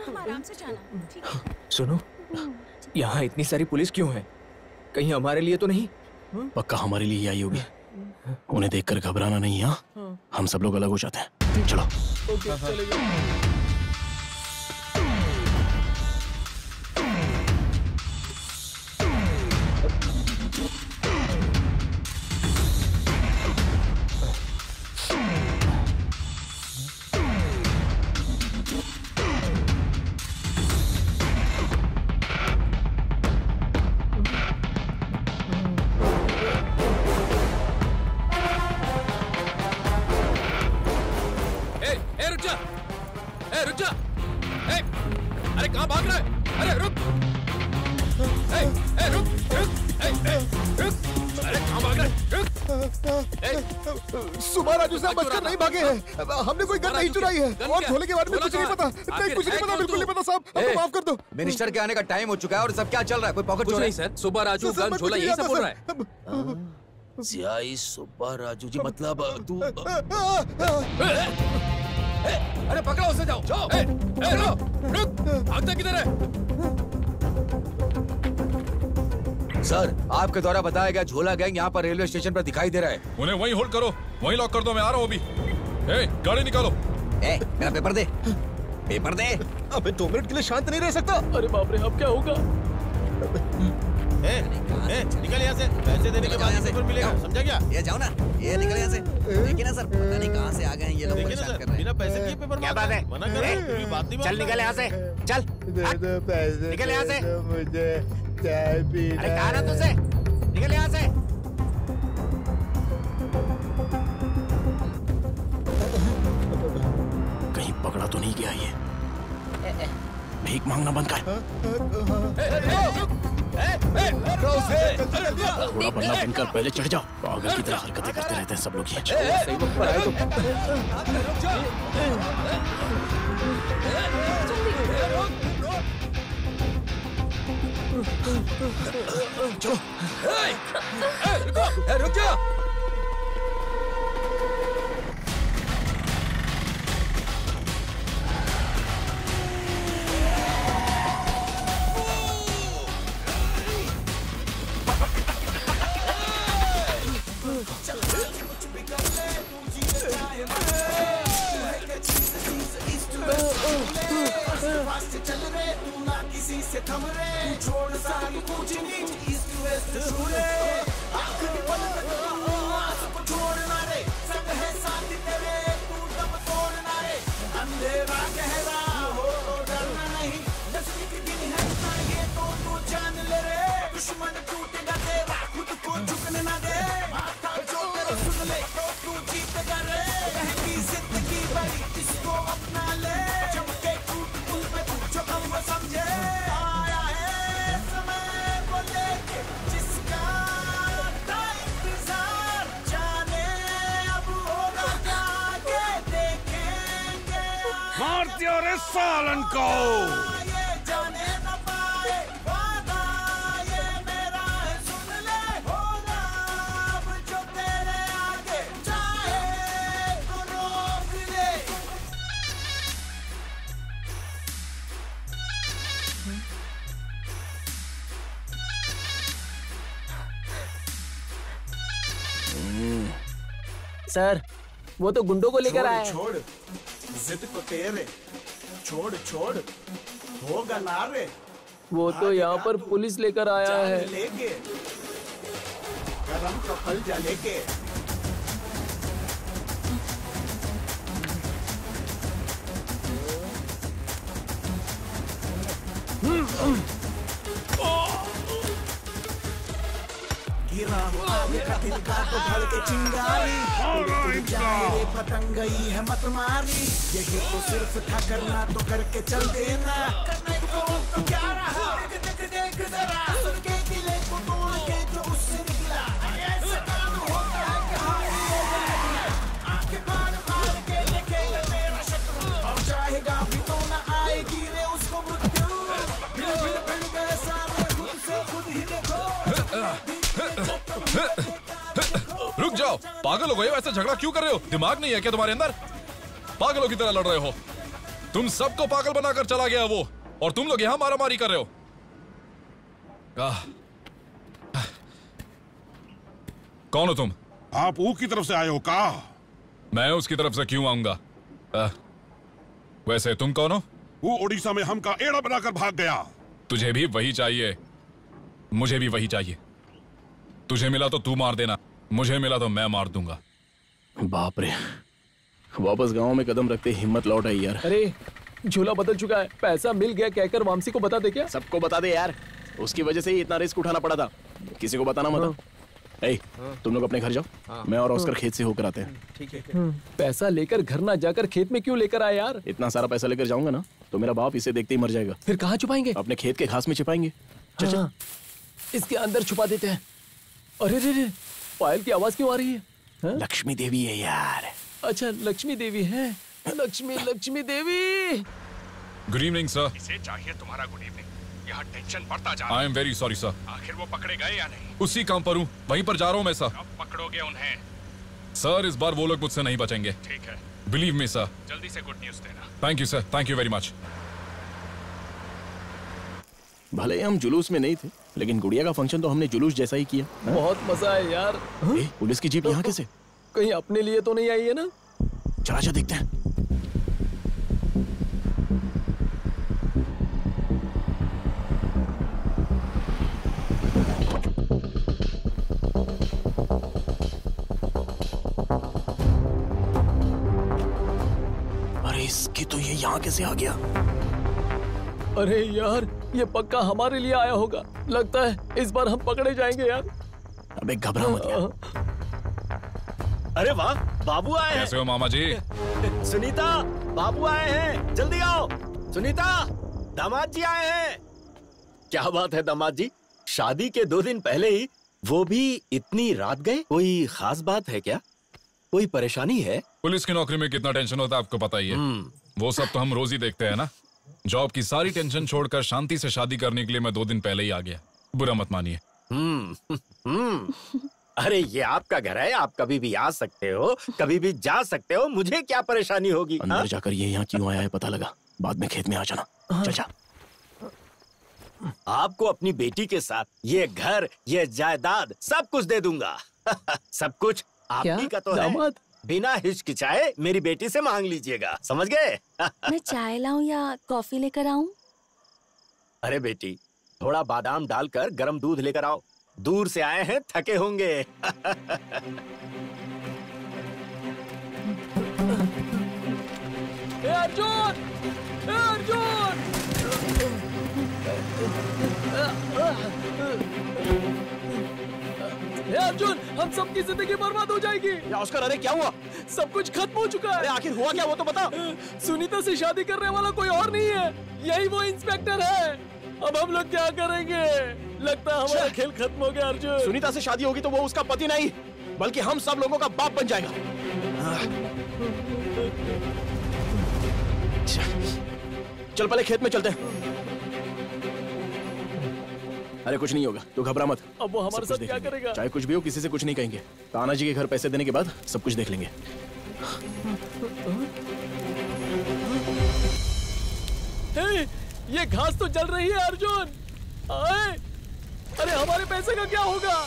Speaker 4: हम आराम से जाना, ठीक है?
Speaker 2: सुनो, यहाँ इतनी सारी पुलिस क्यों है? कहीं हमारे लिए तो नहीं?
Speaker 3: पक्का हमारे लिए ही आई होगी। उन्हें देखकर घबराना नहीं। हाँ, हम सब लोग अलग हो जाते हैं। चलो।
Speaker 5: रुक जा। अरे कहाँ भाग रहा है? अरे रुक। अरे कहाँ भाग रहे?
Speaker 9: सुबह राजू साहब बचकर नहीं भागे हैं। हमने कोई गन नहीं चुराई है और झोले के बारे में कुछ नहीं पता। नहीं, कुछ नहीं पता, बिल्कुल नहीं पता साहब। हमको माफ कर दो।
Speaker 2: मिनिस्टर के आने का टाइम हो चुका है और सब क्या चल रहा है? कोई पॉकेट चोर नहीं सर। सुबह राजू गन झोला यही सब बोल रहा है।
Speaker 6: सियाई सुब्बा राजू जी मतलब तू
Speaker 2: अरे पकड़ो उसे, जाओ जाओ। पकड़ो, रुक, भागता किधर है? सर, आपके द्वारा बताया गया झोला गैंग यहाँ पर रेलवे स्टेशन पर दिखाई दे रहा है।
Speaker 5: उन्हें वहीं होल्ड करो, वहीं लॉक कर दो, मैं आ रहा हूँ अभी। गाड़ी निकालो।
Speaker 19: मेरा पेपर दे, पेपर दे।
Speaker 9: अबे 2 मिनट के लिए शांत नहीं रह सकता।
Speaker 14: अरे बाप रे, अब क्या होगा?
Speaker 8: निकल यहाँ से। पैसे देने के बाद पेपर मिलेगा, समझा क्या?
Speaker 19: ये जाओ ना, ये निकल यहाँ से। देखिए ना सर, पता नहीं कहाँ से आ गए हैं ये लोग, परेशान कर रहे हैं।
Speaker 8: बिना पैसे के पेपर
Speaker 11: क्या बात है?
Speaker 8: मना कर रहे हैं, बात नहीं।
Speaker 11: चल निकल यहाँ से, चल
Speaker 18: पैसे
Speaker 11: निकल यहाँ से।
Speaker 18: मुझे चाय पीना।
Speaker 11: अरे कहा ना तुझसे, निकल यहाँ से।
Speaker 3: कहीं पकड़ा तो नहीं गया ये? भीख मांगना बंद कर। थोड़ा बल्ला बनकर पहले चढ़ जाओ। पागल की तरह हरकतें करते रहते हैं सब लोग ये।
Speaker 2: सही वक्त पर आए तो चलो। रुक जा।
Speaker 13: चल रहे तू ना किसी से थम रे, छोड़ सारी ऊंच नीच ईस्ट वेस्ट छूरे, आखिरी पल तक तू आस को छोड़ना रे, संग है साथ तेरे तू दम तोड़ना रे, अंधेरा गहरा हो तो डरना नहीं, नस्ल की गिनी है ये तो तू जान ले रे, दुश्मन टूटेगा तेरा खुद को झुकने ना दे, माथा जो तेरा सुन ले तो तू जीतेगा रे, महंगी जिंदगी बड़ी इसको अपना ले, चमके समझे आया है समय वो लेके जिसका इंतजार, जाने अब होगा क्या आगे देखेंगे,
Speaker 22: मार दिया रे सालन को।
Speaker 13: ये जाने न पाए वादा ये मेरा है, सुन ले होगा अब जो तेरे आगे चाहे तो रोक ले।
Speaker 14: सर, वो तो गुंडों को लेकर आया है।
Speaker 13: छोड़ जिद को तेरे, छोड़ छोड़ होगा ना रे,
Speaker 14: वो तो यहाँ पर पुलिस लेकर आया है।
Speaker 13: लेके गरम का फल जा लेके, गिरा इनका तो भड़ के चिंगारी, जाए पतंग गई है मत मारी, यही तो सिर्फ था करना तो करके चल देना, करने को तो क्या रहा, देख देख जरा सुन के दिले को तोड़ के जो उससे निकला, ऐसा काम होता है कहाँ आंखें फाड़ फाड़ के देखेगा मेरा शत्रु, और चाहेगा भी तो न आएगी रे उसको मृत्यु, भिड़ भिड़ भिड़ गए सारे खुद से खुद ही देखो।
Speaker 5: रुक जाओ, पागल हो गए हो? ऐसा झगड़ा क्यों कर रहे हो? दिमाग नहीं है क्या तुम्हारे अंदर? पागलों की तरह लड़ रहे हो। तुम सबको पागल बनाकर चला गया वो, और तुम लोग यहां मारामारी कर रहे हो। कौन हो तुम?
Speaker 22: आप ऊ की तरफ से आए हो का?
Speaker 5: मैं उसकी तरफ से क्यों आऊंगा? वैसे तुम कौन हो?
Speaker 22: वो उड़ीसा में हमका एड़ा बनाकर भाग गया।
Speaker 5: तुझे भी वही चाहिए, मुझे भी वही चाहिए। तुझे मिला तो तू मार देना, मुझे मिला तो मैं मार दूंगा।
Speaker 3: बाप रे, वापस गांव में कदम रखते हिम्मत लौट आई यार।
Speaker 14: अरे झूला बदल चुका है, पैसा मिल गया कहकर वामसी को बता दे क्या?
Speaker 3: सबको बता दे यार, उसकी वजह से ही इतना रिस्क उठाना पड़ा था। किसी को बताना मत। तुम लोग अपने घर जाओ, मैं और ऑस्कर खेत से होकर आते हैं।
Speaker 14: ठीक है। पैसा लेकर घर ना जाकर खेत में क्यों लेकर आए यार?
Speaker 3: इतना सारा पैसा लेकर जाऊंगा ना तो मेरा बाप इसे देखते ही मर जाएगा।
Speaker 14: फिर कहाँ छुपाएंगे?
Speaker 3: अपने खेत के घास में छिपाएंगे।
Speaker 14: हाँ, इसके अंदर छुपा देते हैं। अरे रे रे, पायल की आवाज क्यों आ रही है?
Speaker 3: लक्ष्मी देवी है यार।
Speaker 14: अच्छा लक्ष्मी देवी है। Lakshmi Devi.
Speaker 5: Good evening sir.
Speaker 17: इसे चाहिए तुम्हारा गुड इवनिंग। यहाँ टेंशन बढ़ता जा रहा है।
Speaker 5: I am very sorry sir.
Speaker 17: आखिर वो पकड़े गए या नहीं?
Speaker 5: उसी काम पर हूँ, वहीं पर जा रहा हूँ मैं सर।
Speaker 17: कब पकड़ोगे उन्हें?
Speaker 5: सर इस बार वो लोग मुझसे नहीं बचेंगे।
Speaker 17: ठीक है,
Speaker 5: बिलीव मी सर।
Speaker 17: जल्दी से गुड न्यूज देना।
Speaker 5: Thank you sir, thank you very much.
Speaker 3: भले ही हम जुलूस में नहीं थे, लेकिन गुड़िया का फंक्शन तो हमने जुलूस जैसा ही किया।
Speaker 14: बहुत मजा है यार।
Speaker 3: पुलिस की जीप यहाँ कैसे?
Speaker 14: कहीं अपने लिए तो नहीं आई है ना?
Speaker 3: चला जा देखते हैं। अरे इसकी तो ये यहाँ कैसे आ गया?
Speaker 14: अरे यार, ये पक्का हमारे लिए आया होगा। लगता है इस बार हम पकड़े जाएंगे यार।
Speaker 3: अबे घबरा मत यार।
Speaker 11: अरे वाह, बाबू आए हैं।
Speaker 5: कैसे हो मामा जी?
Speaker 11: सुनीता, बाबू आए हैं, जल्दी आओ। सुनीता, दामाद जी आए हैं। क्या बात है दामाद जी, शादी के 2 दिन पहले ही, वो भी इतनी रात गए? कोई खास बात है क्या? कोई परेशानी है?
Speaker 5: पुलिस की नौकरी में कितना टेंशन होता है आपको पता ही है। वो सब तो हम रोज ही देखते हैं ना। जॉब की सारी टेंशन छोड़कर शांति से शादी करने के लिए मैं 2 दिन पहले ही आ गया। बुरा मत मानिए।
Speaker 11: अरे ये आपका घर है, आप कभी भी आ सकते हो, कभी भी जा सकते हो, मुझे क्या परेशानी होगी?
Speaker 3: अंदर जाकर ये यहाँ क्यों आया है पता लगा, बाद में खेत में आ जाना। चल जा।
Speaker 11: आपको अपनी बेटी के साथ ये घर, ये जायदाद सब कुछ दे दूंगा। सब कुछ आप ही का तो है। बिना हिचकिचाए मेरी बेटी से मांग लीजिएगा, समझ गए?
Speaker 20: मैं चाय लाऊं या कॉफी लेकर आऊं?
Speaker 11: अरे बेटी, थोड़ा बादाम डालकर गरम दूध लेकर आओ। दूर से आए हैं, थके होंगे।
Speaker 14: अर्जुन! अर्जुन! अर्जुन, हम सबकी जिंदगी बर्बाद हो जाएगी।
Speaker 3: ऑस्कर, अरे क्या हुआ?
Speaker 14: सब कुछ खत्म हो चुका है।
Speaker 3: अरे आखिर हुआ क्या, वो तो बता।
Speaker 14: सुनीता से शादी करने वाला कोई और नहीं है, यही वो इंस्पेक्टर है। अब हम लोग क्या करेंगे? लगता है हमारा खेल खत्म हो गया अर्जुन।
Speaker 3: सुनीता से शादी होगी तो वो उसका पति नहीं, बल्कि हम सब लोगों का बाप बन जाएगा। चल पहले खेत में चलते हैं। अरे कुछ नहीं होगा, तू घबरा मत।
Speaker 14: अब वो हमारे साथ क्या करेगा?
Speaker 3: चाहे कुछ भी हो, किसी से कुछ नहीं कहेंगे। ताना जी के घर पैसे देने के बाद सब कुछ देख लेंगे।
Speaker 14: हे, ये घास तो जल रही है अर्जुन। आए, अरे हमारे पैसे का क्या होगा?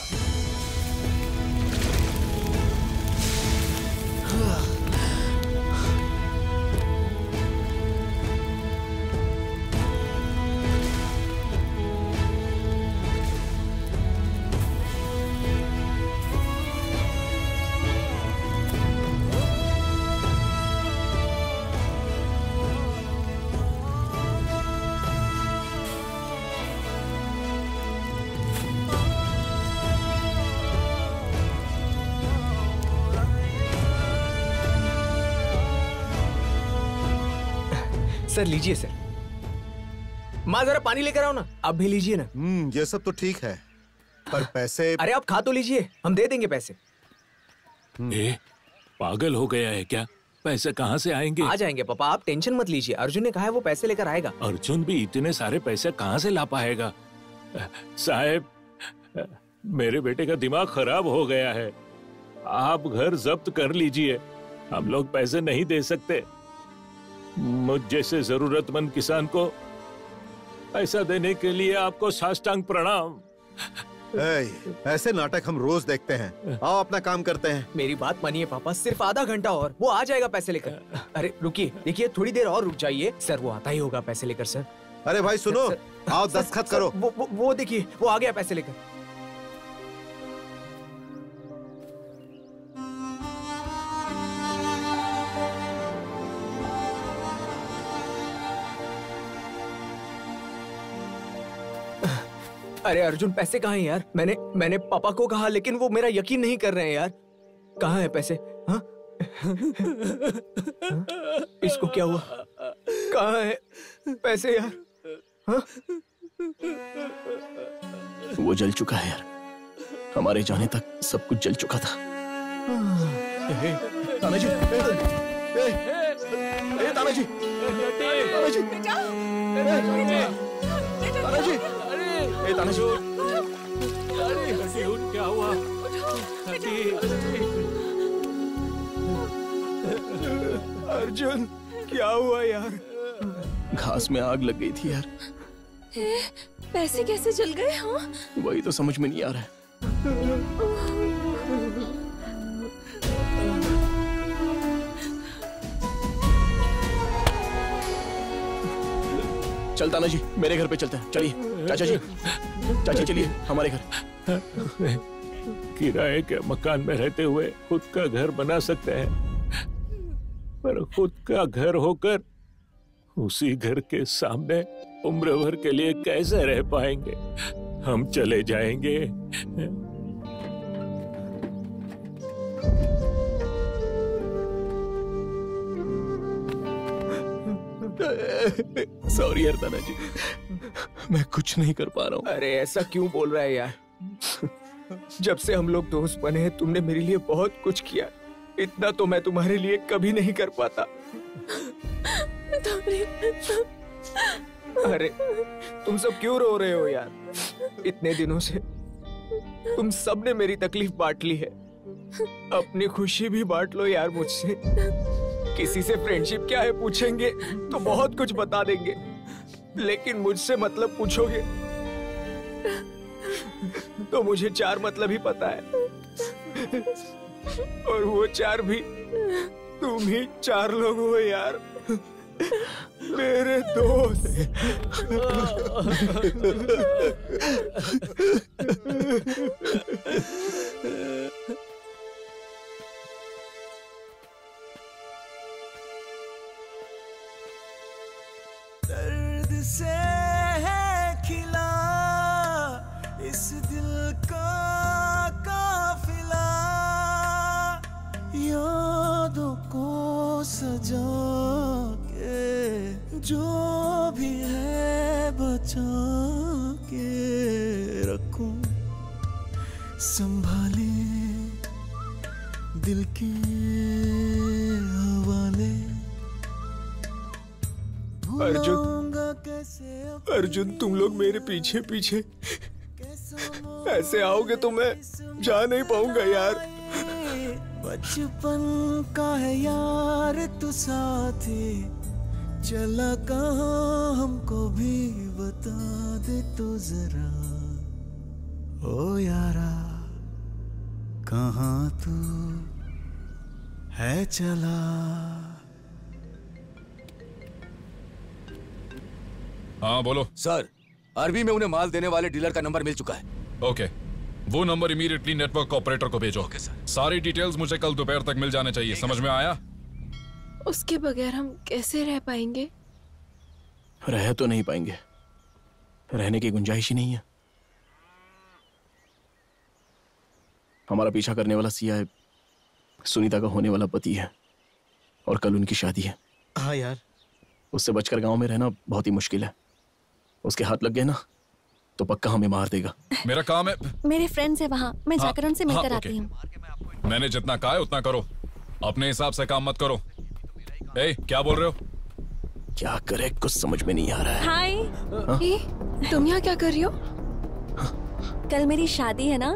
Speaker 2: सर लीजिए सर। माँ जरा पानी लेकर आओ ना। आप भी लीजिए ना।
Speaker 18: ये सब तो ठीक है, पर पैसे।
Speaker 2: अरे आप खा तो लीजिए, हम दे देंगे पैसे।
Speaker 10: पागल हो गया है क्या? पैसे कहाँ से आएंगे?
Speaker 2: आ जाएंगे पापा, आप टेंशन मत लीजिए। अर्जुन ने कहा है वो पैसे लेकर आएगा।
Speaker 10: अर्जुन भी इतने सारे पैसे कहाँ से ला पाएगा? साहब, मेरे बेटे का दिमाग खराब हो गया है। आप घर जब्त कर लीजिए, हम लोग पैसे नहीं दे सकते। मुझ जैसे जरूरतमंद किसान को पैसा देने के लिए आपको साष्टांग प्रणाम।
Speaker 18: ऐसे नाटक हम रोज देखते हैं। आओ अपना काम करते हैं।
Speaker 2: मेरी बात मानिए पापा, सिर्फ आधा घंटा और वो आ जाएगा पैसे लेकर। अरे रुकिए, देखिए थोड़ी देर और रुक जाइए सर, वो आता ही होगा पैसे लेकर। सर
Speaker 18: अरे भाई सुनो, आओ दस्तखत करो।
Speaker 2: वो देखिए, वो आ गया पैसे लेकर। अरे अर्जुन, पैसे कहाँ हैं यार? मैंने पापा को कहा, लेकिन वो मेरा यकीन नहीं कर रहे हैं यार। कहाँ है पैसे? हाँ? इसको क्या हुआ? कहाँ है पैसे यार? हाँ?
Speaker 3: वो जल चुका है यार। हमारे जाने तक सब कुछ जल चुका था। तानाजी, तानाजी, तानाजी, तानाजी, तानाजी,
Speaker 10: क्या हुआ?
Speaker 2: अर्जुन, क्या हुआ यार?
Speaker 3: घास में आग लग गई थी यार।
Speaker 15: पैसे कैसे जल गए? हाँ,
Speaker 3: वही तो समझ में नहीं आ रहा है। चल तानाजी, मेरे घर पे चलते हैं। चलिए चाचा जी, चाची चलिए हमारे घर।
Speaker 10: किराए के मकान में रहते हुए खुद का घर बना सकते हैं, पर खुद का घर होकर उसी घर के सामने उम्र भर के लिए कैसे रह पाएंगे? हम चले जाएंगे।
Speaker 3: सॉरी यार तानाजी, मैं कुछ नहीं कर पा रहा हूँ।
Speaker 2: अरे ऐसा क्यों बोल रहा है यार? जब से हम लोग दोस्त बने हैं तुमने मेरे लिए बहुत कुछ किया। इतना तो मैं तुम्हारे लिए कभी नहीं कर पाता। अरे तुम सब क्यों रो रहे हो यार? इतने दिनों से तुम सब ने मेरी तकलीफ बांट ली है। अपनी खुशी भी बांट लो यार मुझसे। किसी से फ्रेंडशिप क्या है पूछेंगे तो बहुत कुछ बता देंगे, लेकिन मुझसे मतलब पूछोगे तो मुझे 4 मतलब ही पता है, और वो 4 भी तुम ही 4 लोग हो यार, मेरे दोस्त।
Speaker 1: दर्द से है खिला इस दिल का काफिला, यादों को सजा के जो भी है बचा के रखूं, संभाले दिल के हवाले।
Speaker 2: अर्जुन, तुम लोग मेरे पीछे पीछे ऐसे आओगे तो मैं जा नहीं पाऊंगा यार।
Speaker 1: बचपन का है यार तू साथी, चला कहाँ हमको भी बता दे तो जरा। ओ यारा कहाँ तू है चला।
Speaker 5: हाँ बोलो
Speaker 19: सर, अरबी में उन्हें माल देने वाले डीलर का नंबर मिल चुका है।
Speaker 5: ओके, वो नंबर इमीडिएटली नेटवर्क ऑपरेटर को भेजो। Okay sir. सारी डिटेल्स मुझे कल दोपहर तक मिल जाने चाहिए, समझ में आया?
Speaker 15: उसके बगैर हम कैसे रह पाएंगे?
Speaker 3: रह तो नहीं पाएंगे, रहने की गुंजाइश ही नहीं है। हमारा पीछा करने वाला सिया सुनीता का होने वाला पति है, और कल उनकी शादी है।
Speaker 8: हाँ यार,
Speaker 3: उससे बचकर गांव में रहना बहुत ही मुश्किल है। उसके हाथ लग गए ना तो पक्का हमें मार देगा।
Speaker 5: मेरा काम है।
Speaker 20: मेरे फ्रेंड्स है वहाँ, मैं जाकर उनसे मिलकर आती हूँ।
Speaker 5: मैंने जितना कहा है उतना करो, अपने हिसाब से काम मत करो। ए, क्या बोल रहे हो?
Speaker 3: क्या करे कुछ समझ में नहीं आ रहा है।
Speaker 20: हाय,
Speaker 15: तुम यहाँ क्या कर रही हो?
Speaker 20: कल मेरी शादी है ना,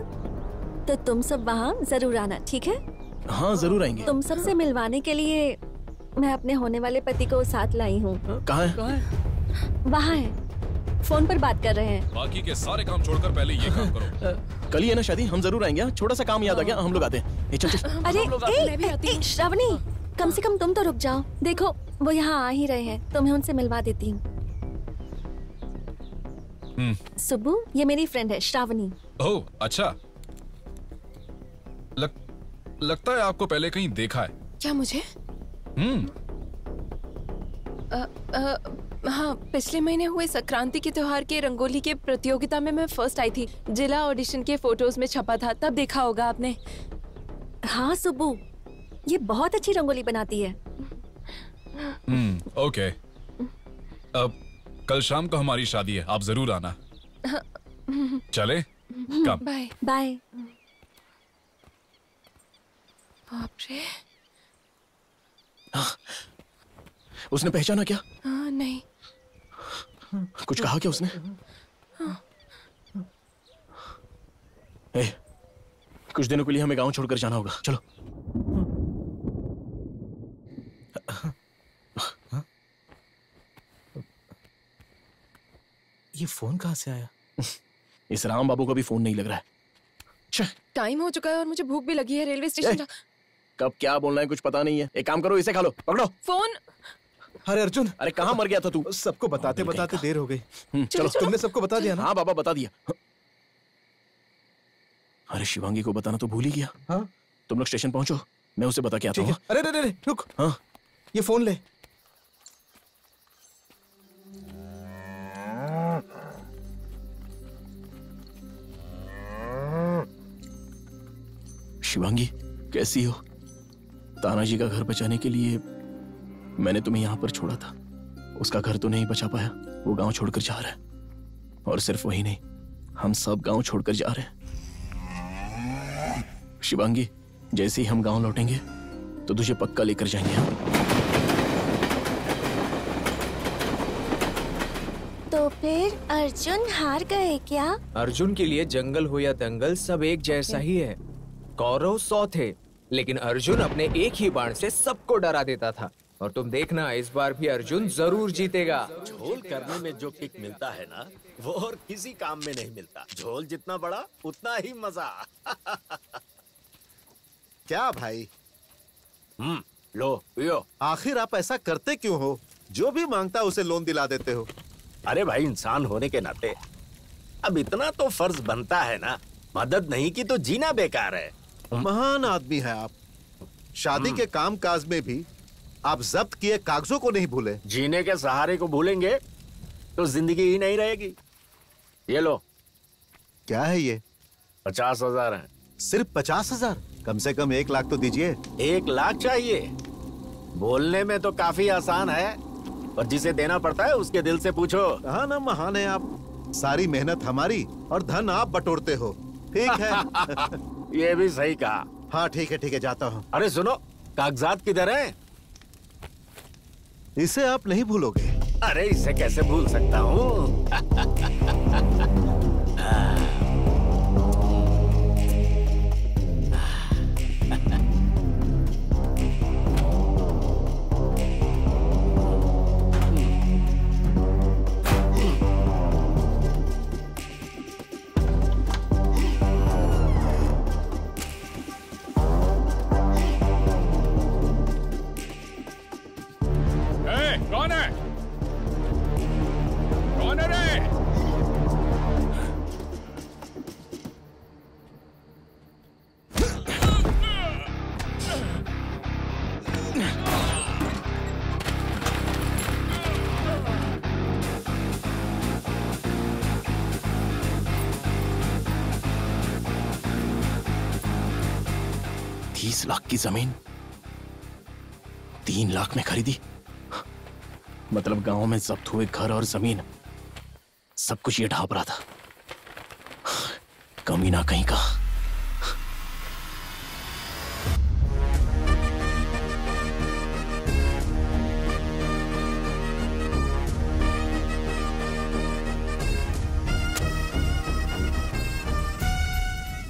Speaker 20: तो तुम सब वहाँ जरूर आना, ठीक है?
Speaker 3: हाँ जरूर आएंगे।
Speaker 20: तुम सबसे मिलवाने के लिए मैं अपने होने वाले पति को साथ लाई हूँ।
Speaker 3: कहाँ है?
Speaker 20: वहाँ है, फोन पर बात कर रहे हैं।
Speaker 5: बाकी के सारे काम छोड़कर पहले ये काम करो।
Speaker 3: कल ही है ना शादी, हम जरूर आएंगे। छोटा सा काम याद आ गया, हम लोग आते हैं। चल चल।
Speaker 20: अरे श्रावणी, कम से कम तुम तो रुक जाओ। देखो वो यहाँ आ ही रहे हैं, तुम्हें उनसे मिलवा देती हूँ। सुब्बू, ये मेरी फ्रेंड है श्रावणी।
Speaker 5: ओह अच्छा, लगता है आपको पहले कहीं देखा है।
Speaker 15: क्या मुझे? हाँ, पिछले महीने हुए संक्रांति के त्योहार के रंगोली के प्रतियोगिता में मैं फर्स्ट आई थी। जिला ऑडिशन के फोटोज में छपा था, तब देखा होगा आपने।
Speaker 20: हाँ सुब्बू, ये बहुत अच्छी रंगोली बनाती है।
Speaker 5: ओके, अब कल शाम को हमारी शादी है, आप जरूर आना। चले कम।
Speaker 15: Bye
Speaker 20: bye.
Speaker 15: बाप रे।
Speaker 3: उसने पहचाना क्या?
Speaker 15: नहीं।
Speaker 3: कुछ कहा क्या उसने? ए, कुछ दिनों के लिए हमें गांव छोड़कर जाना होगा, चलो।
Speaker 1: ये फोन कहाँ से आया?
Speaker 3: इस राम बाबू का भी फोन नहीं लग रहा है।
Speaker 15: टाइम हो चुका है और मुझे भूख भी लगी है। रेलवे स्टेशन
Speaker 3: कब क्या बोलना है कुछ पता नहीं है। एक काम करो, इसे खा लो, पकड़ो
Speaker 15: फोन।
Speaker 18: अरे अर्जुन,
Speaker 3: अरे कहाँ मर गया था तू?
Speaker 18: सबको बताते बताते देर हो गई।
Speaker 3: चलो,
Speaker 18: तुमने सबको बता दिया ना?
Speaker 3: हाँ बाबा बता दिया। अरे शिवांगी को बताना तो भूल ही गया।
Speaker 18: हाँ?
Speaker 3: तुम लोग स्टेशन पहुंचो, मैं उसे बता के आता हूँ।
Speaker 18: अरे रे रुक।
Speaker 3: हाँ?
Speaker 18: ये फोन ले।
Speaker 3: शिवांगी कैसी हो? तानाजी का घर बचाने के लिए मैंने तुम्हें यहाँ पर छोड़ा था। उसका घर तो नहीं बचा पाया, वो गांव छोड़कर जा रहा है। और सिर्फ वही नहीं, हम सब गांव छोड़कर जा रहे हैं। शिवांगी, जैसे ही हम गांव लौटेंगे तो तुझे पक्का लेकर जाएंगे हम।
Speaker 20: तो फिर अर्जुन हार गए क्या?
Speaker 2: अर्जुन के लिए जंगल हो या दंगल सब एक जैसा ही है। कौरव 100 थे, लेकिन अर्जुन अपने एक ही बाण से सबको डरा देता था। और तुम देखना, इस बार भी अर्जुन जरूर जीतेगा।
Speaker 11: झोल करने में जो किक मिलता है ना, वो और किसी काम में नहीं मिलता। झोल जितना बड़ा उतना ही मजा।
Speaker 18: क्या भाई?
Speaker 11: लो पियो।
Speaker 18: आखिर आप ऐसा करते क्यों हो? जो भी मांगता उसे लोन दिला देते हो।
Speaker 11: अरे भाई, इंसान होने के नाते अब इतना तो फर्ज बनता है ना। मदद नहीं की तो जीना बेकार है।
Speaker 18: महान आदमी है आप। शादी के काम काज में भी आप जब्त किए कागजों को नहीं भूले।
Speaker 11: जीने के सहारे को भूलेंगे तो जिंदगी ही नहीं रहेगी। ये लो।
Speaker 18: क्या है ये?
Speaker 11: 50,000 है।
Speaker 18: सिर्फ 50,000? कम से कम 1 लाख तो दीजिए।
Speaker 11: 1 लाख चाहिए? बोलने में तो काफी आसान है, और जिसे देना पड़ता है उसके दिल से पूछो।
Speaker 18: हाँ ना, महान है आप। सारी मेहनत हमारी और धन आप बटोरते हो। ठीक है।
Speaker 11: ये भी सही कहा।
Speaker 18: हाँ ठीक है, जाता हूँ।
Speaker 11: अरे सुनो, कागजात किधर हैं?
Speaker 18: इसे आप नहीं भूलोगे।
Speaker 11: अरे इसे कैसे भूल सकता हूँ?
Speaker 3: 30 लाख की जमीन 3 लाख में खरीदी। मतलब गांव में जब्त हुए घर और जमीन सब कुछ ये ढांप रहा था। कमीना कहीं का।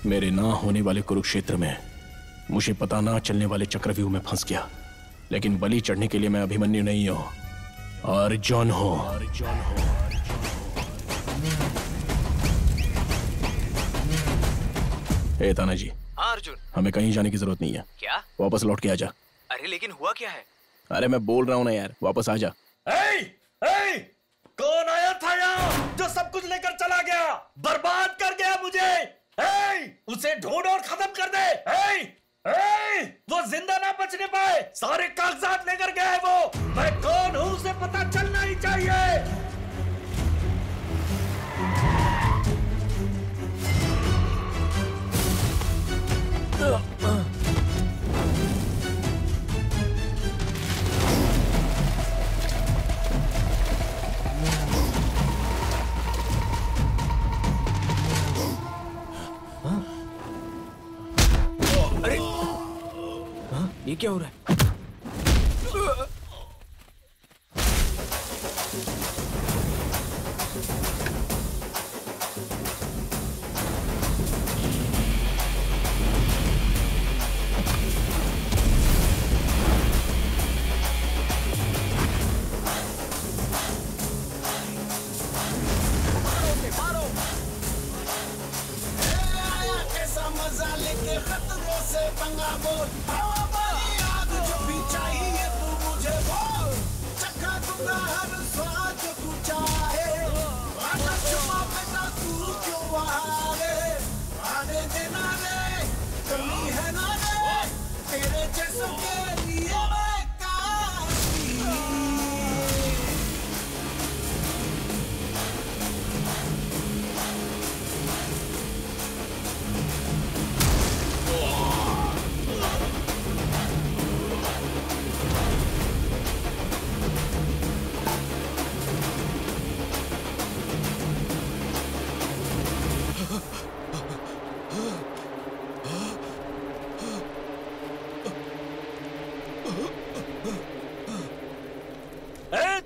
Speaker 3: मेरे ना होने वाले कुरुक्षेत्र में मुझे पता ना चलने वाले चक्रव्यूह में फंस गया। लेकिन बलि चढ़ने के लिए मैं अभिमन्यु नहीं हूं, अर्जुन हूं। ए तानाजी।
Speaker 2: हाँ अर्जुन।
Speaker 3: हमें कहीं जाने की जरूरत नहीं है।
Speaker 2: क्या?
Speaker 3: वापस लौट के आ जा।
Speaker 2: अरे लेकिन हुआ क्या है?
Speaker 3: अरे मैं बोल रहा हूं ना यार, वापस आ जा।
Speaker 11: कौन आया था यहाँ जो सब कुछ लेकर चला गया, बर्बाद कर गया मुझे? उसे ढूंढ और खत्म कर दे। वो जिंदा ना बचने पाए। सारे कागजात लेकर गया है वो। मैं कौन हूँ उसे पता चलना ही चाहिए।
Speaker 2: ये क्या हो रहा है?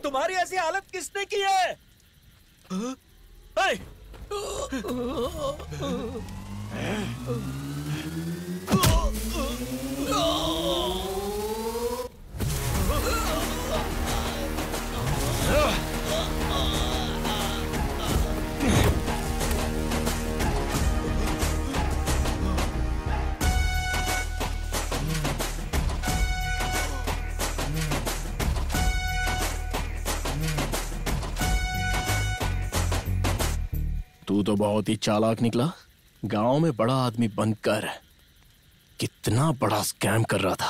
Speaker 11: तुम्हारी ऐसी हालत किसने की है?
Speaker 3: तू तो बहुत ही चालाक निकला। गांव में बड़ा आदमी बनकर कितना बड़ा स्कैम कर रहा था।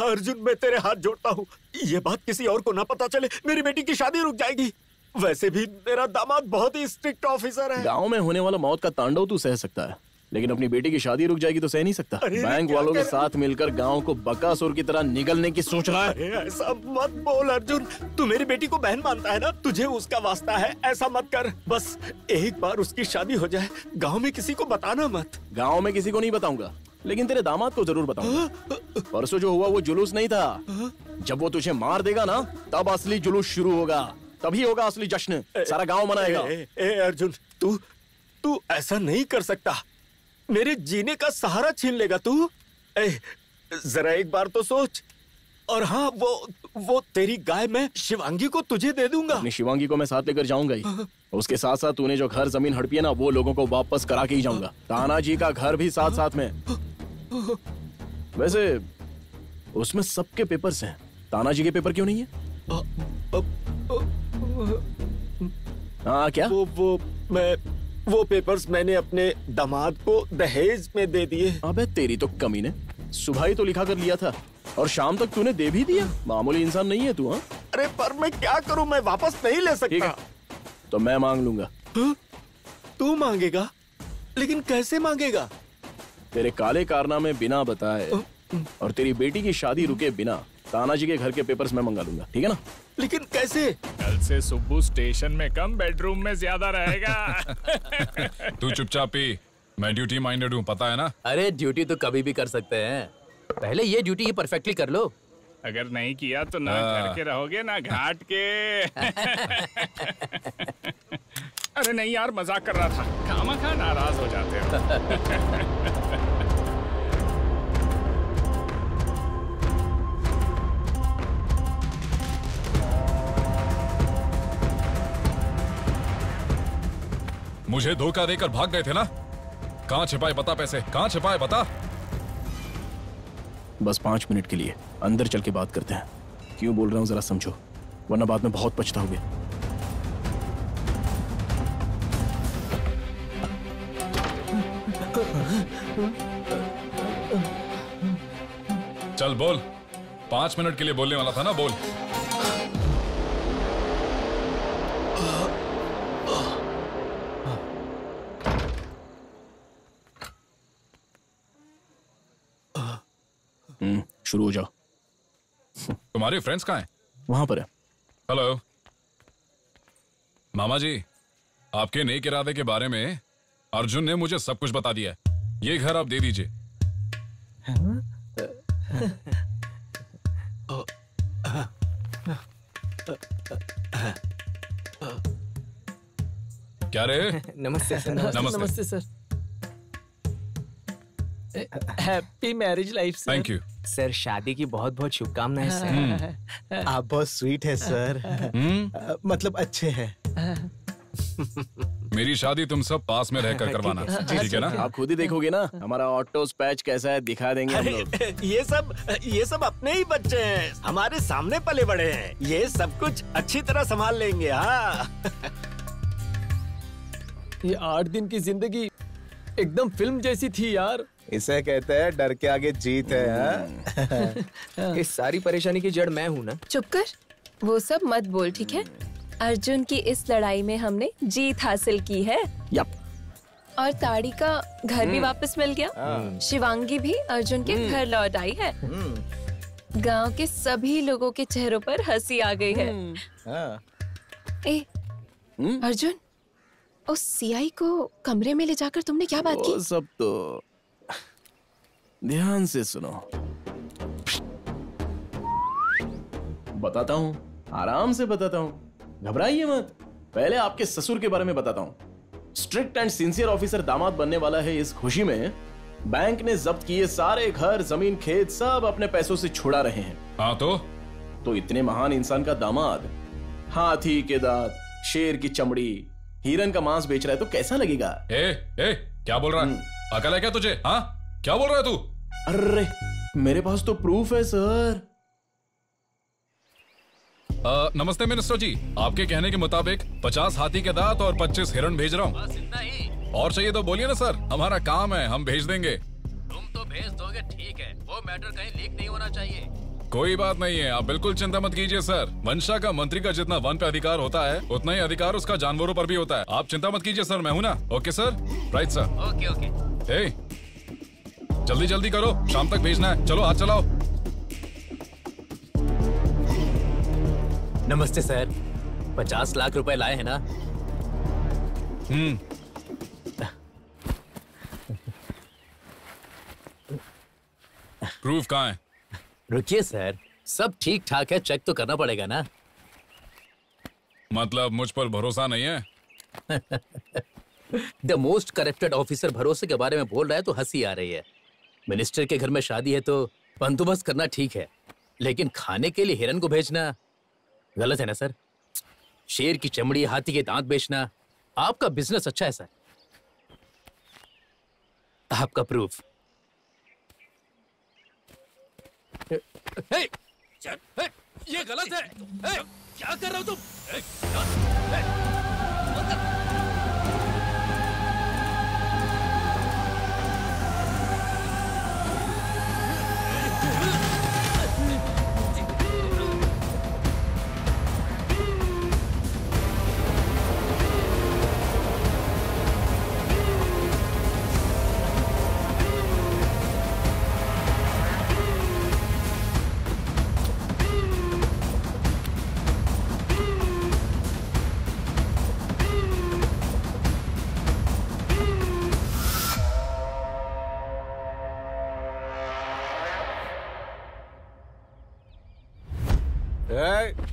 Speaker 11: अर्जुन, मैं तेरे हाथ जोड़ता हूँ, ये बात किसी और को ना पता चले, मेरी बेटी की शादी रुक जाएगी। वैसे भी मेरा दामाद बहुत ही स्ट्रिक्ट ऑफिसर है।
Speaker 3: गांव में होने वाला मौत का तांडव तू सह सकता है, लेकिन अपनी बेटी की शादी रुक जाएगी तो सह नहीं सकता। बैंक वालों के साथ मिलकर गांव को बकासुर की तरह निगलने की सोच रहा है।
Speaker 11: ऐसा मत बोल अर्जुन, तू मेरी बेटी को बहन मानता है ना, तुझे उसका वास्ता है, ऐसा मत कर। बस एक बार उसकी शादी हो जाए, गांव में किसी को बताना मत।
Speaker 3: गांव में किसी को नहीं बताऊंगा, लेकिन तेरे दामाद को जरूर बताऊंगा। परसों जो हुआ वो जुलूस नहीं था। जब वो तुझे मार देगा ना, तब असली जुलूस शुरू होगा, तभी होगा असली जश्न, सारा गांव मनाएगा।
Speaker 11: अर्जुन, तू ऐसा नहीं कर सकता, मेरे जीने का सहारा छीन लेगा तू। जरा एक बार तो सोच। और हाँ, वो तेरी गाय मैं शिवांगी को तुझे दे दूंगा।
Speaker 3: अपनी शिवांगी को मैं साथ लेकर जाऊंगा ही। उसके साथ साथ तूने जो घर जमीन हड़पी है ना, वो लोगों को वापस करा के ही जाऊंगा। तानाजी का घर भी साथ साथ में। वैसे उसमें सबके पेपर्स हैं, तानाजी के पेपर क्यों नहीं है? हाँ क्या?
Speaker 11: वो पेपर्स मैंने अपने दामाद को दहेज में दे दिए।
Speaker 3: अबे तेरी तो कमी ने, सुबह ही तो लिखा कर लिया था और शाम तक तूने दे भी दिया। मामूली इंसान नहीं है तू। हाँ,
Speaker 11: अरे पर मैं क्या करूं, मैं वापस नहीं ले सकता।
Speaker 3: तो मैं मांग लूंगा।
Speaker 11: तू मांगेगा? लेकिन कैसे मांगेगा?
Speaker 3: तेरे काले कारनामे बिना बताए और तेरी बेटी की शादी रुके बिना तानाजी के घर के पेपर्स मैं मंगा लूंगा, ठीक है ना?
Speaker 11: लेकिन कैसे?
Speaker 17: कल से सुब्बू स्टेशन में कम बेडरूम में ज्यादा रहेगा।
Speaker 5: तू चुपचाप पी, मैं ड्यूटी माइंडेड हूँ, पता है ना?
Speaker 14: अरे ड्यूटी तो कभी भी कर सकते हैं, पहले ये ड्यूटी ही परफेक्टली कर लो।
Speaker 17: अगर नहीं किया तो ना घर के रहोगे ना घाट के। अरे नहीं यार, मजाक कर रहा था, खामखा नाराज हो जाते हो।
Speaker 5: मुझे धोखा देकर भाग गए थे ना? कहाँ छिपाए बता पैसे, कहाँ छिपाए बता?
Speaker 3: बस 5 मिनट के लिए अंदर चल के बात करते हैं। क्यों बोल रहा हूँ जरा समझो, वरना बाद में बहुत पछताओगे।
Speaker 5: चल बोल, 5 मिनट के लिए बोलने वाला था ना, बोल।
Speaker 3: शुरू हो जाओ।
Speaker 5: तुम्हारे फ्रेंड्स कहाँ हैं?
Speaker 3: वहां पर है।
Speaker 5: हेलो मामा जी, आपके नेक इरादे के बारे में अर्जुन ने मुझे सब कुछ बता दिया है। ये घर आप दे दीजिए। क्या रे?
Speaker 2: नमस्ते सर।
Speaker 14: नमस्ते sir. Happy marriage life sir.
Speaker 5: Thank you
Speaker 2: sir. शादी की बहुत बहुत शुभकामनाएं सर।
Speaker 1: आप बहुत स्वीट है सर। मतलब अच्छे हैं।
Speaker 5: मेरी शादी तुम सब पास में रहकर करवाना, ठीक है ना?
Speaker 3: आप खुद ही देखोगे ना हमारा ऑटो स्पैच कैसा है, दिखा देंगे हम लोग।
Speaker 11: ये सब अपने ही बच्चे हैं, हमारे सामने पले बड़े हैं, ये सब कुछ अच्छी तरह संभाल लेंगे। हाँ।
Speaker 14: ये 8 दिन की जिंदगी एकदम फिल्म जैसी थी यार।
Speaker 1: इसे कहते हैं डर के आगे जीत है।
Speaker 2: इस सारी परेशानी की जड़ मैं हूँ ना।
Speaker 15: चुप कर, वो सब मत बोल, ठीक है? अर्जुन की इस लड़ाई में हमने जीत हासिल की है।
Speaker 3: यप।
Speaker 15: और ताड़ी का घर भी वापस मिल गया। शिवांगी भी अर्जुन के घर लौट आई है। गांव के सभी लोगों के चेहरों पर हंसी आ गई है। ए, अर्जुन, उस सीआई को कमरे में ले जाकर तुमने क्या बात की?
Speaker 3: सब तो ध्यान से सुनो, बताता हूँ, आराम से बताता हूँ, घबराइए मत। पहले आपके ससुर के बारे में बताता हूँ। स्ट्रिक्ट एंड सिंसियर ऑफिसर दामाद बनने वाला है। इस खुशी में बैंक ने जब्त किए सारे घर, जमीन, खेत सब अपने पैसों से छुड़ा रहे हैं।
Speaker 5: हाँ
Speaker 3: तो इतने महान इंसान का दामाद हाथी के दांत, शेर की चमड़ी, हिरन का मांस बेच रहा है तो कैसा लगेगा?
Speaker 5: क्या बोल रहा है? अकल है क्या तुझे? हाँ, क्या बोल रहा है तू?
Speaker 3: अरे मेरे पास तो प्रूफ है सर।
Speaker 5: नमस्ते मिनिस्टर जी, आपके कहने के मुताबिक 50 हाथी के दांत और 25 हिरण भेज रहा हूँ। और चाहिए तो बोलिए ना सर, हमारा काम है, हम भेज देंगे।
Speaker 19: तुम तो भेज दोगे, ठीक है, वो मैटर कहीं लीक नहीं होना चाहिए।
Speaker 5: कोई बात नहीं है, आप बिल्कुल चिंता मत कीजिए सर। वंशा का मंत्री का जितना वन पे अधिकार होता है उतना ही अधिकार उसका जानवरों पर भी होता है। आप चिंता मत कीजिए सर, मैं हूं ना। Okay sir, right sir.
Speaker 19: Okay.
Speaker 5: जल्दी जल्दी करो, शाम तक भेजना है। चलो हाथ चलाओ।
Speaker 14: नमस्ते सर, 50 लाख रुपए लाए हैं ना?
Speaker 5: प्रूफ कहाँ है?
Speaker 14: रुकिए सर, सब ठीक ठाक है, चेक तो करना पड़ेगा ना।
Speaker 5: मतलब मुझ पर भरोसा नहीं है?
Speaker 14: द मोस्ट करप्टेड ऑफिसर भरोसे के बारे में बोल रहा है तो हंसी आ रही है। मिनिस्टर के घर में शादी है तो बंदोबस्त करना ठीक है, लेकिन खाने के लिए हिरन को भेजना गलत है ना सर? शेर की चमड़ी, हाथी के दांत बेचना, आपका बिजनेस अच्छा है सर। आपका प्रूफ।
Speaker 12: ये गलत है। क्या कर रहे हो तुम?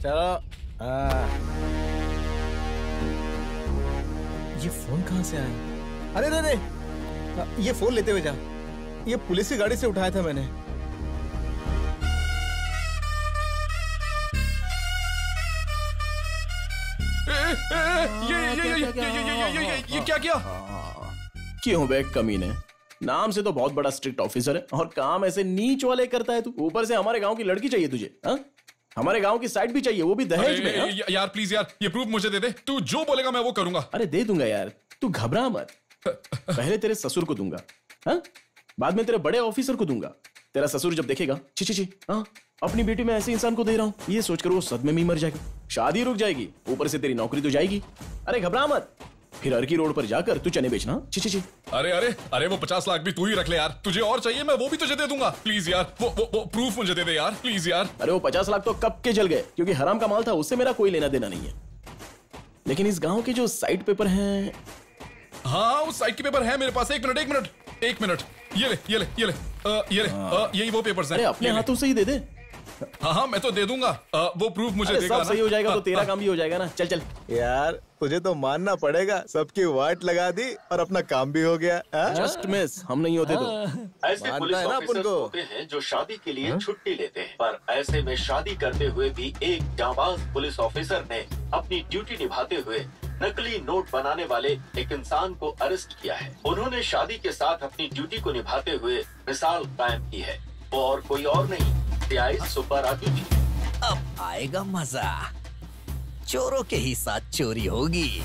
Speaker 1: चलो। ये फोन कहाँ से आया? अरे अरे ये फोन लेते हुए जा। ये पुलिस की गाड़ी से उठाया था मैंने।
Speaker 5: ये क्या किया?
Speaker 3: क्यों बे कमीने? नाम से तो बहुत बड़ा स्ट्रिक्ट ऑफिसर है और काम ऐसे नीच वाले करता है तू। ऊपर से हमारे गांव की लड़की चाहिए तुझे? हाँ, हमारे गांव की साइड भी चाहिए, वो भी दहेज में।
Speaker 5: यार प्लीज यार, ये प्रूफ मुझे दे दे। तू जो बोलेगा मैं वो करूंगा।
Speaker 3: अरे दे दूंगा यार, तू घबरा मत। पहले तेरे ससुर को दूंगा, हाँ? बाद में तेरे बड़े ऑफिसर को दूंगा। तेरा ससुर जब देखेगा, ची ची ची, हाँ, अपनी बेटी में ऐसे इंसान को दे रहा हूँ, ये सोचकर वो सदमे में ही मर जाएगी। शादी रुक जाएगी, ऊपर से तेरी नौकरी तो जाएगी। अरे घबरा मत, फिर अर्की रोड पर जाकर तू चने बेचना। ची ची ची।
Speaker 5: अरे अरे अरे, वो 50 लाख भी तू ही रख ले यार। तुझे और चाहिए मैं वो भी तुझे दे दूंगा। प्लीज यार, वो प्रूफ मुझे दे दे यार, प्लीज यार।
Speaker 3: अरे वो 50 लाख तो कब के जल गए, क्योंकि हराम का माल था, उससे मेरा कोई लेना देना नहीं है। लेकिन इस गांव के जो साइड पेपर हैं।
Speaker 5: हाँ, उस साइड के पेपर है मेरे पास। एक मिनट। ये ले ये ले ये ले ये ले यही वो पेपर्स हैं।
Speaker 3: अरे अपने हाथों से ही दे दे।
Speaker 5: हाँ मैं तो दे दूंगा। वो प्रूफ मुझे
Speaker 3: अरे
Speaker 5: देगा
Speaker 3: सब सही हो जाएगा तो तेरा काम भी हो जाएगा ना। चल चल
Speaker 1: यार तुझे तो मानना पड़ेगा, सबकी वाट लगा दी और अपना काम भी हो गया।
Speaker 3: जस्ट मिस, हम नहीं होते तो।
Speaker 7: ऐसे
Speaker 1: मानता
Speaker 7: पुलिस
Speaker 1: है ना अपन
Speaker 7: ऑफिसर्स
Speaker 1: को।
Speaker 7: होते हैं जो शादी के लिए छुट्टी लेते हैं, पर ऐसे में शादी करते हुए भी एक जांबाज पुलिस ऑफिसर ने अपनी ड्यूटी निभाते हुए नकली नोट बनाने वाले एक इंसान को अरेस्ट किया है। उन्होंने शादी के साथ अपनी ड्यूटी को निभाते हुए मिसाल कायम की है। वो और कोई और नहीं, सीआई सुब्बा राजू जी।
Speaker 19: अब आएगा मजा, चोरों के ही साथ चोरी होगी।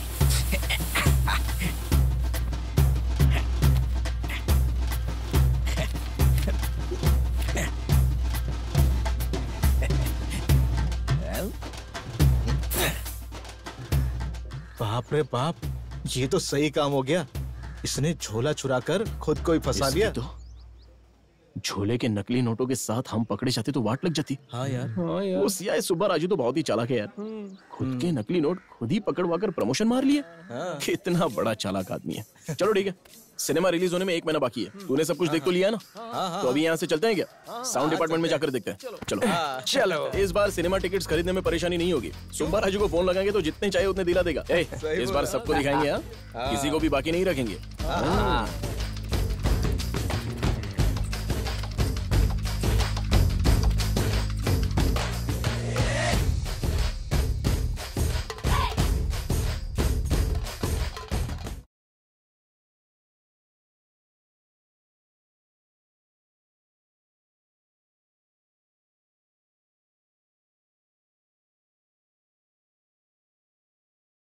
Speaker 1: बाप रे बाप, ये तो सही काम हो गया। इसने झोला चुराकर खुद को ही फंसा लिया।
Speaker 3: तो झोले के नकली नोटों के साथ हम पकड़े जाते तो वाट लग जाती।
Speaker 1: हाँ यार।
Speaker 3: वो सीआई सुब्बा राजू तो बहुत ही चालाक है यार। खुद के नकली नोट खुद ही पकड़वा कर प्रमोशन मार लिए। कितना बड़ा चालाक आदमी है। चलो ठीक है, सिनेमा रिलीज होने में 1 महीना बाकी है। तूने सब कुछ देख तो लिया ना? तो अभी यहाँ से चलते हैं क्या? साउंड डिपार्टमेंट में जाकर देखते हैं। चलो चलो। इस बार सिनेमा टिकट्स खरीदने में परेशानी नहीं होगी। सुब्बा राजू को फोन लगाएंगे तो जितने चाहिए उतने दिला देगा। इस बार सबको दिखाएंगे, किसी को भी बाकी नहीं रखेंगे।